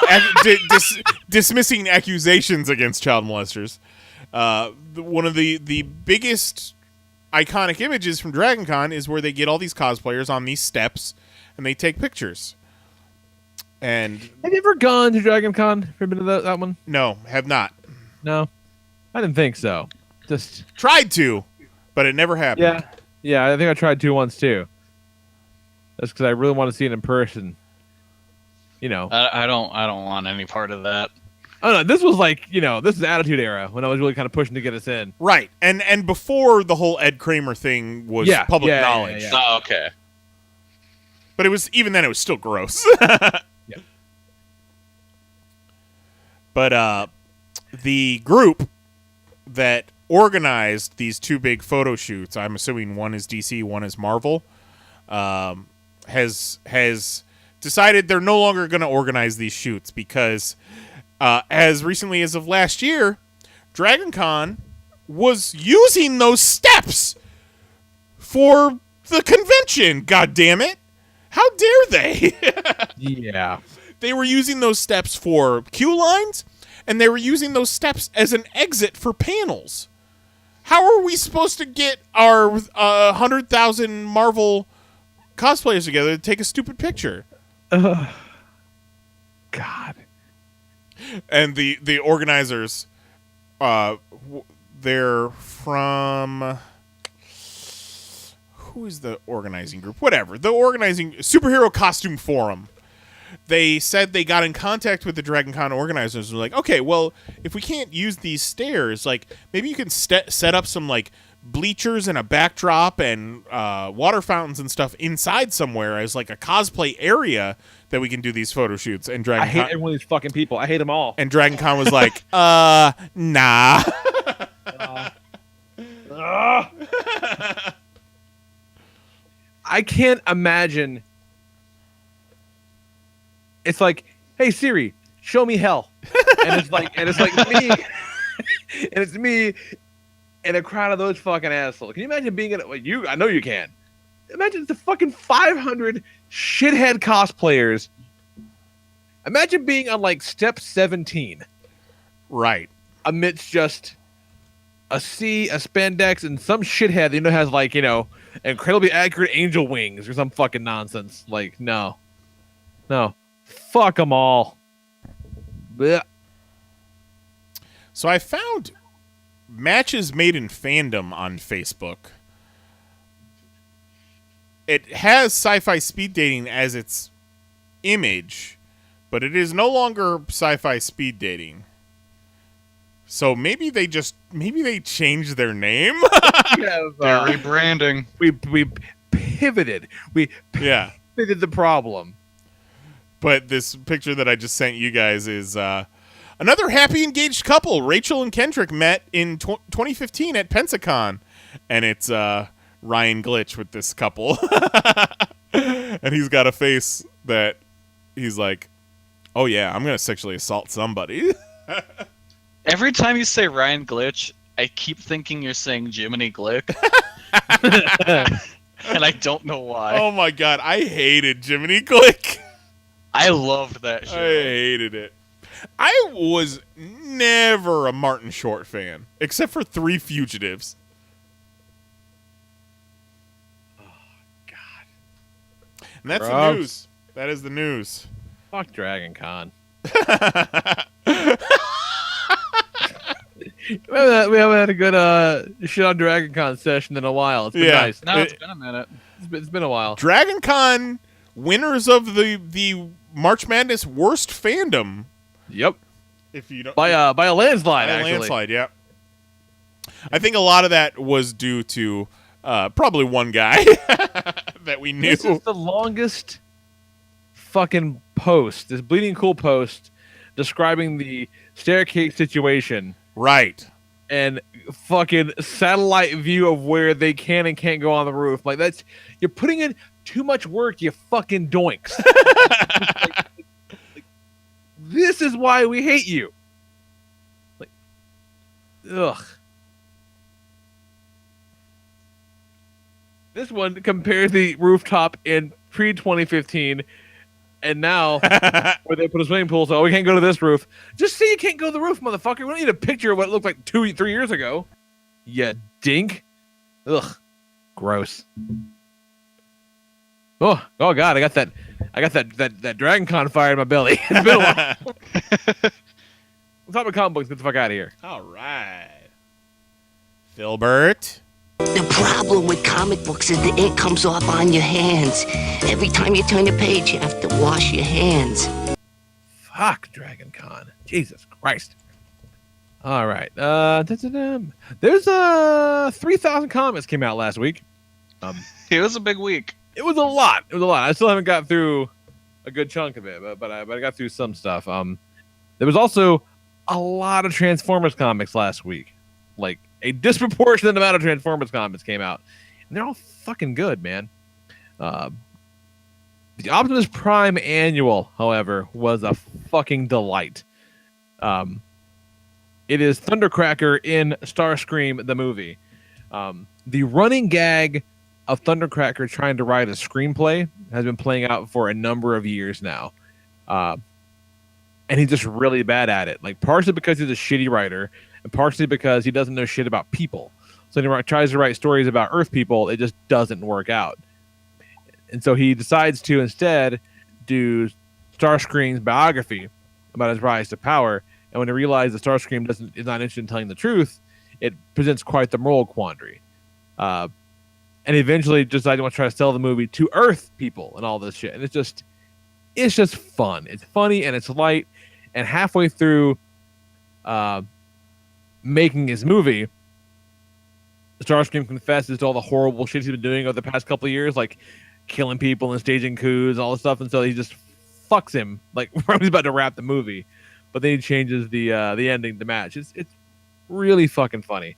Speaker 6: dismissing accusations against child molesters. One of the biggest iconic images from Dragon Con is where they get all these cosplayers on these steps and they take pictures. And
Speaker 2: have you ever gone to Dragon Con? Ever been to that one?
Speaker 6: No, have not.
Speaker 2: No, I didn't think so. Just
Speaker 6: tried to, but it never happened.
Speaker 2: Yeah. I think I tried to once too. That's because I really want to see it in person. You know,
Speaker 3: I don't want any part of that.
Speaker 2: Oh no, this was like, this is Attitude Era when I was really kind of pushing to get us in.
Speaker 6: Right, and before the whole Ed Kramer thing was public knowledge.
Speaker 3: Yeah. Oh, okay.
Speaker 6: But it was even then it was still gross.
Speaker 2: Yeah.
Speaker 6: But the group that organized these two big photo shoots, I'm assuming one is DC, one is Marvel, has decided they're no longer going to organize these shoots because as recently as of last year, Dragon Con was using those steps for the convention. God damn it. How dare they?
Speaker 2: Yeah.
Speaker 6: They were using those steps for queue lines, and they were using those steps as an exit for panels. How are we supposed to get our 100,000 Marvel cosplayers together to take a stupid picture?
Speaker 2: God.
Speaker 6: And the organizers, they're from... Who is the organizing group? Whatever. The organizing Superhero Costume Forum. They said they got in contact with the Dragon Con organizers and were like, okay, well, if we can't use these stairs, like, maybe you can set up some, like, bleachers and a backdrop and water fountains and stuff inside somewhere as, like, a cosplay area that we can do these photo shoots. And
Speaker 2: I hate every one of these fucking people. I hate them all.
Speaker 6: And Dragon Con was like, nah.
Speaker 2: I can't imagine. It's like, hey Siri, show me hell, and it's like me, and it's me, in a crowd of those fucking assholes. Can you imagine being I know you can. Imagine the fucking 500 shithead cosplayers. Imagine being on like step 17,
Speaker 6: right,
Speaker 2: amidst just a sea, a spandex, and some shithead that has like incredibly accurate angel wings or some fucking nonsense. Like, no, fuck them all. Blech.
Speaker 6: So I found Matches Made in Fandom on Facebook. It has sci-fi speed dating as its image, but it is no longer sci-fi speed dating. So maybe they changed their name.
Speaker 3: They're rebranding.
Speaker 2: We pivoted. We pivoted the problem.
Speaker 6: But this picture that I just sent you guys is another happy engaged couple. Rachel and Kendrick met in 2015 at Pensacon, and it's Ryan Glitch with this couple. And he's got a face that he's like, oh yeah, I'm going to sexually assault somebody.
Speaker 3: Every time you say Ryan Glitch, I keep thinking you're saying Jiminy Glick. And I don't know why.
Speaker 6: Oh my god, I hated Jiminy Glick.
Speaker 3: I loved that show.
Speaker 6: I hated it. I was never a Martin Short fan, except for 3 Fugitives.
Speaker 2: Oh, God.
Speaker 6: And that's
Speaker 2: Gross.
Speaker 6: the news. That is the news.
Speaker 2: Fuck Dragon Con. We haven't had a good shit on Dragon Con session in a while. It's been nice.
Speaker 3: No, it's been a minute.
Speaker 2: It's been a while.
Speaker 6: Dragon Con winners of the March Madness worst fandom.
Speaker 2: Yep.
Speaker 6: If you don't
Speaker 2: by a landslide,
Speaker 6: by a
Speaker 2: actually.
Speaker 6: landslide, yeah. I think a lot of that was due to probably one guy that we knew.
Speaker 2: This is the longest fucking post, this Bleeding Cool post describing the staircase situation.
Speaker 6: Right.
Speaker 2: And fucking satellite view of where they can and can't go on the roof. Like, you're putting in too much work, you fucking doinks. This is why we hate you. Like, ugh. This one compares the rooftop in pre-2015 And now, where they put a swimming pool, so we can't go to this roof. Just say you can't go to the roof, motherfucker. We don't need a picture of what it looked like 3 years ago. You dink. Ugh, gross. Oh God! I got that Dragon Con fire in my belly. It's been a while. Let's talk about comic books. Get the fuck out of here.
Speaker 6: All right, Filbert.
Speaker 7: The problem with comic books is the ink comes off on your hands. Every time you turn the page, you have to wash your hands.
Speaker 2: Fuck Dragon Con. Jesus Christ. All right. There's 3,000 comics came out last week.
Speaker 3: It was a big week.
Speaker 2: It was a lot. I still haven't got through a good chunk of it, but I got through some stuff. There was also a lot of Transformers comics last week. Like a disproportionate amount of Transformers comics came out, and they're all fucking good, man. The Optimus Prime annual, however, was a fucking delight. It is Thundercracker in Starscream the movie. The running gag of Thundercracker trying to write a screenplay has been playing out for a number of years now. And he's just really bad at it. Like, partially because he's a shitty writer, and partially because he doesn't know shit about people. So when he tries to write stories about Earth people, it just doesn't work out. And so he decides to instead do Starscream's biography about his rise to power. And when he realizes that Starscream is not interested in telling the truth, it presents quite the moral quandary. And he eventually decides to want to try to sell the movie to Earth people and all this shit. And it's just fun. It's funny and it's light. And halfway through making his movie, Starscream confesses to all the horrible shit he's been doing over the past couple of years, like killing people and staging coups and all this stuff. And so he just fucks him like when he's about to wrap the movie. But then he changes the ending to match. It's really fucking funny.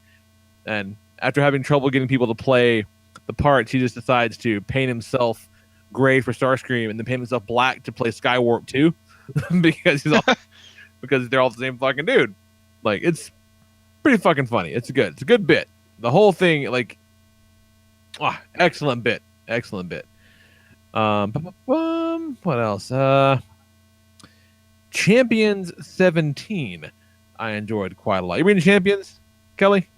Speaker 2: And after having trouble getting people to play the parts, he just decides to paint himself gray for Starscream and then paint himself black to play Skywarp 2 because because they're all the same fucking dude. Like, it's pretty fucking funny. It's a good bit. The whole thing, like, excellent bit. What else? Champions 17 I enjoyed quite a lot. You reading Champions, Kelly?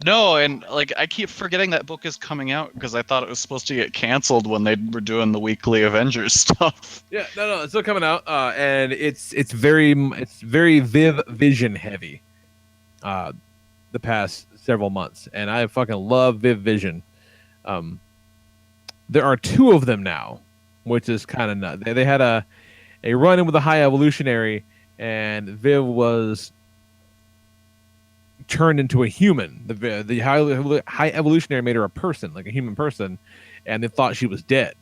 Speaker 3: No, and like I keep forgetting that book is coming out because I thought it was supposed to get canceled when they were doing the weekly Avengers stuff.
Speaker 2: Yeah, no, it's still coming out, and it's very Viv Vision heavy. The past several months, and I fucking love Viv Vision. There are 2 of them now, which is kind of nuts. They had a run-in with a High Evolutionary, and Viv was turned into a human. The High Evolutionary made her a person, like a human person, and they thought she was dead.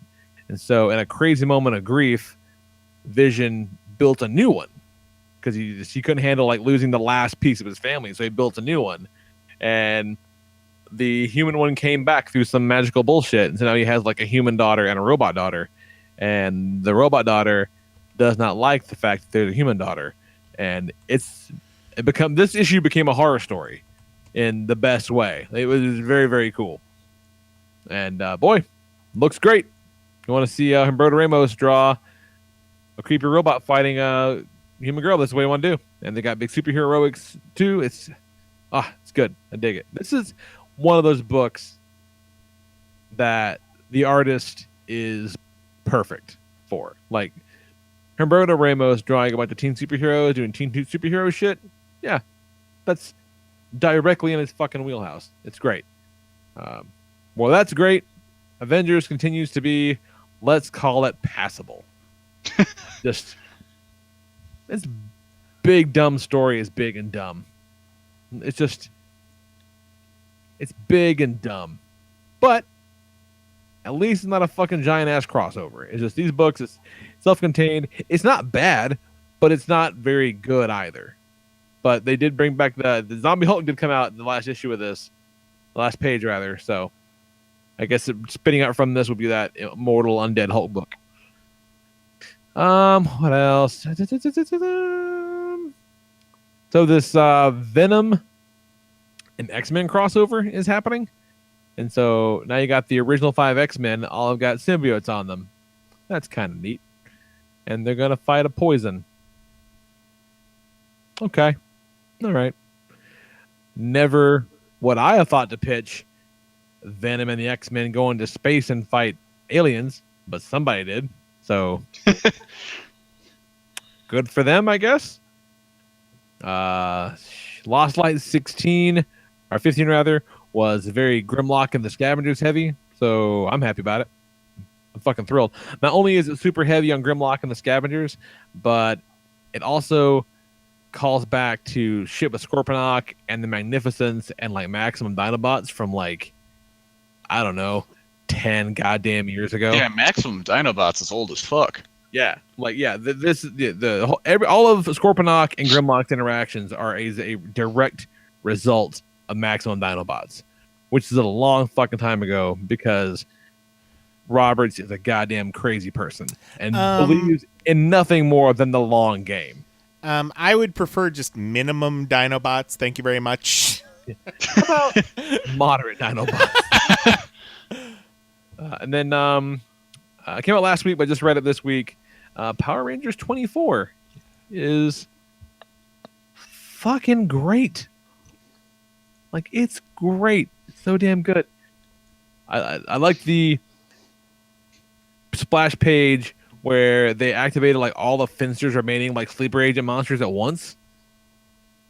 Speaker 2: And so, in a crazy moment of grief, Vision built a new one because he couldn't handle like losing the last piece of his family, so he built a new one. And the human one came back through some magical bullshit, and so now he has like a human daughter and a robot daughter. And the robot daughter does not like the fact that there's a human daughter, and this issue became a horror story in the best way. It was very, very cool, and boy, looks great. You want to see Humberto Ramos draw a creepy robot fighting a human girl? That's what you want to do. And they got big superheroics too. It's good. I dig it. This is one of those books that the artist is perfect for. Like, Humberto Ramos drawing a bunch of teen superheroes, doing teen superhero shit. Yeah, that's directly in his fucking wheelhouse. It's great. Well, that's great. Avengers continues to be, let's call it passable. Just, this big dumb story is big and dumb. It's big and dumb. But at least it's not a fucking giant ass crossover. It's just these books, it's self-contained. It's not bad, but it's not very good either. But they did bring back the Zombie Hulk did come out in the last issue of this, the last page rather. So I guess spinning out from this would be that Immortal Undead Hulk book. What else? So this Venom and X-Men crossover is happening. And so now you got the original 5 X-Men, all have got symbiotes on them. That's kind of neat. and they're gonna fight a poison. Okay, all right. Never would I have thought to pitch Venom and the X-Men go into space and fight aliens, but somebody did. So good for them, I guess. Lost Light 16 or 15 rather was very Grimlock and the Scavengers heavy, so I'm happy about it. I'm fucking thrilled. Not only is it super heavy on Grimlock and the Scavengers, but it also calls back to shit with Scorponok and the Magnificence and like Maximum Dinobots from like, I don't know, 10 goddamn years ago.
Speaker 3: Yeah, Maximum Dinobots is old as fuck.
Speaker 2: Yeah, like all of Scorponok and Grimlock's interactions are a direct result of Maximum Dinobots, which is a long fucking time ago because Roberts is a goddamn crazy person and believes in nothing more than the long game.
Speaker 6: I would prefer just minimum Dinobots. Thank you very much.
Speaker 2: How about moderate Dinobots? And then it came out last week, but I just read it this week. Power Rangers 24 is fucking great. Like, it's great. It's so damn good. I like the splash page where they activated like all the Finsters remaining like sleeper agent monsters at once.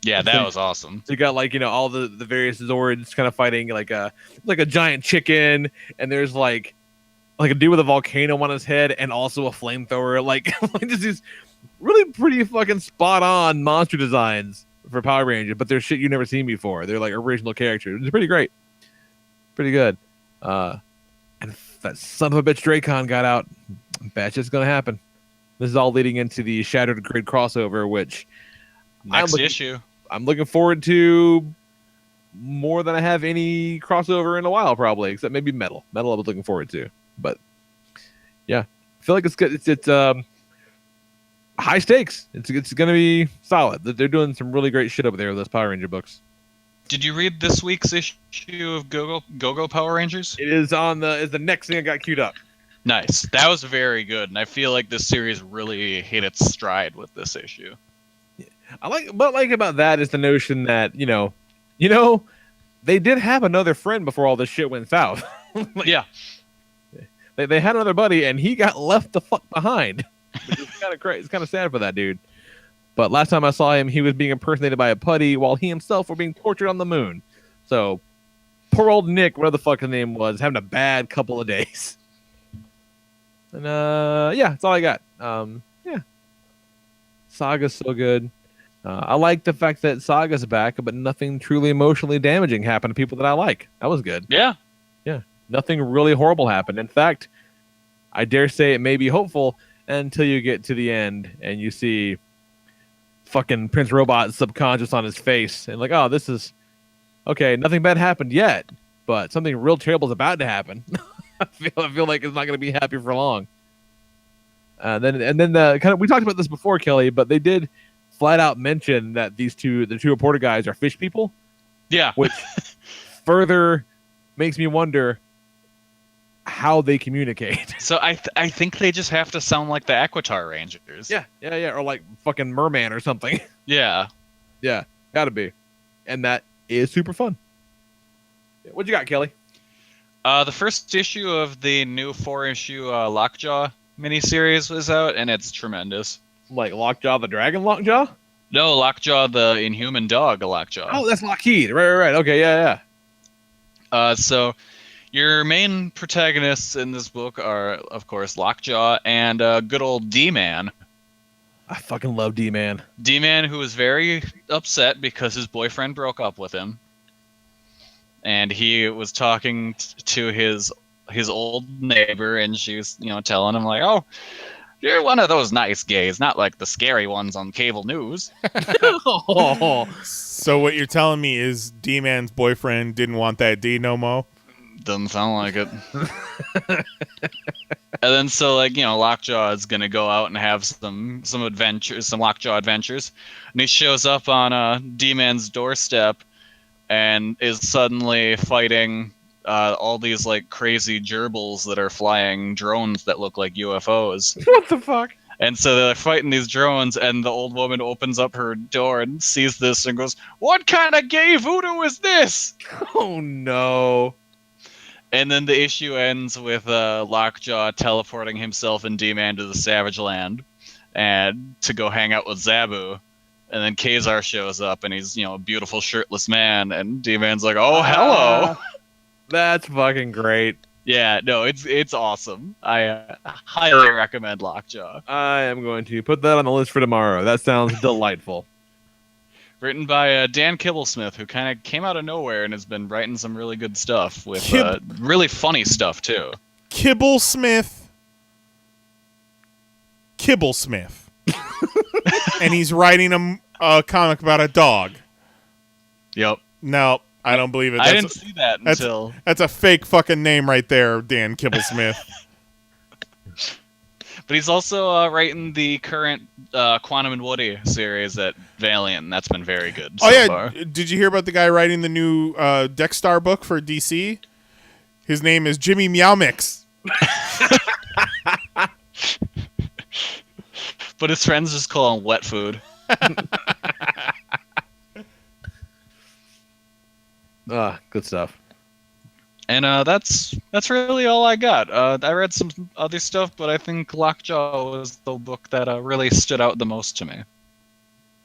Speaker 3: Yeah, that was awesome.
Speaker 2: So you got like, all the various Zords kind of fighting like a giant chicken, and there's like a dude with a volcano on his head and also a flamethrower. Like just these really pretty fucking spot on monster designs for Power Rangers, but they're shit you've never seen before. They're like original characters. It's pretty great. Pretty good. And that son of a bitch Dracon got out. Bad shit's gonna happen. This is all leading into the Shattered Grid crossover, which
Speaker 3: next issue
Speaker 2: I'm looking forward to more than I have any crossover in a while, probably, except maybe Metal. Metal I was looking forward to. But yeah, I feel like it's good. It's high stakes. It's gonna be solid. They're doing some really great shit over there with those Power Ranger books.
Speaker 3: Did you read this week's issue of Go-Go Power Rangers?
Speaker 2: It is is the next thing I got queued up.
Speaker 3: Nice. That was very good, and I feel like this series really hit its stride with this issue.
Speaker 2: What I like about that is the notion that they did have another friend before all this shit went south.
Speaker 3: Yeah.
Speaker 2: They had another buddy, and he got left the fuck behind. Which is kind of crazy. It's kind of sad for that dude. But last time I saw him, he was being impersonated by a putty while he himself were being tortured on the moon. So, poor old Nick, whatever the fuck his name was, having a bad couple of days. And, yeah, that's all I got. Yeah. Saga's so good. I like the fact that Saga's back, but nothing truly emotionally damaging happened to people that I like. That was good.
Speaker 3: Yeah.
Speaker 2: Yeah. Nothing really horrible happened. In fact, I dare say it may be hopeful until you get to the end and you see fucking Prince Robot's subconscious on his face and like, oh, this is okay. Nothing bad happened yet, but something real terrible is about to happen. I feel like it's not going to be happy for long. Then the kind of, we talked about this before, Kelly, but they did flat out mention that the two reporter guys are fish people.
Speaker 3: Yeah.
Speaker 2: Which further makes me wonder how they communicate.
Speaker 3: So I think they just have to sound like the Aquitar Rangers.
Speaker 2: Yeah, or like fucking Merman or something.
Speaker 3: Yeah.
Speaker 2: Yeah, gotta be. And that is super fun. What you got, Kelly?
Speaker 3: The first issue of the new 4-issue Lockjaw miniseries was out, and it's tremendous.
Speaker 2: Like Lockjaw the Dragon Lockjaw?
Speaker 3: No, Lockjaw the Inhuman Dog Lockjaw.
Speaker 2: Oh, that's Lockheed. Right. Okay, yeah.
Speaker 3: So your main protagonists in this book are, of course, Lockjaw and good old D-Man.
Speaker 2: I fucking love D-Man.
Speaker 3: D-Man, who was very upset because his boyfriend broke up with him. And he was talking to his old neighbor, and she was, telling him, like, oh, you're one of those nice gays, not like the scary ones on cable news.
Speaker 6: So what you're telling me is D-Man's boyfriend didn't want that D no mo?
Speaker 3: Doesn't sound like it. And then so Lockjaw is gonna go out and have some adventures, some Lockjaw adventures, and he shows up on D-Man's doorstep and is suddenly fighting all these like crazy gerbils that are flying drones that look like UFOs.
Speaker 2: What the fuck?
Speaker 3: And so they're fighting these drones, and the old woman opens up her door and sees this and goes, "What kind of gay voodoo is this?"
Speaker 2: Oh no.
Speaker 3: And then the issue ends with Lockjaw teleporting himself and D-Man to the Savage Land and to go hang out with Zabu. And then Kazar shows up, and he's, a beautiful shirtless man, and D-Man's like, "Oh, hello."
Speaker 2: That's fucking great.
Speaker 3: Yeah, no, it's awesome. I highly recommend Lockjaw.
Speaker 2: I am going to put that on the list for tomorrow. That sounds delightful.
Speaker 3: Written by Dan Kibblesmith, who kind of came out of nowhere and has been writing some really good stuff with really funny stuff, too.
Speaker 6: Kibblesmith. And he's writing a comic about a dog.
Speaker 3: Yep.
Speaker 6: No, I don't believe it.
Speaker 3: I didn't see that until...
Speaker 6: That's a fake fucking name right there, Dan Kibblesmith.
Speaker 3: But he's also writing the current Quantum and Woody series at Valiant, and that's been very good so far.
Speaker 6: Did you hear about the guy writing the new Dexstar book for DC? His name is Jimmy Meowmix.
Speaker 3: But his friends just call him Wet Food.
Speaker 2: Good stuff.
Speaker 3: And that's really all I got. I read some other stuff, but I think Lockjaw was the book that really stood out the most to me.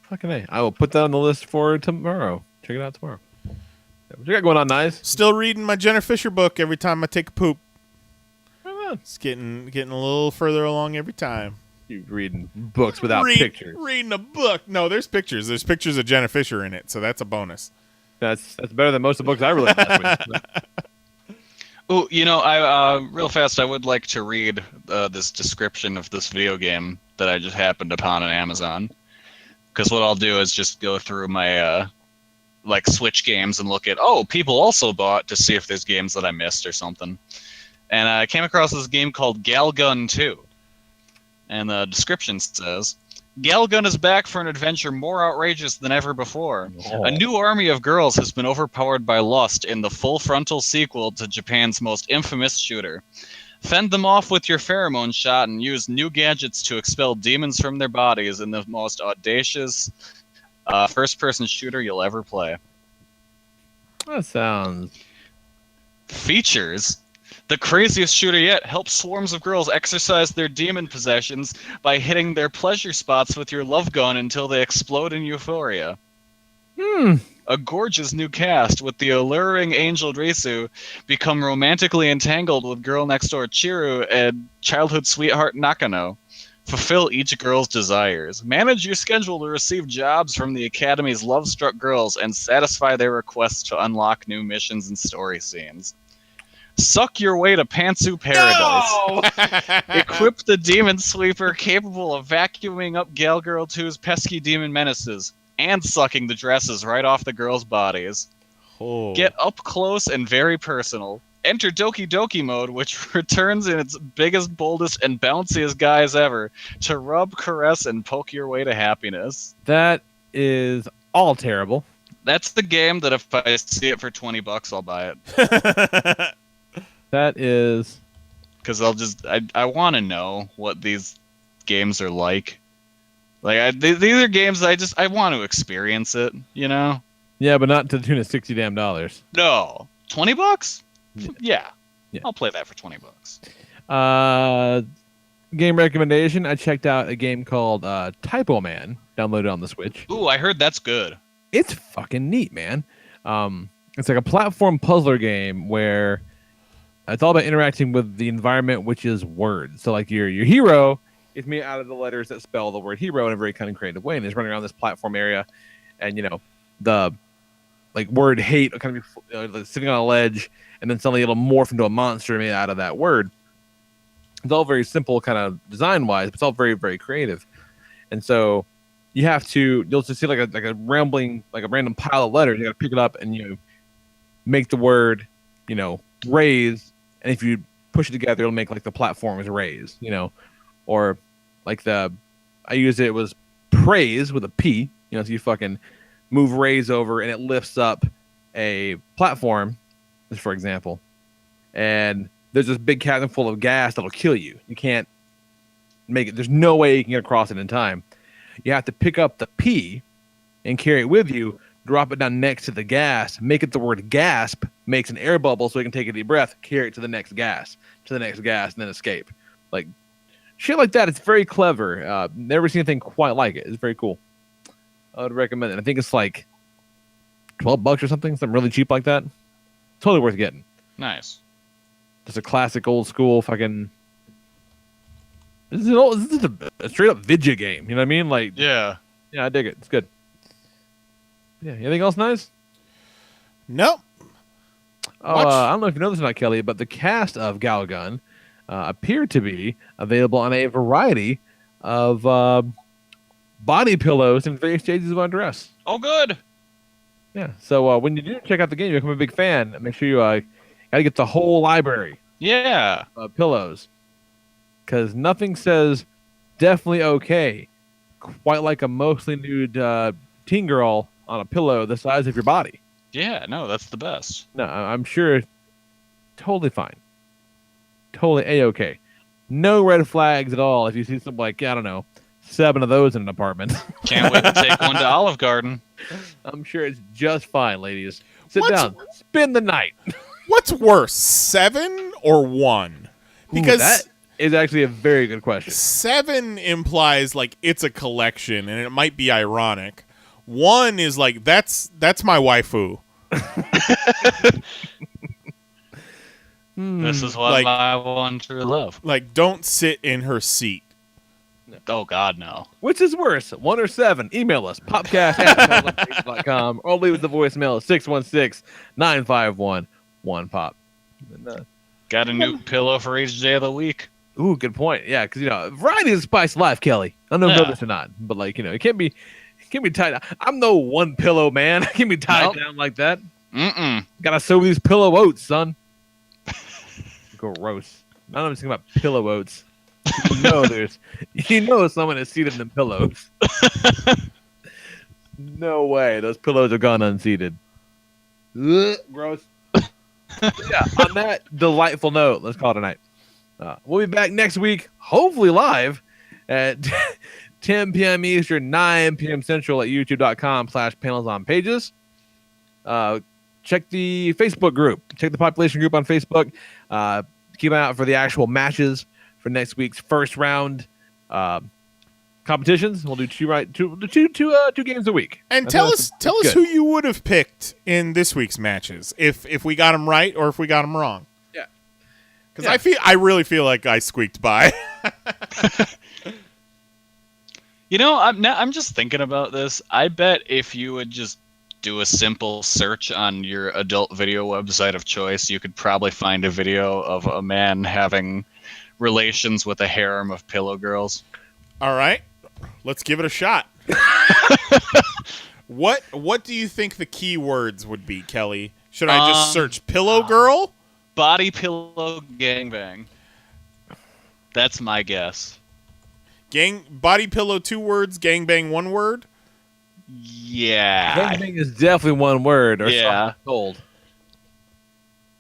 Speaker 2: Fucking A. I will put that on the list for tomorrow. Check it out tomorrow. What you got going on, Knize?
Speaker 6: Still reading my Jenna Fisher book every time I take a poop. It's getting a little further along every time.
Speaker 2: You reading books without pictures?
Speaker 6: Reading a book. No, there's pictures. There's pictures of Jenna Fisher in it, so that's a bonus.
Speaker 2: That's better than most of the books I read last week.
Speaker 3: Oh, I real fast, I would like to read this description of this video game that I just happened upon on Amazon. Because what I'll do is just go through my Switch games and look at, people also bought, to see if there's games that I missed or something. And I came across this game called Galgun 2. And the description says, Galgun is back for an adventure more outrageous than ever before.
Speaker 2: Oh.
Speaker 3: A new army of girls has been overpowered by lust in the full-frontal sequel to Japan's most infamous shooter. Fend them off with your pheromone shot and use new gadgets to expel demons from their bodies in the most audacious first-person shooter you'll ever play.
Speaker 2: That sounds...
Speaker 3: Features... The craziest shooter yet helps swarms of girls exercise their demon possessions by hitting their pleasure spots with your love gun until they explode in euphoria. A gorgeous new cast with the alluring angel Risu become romantically entangled with girl next door Chiru and childhood sweetheart Nakano. Fulfill each girl's desires. Manage your schedule to receive jobs from the Academy's love-struck girls and satisfy their requests to unlock new missions and story scenes. Suck your way to Pantsu Paradise. No! Equip the Demon Sweeper capable of vacuuming up Gal Girl 2's pesky demon menaces and sucking the dresses right off the girls' bodies.
Speaker 6: Oh.
Speaker 3: Get up close and very personal. Enter Doki Doki mode, which returns in its biggest, boldest, and bounciest guise ever to rub, caress, and poke your way to happiness.
Speaker 2: That is all terrible.
Speaker 3: That's the game that if I see it for $20, I'll buy it.
Speaker 2: That is...
Speaker 3: Because I want to know what these games are like. These are games I want to experience it,
Speaker 2: Yeah, but not to the tune of $60 damn.
Speaker 3: No. $20? Yeah. I'll play that for $20.
Speaker 2: Game recommendation, I checked out a game called Typo Man, downloaded on the Switch.
Speaker 3: Ooh, I heard that's good.
Speaker 2: It's fucking neat, man. It's like a platform puzzler game where it's all about interacting with the environment, which is words. So like your hero is made out of the letters that spell the word hero in a very kind of creative way, and he's running around this platform area, and the word hate will kind of be sitting on a ledge, and then suddenly it'll morph into a monster made out of that word. It's all very simple, kind of design wise, but it's all very, very creative. And so you'll just see like a random pile of letters. You got to pick it up and make the word raise. And if you push it together, it'll make like the platform is raised, or like I used it was praise with a P, so you fucking move raise over and it lifts up a platform, just for example. And there's this big cabin full of gas that'll kill you. You can't make it. There's no way you can get across it in time. You have to pick up the P and carry it with you, drop it down next to the gas, make it the word gasp, makes an air bubble so you can take a deep breath, carry it to the next gas, and then escape. Like, shit like that. It's very clever. Never seen anything quite like it. It's very cool. I would recommend it. I think it's like $12 or something really cheap like that. Totally worth getting.
Speaker 3: Nice.
Speaker 2: Just a classic old school fucking. This is a straight up video game. You know what I mean? Like,
Speaker 3: yeah,
Speaker 2: I dig it. It's good. Yeah. Anything else nice?
Speaker 6: Nope.
Speaker 2: I don't know if you know this or not, Kelly, but the cast of Galgun appear to be available on a variety of body pillows in various stages of undress.
Speaker 3: Oh, good.
Speaker 2: Yeah. So when you do check out the game, you become a big fan. Make sure you gotta get the whole library.
Speaker 3: Yeah.
Speaker 2: Of pillows. Because nothing says definitely okay quite like a mostly nude teen girl on a pillow the size of your body.
Speaker 3: Yeah, no, that's the best.
Speaker 2: No, I'm sure totally fine. Totally A-okay. No red flags at all if you see something like, I don't know, 7 of those in an apartment.
Speaker 3: Can't wait to take one to Olive Garden.
Speaker 2: I'm sure it's just fine, ladies. Sit down. Spend the night.
Speaker 6: What's worse, 7 or 1? Because
Speaker 2: that is actually a very good question.
Speaker 6: 7 implies like it's a collection and it might be ironic. 1 is like that's my waifu.
Speaker 3: This is what
Speaker 6: like,
Speaker 3: I want to love.
Speaker 6: Like, don't sit in her seat.
Speaker 3: Oh God, no.
Speaker 2: Which is worse, 1 or 7? Email us, popcast@PanelsOnPages.com, or leave us the voicemail at 616-951-1POP.
Speaker 3: Got a new pillow for each day of the week.
Speaker 2: Ooh, good point. Yeah, because variety is the spice of life, Kelly. I don't know if you know this or not, but like it can't be tied. I'm no one pillow man. I can't be tied down like that. Gotta sew these pillow oats, son. Gross. I don't even think about pillow oats. Someone is seated in them pillows. No way. Those pillows are gone unseated. Ugh, gross. Yeah, on that delightful note, let's call it a night. We'll be back next week, hopefully live at 10 p.m. Eastern, 9 p.m. Central at youtube.com/panelsonpages. Check the Facebook group. Check the population group on Facebook. Keep an eye out for the actual matches for next week's first round competitions. We'll do two games a week.
Speaker 6: And tell us who you would have picked in this week's matches if we got them right or if we got them wrong.
Speaker 2: Yeah,
Speaker 6: because I really feel like I squeaked by.
Speaker 3: I'm just thinking about this. I bet if you would just do a simple search on your adult video website of choice, you could probably find a video of a man having relations with a harem of pillow girls.
Speaker 6: All right, let's give it a shot. What do you think the keywords would be, Kelly? Should I just search pillow girl?
Speaker 3: Body pillow gangbang. That's my guess.
Speaker 6: Body pillow 2 words, gangbang 1 word?
Speaker 3: Yeah.
Speaker 2: Gangbang is definitely 1 word, or something told.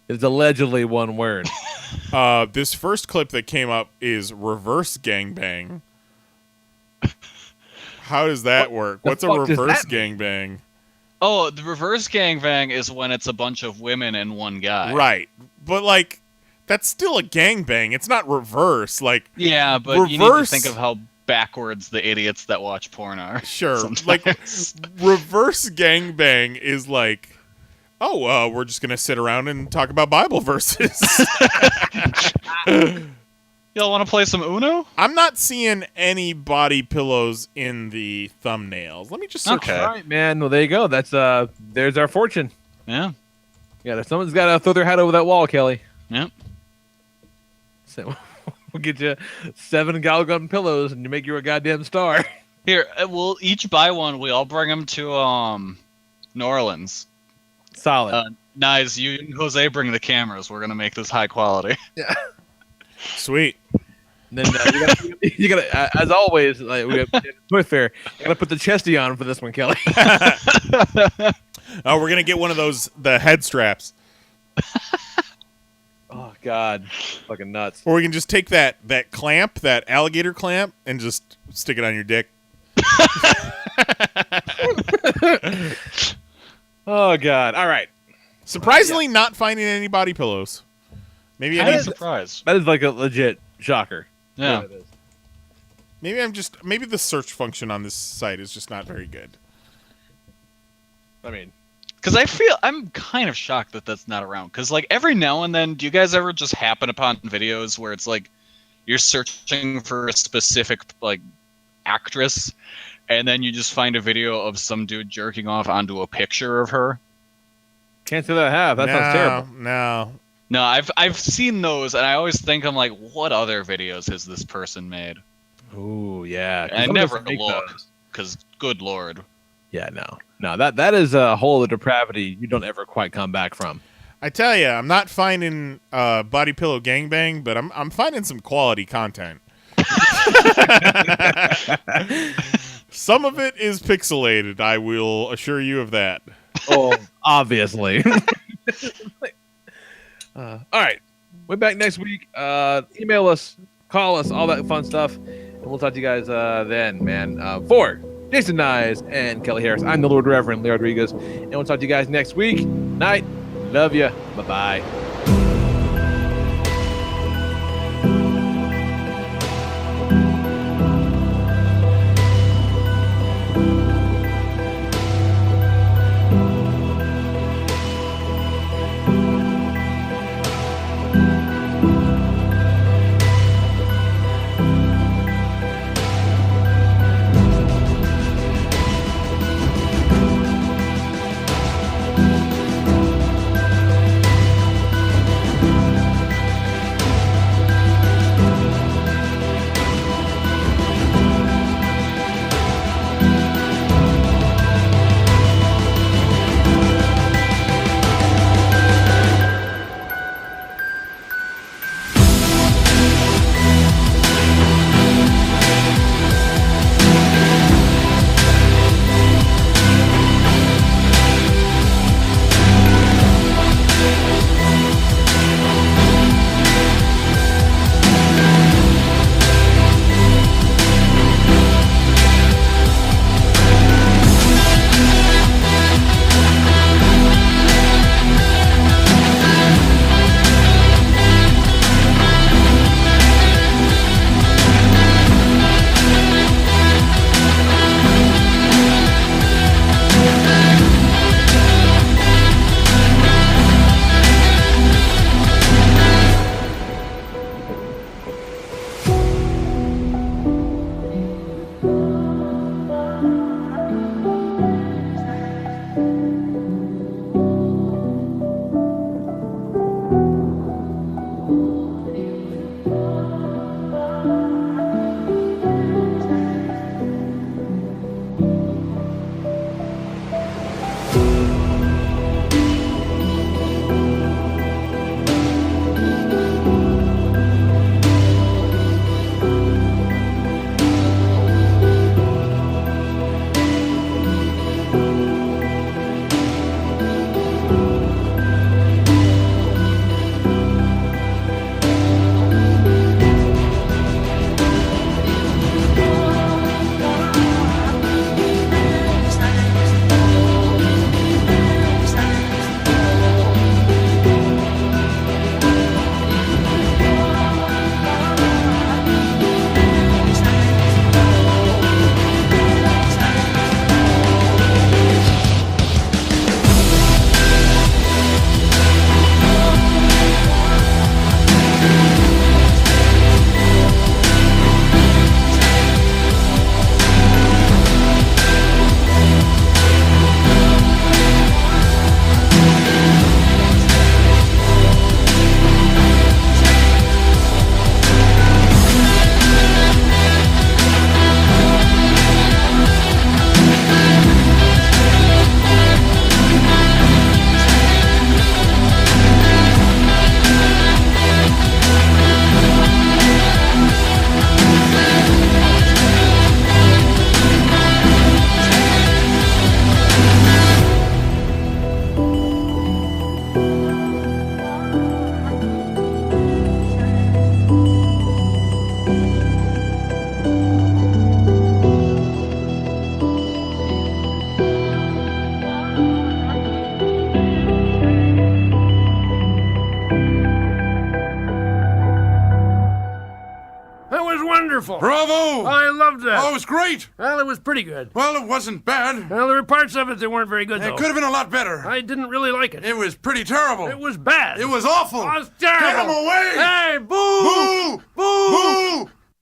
Speaker 2: It's allegedly 1 word.
Speaker 6: This first clip that came up is reverse gangbang. How does that work? What's a reverse gangbang?
Speaker 3: Oh, the reverse gangbang is when it's a bunch of women and one guy.
Speaker 6: Right. But, like, that's still a gangbang. It's not reverse. Like,
Speaker 3: yeah, but you need to think of how backwards the idiots that watch porn are.
Speaker 6: Sure.
Speaker 3: Sometimes.
Speaker 6: Like, reverse gangbang is like, we're just going to sit around and talk about Bible verses.
Speaker 3: Y'all want to play some Uno?
Speaker 6: I'm not seeing any body pillows in the thumbnails. Let me just search.
Speaker 2: Okay. All right, man. Well, there you go. That's there's our fortune.
Speaker 3: Yeah.
Speaker 2: Yeah, someone's got to throw their hat over that wall, Kelly.
Speaker 3: Yep.
Speaker 2: So we'll get you 7 Galgun pillows and you make you a goddamn star.
Speaker 3: Here, we'll each buy one. We all bring them to New Orleans.
Speaker 2: Solid.
Speaker 3: Knize, you and Jose bring the cameras. We're gonna make this high quality.
Speaker 2: Yeah.
Speaker 6: Sweet.
Speaker 2: And then you gotta, as always, like we have Toy Fair. You gotta put the chesty on for this one, Kelly.
Speaker 6: Oh, we're gonna get one of those the head straps.
Speaker 2: Oh God, fucking nuts.
Speaker 6: Or we can just take that clamp, that alligator clamp, and just stick it on your dick.
Speaker 2: Oh God! All right.
Speaker 6: Surprisingly, not finding any body pillows. Maybe
Speaker 3: I'm surprised.
Speaker 2: That is like a legit shocker.
Speaker 3: Yeah.
Speaker 6: Maybe the search function on this site is just not very good.
Speaker 2: I mean,
Speaker 3: because I'm kind of shocked that that's not around. Because like every now and then, do you guys ever just happen upon videos where it's like you're searching for a specific like actress, and then you just find a video of some dude jerking off onto a picture of her?
Speaker 2: Can't say that I have. That sounds terrible.
Speaker 3: No, I've seen those, and I always think, I'm like, what other videos has this person made?
Speaker 2: Ooh, yeah.
Speaker 3: And I never look, because good lord.
Speaker 2: Yeah, no. That is a hole of depravity you don't ever quite come back from.
Speaker 6: I tell you, I'm not finding body pillow gangbang, but I'm finding some quality content. Some of it is pixelated. I will assure you of that.
Speaker 2: Oh, obviously. All right. We're back next week. Email us, call us, all that fun stuff. And we'll talk to you guys then, man. For Jason Knize and Kelly Harris, I'm the Lord Reverend Leo Rodriguez. And we'll talk to you guys next week. Night. Love you. Bye-bye.
Speaker 11: wonderful.
Speaker 12: Bravo!
Speaker 11: I loved that.
Speaker 12: Oh, it was great.
Speaker 11: Well, it was pretty good.
Speaker 12: Well, it wasn't bad.
Speaker 11: Well, there were parts of it that weren't very good, though.
Speaker 12: It could have been a lot better.
Speaker 11: I didn't really like it.
Speaker 12: It was pretty terrible.
Speaker 11: It was bad.
Speaker 12: It was awful.
Speaker 11: It was terrible.
Speaker 12: Get him away!
Speaker 11: Hey, boo!
Speaker 12: Boo! Boo!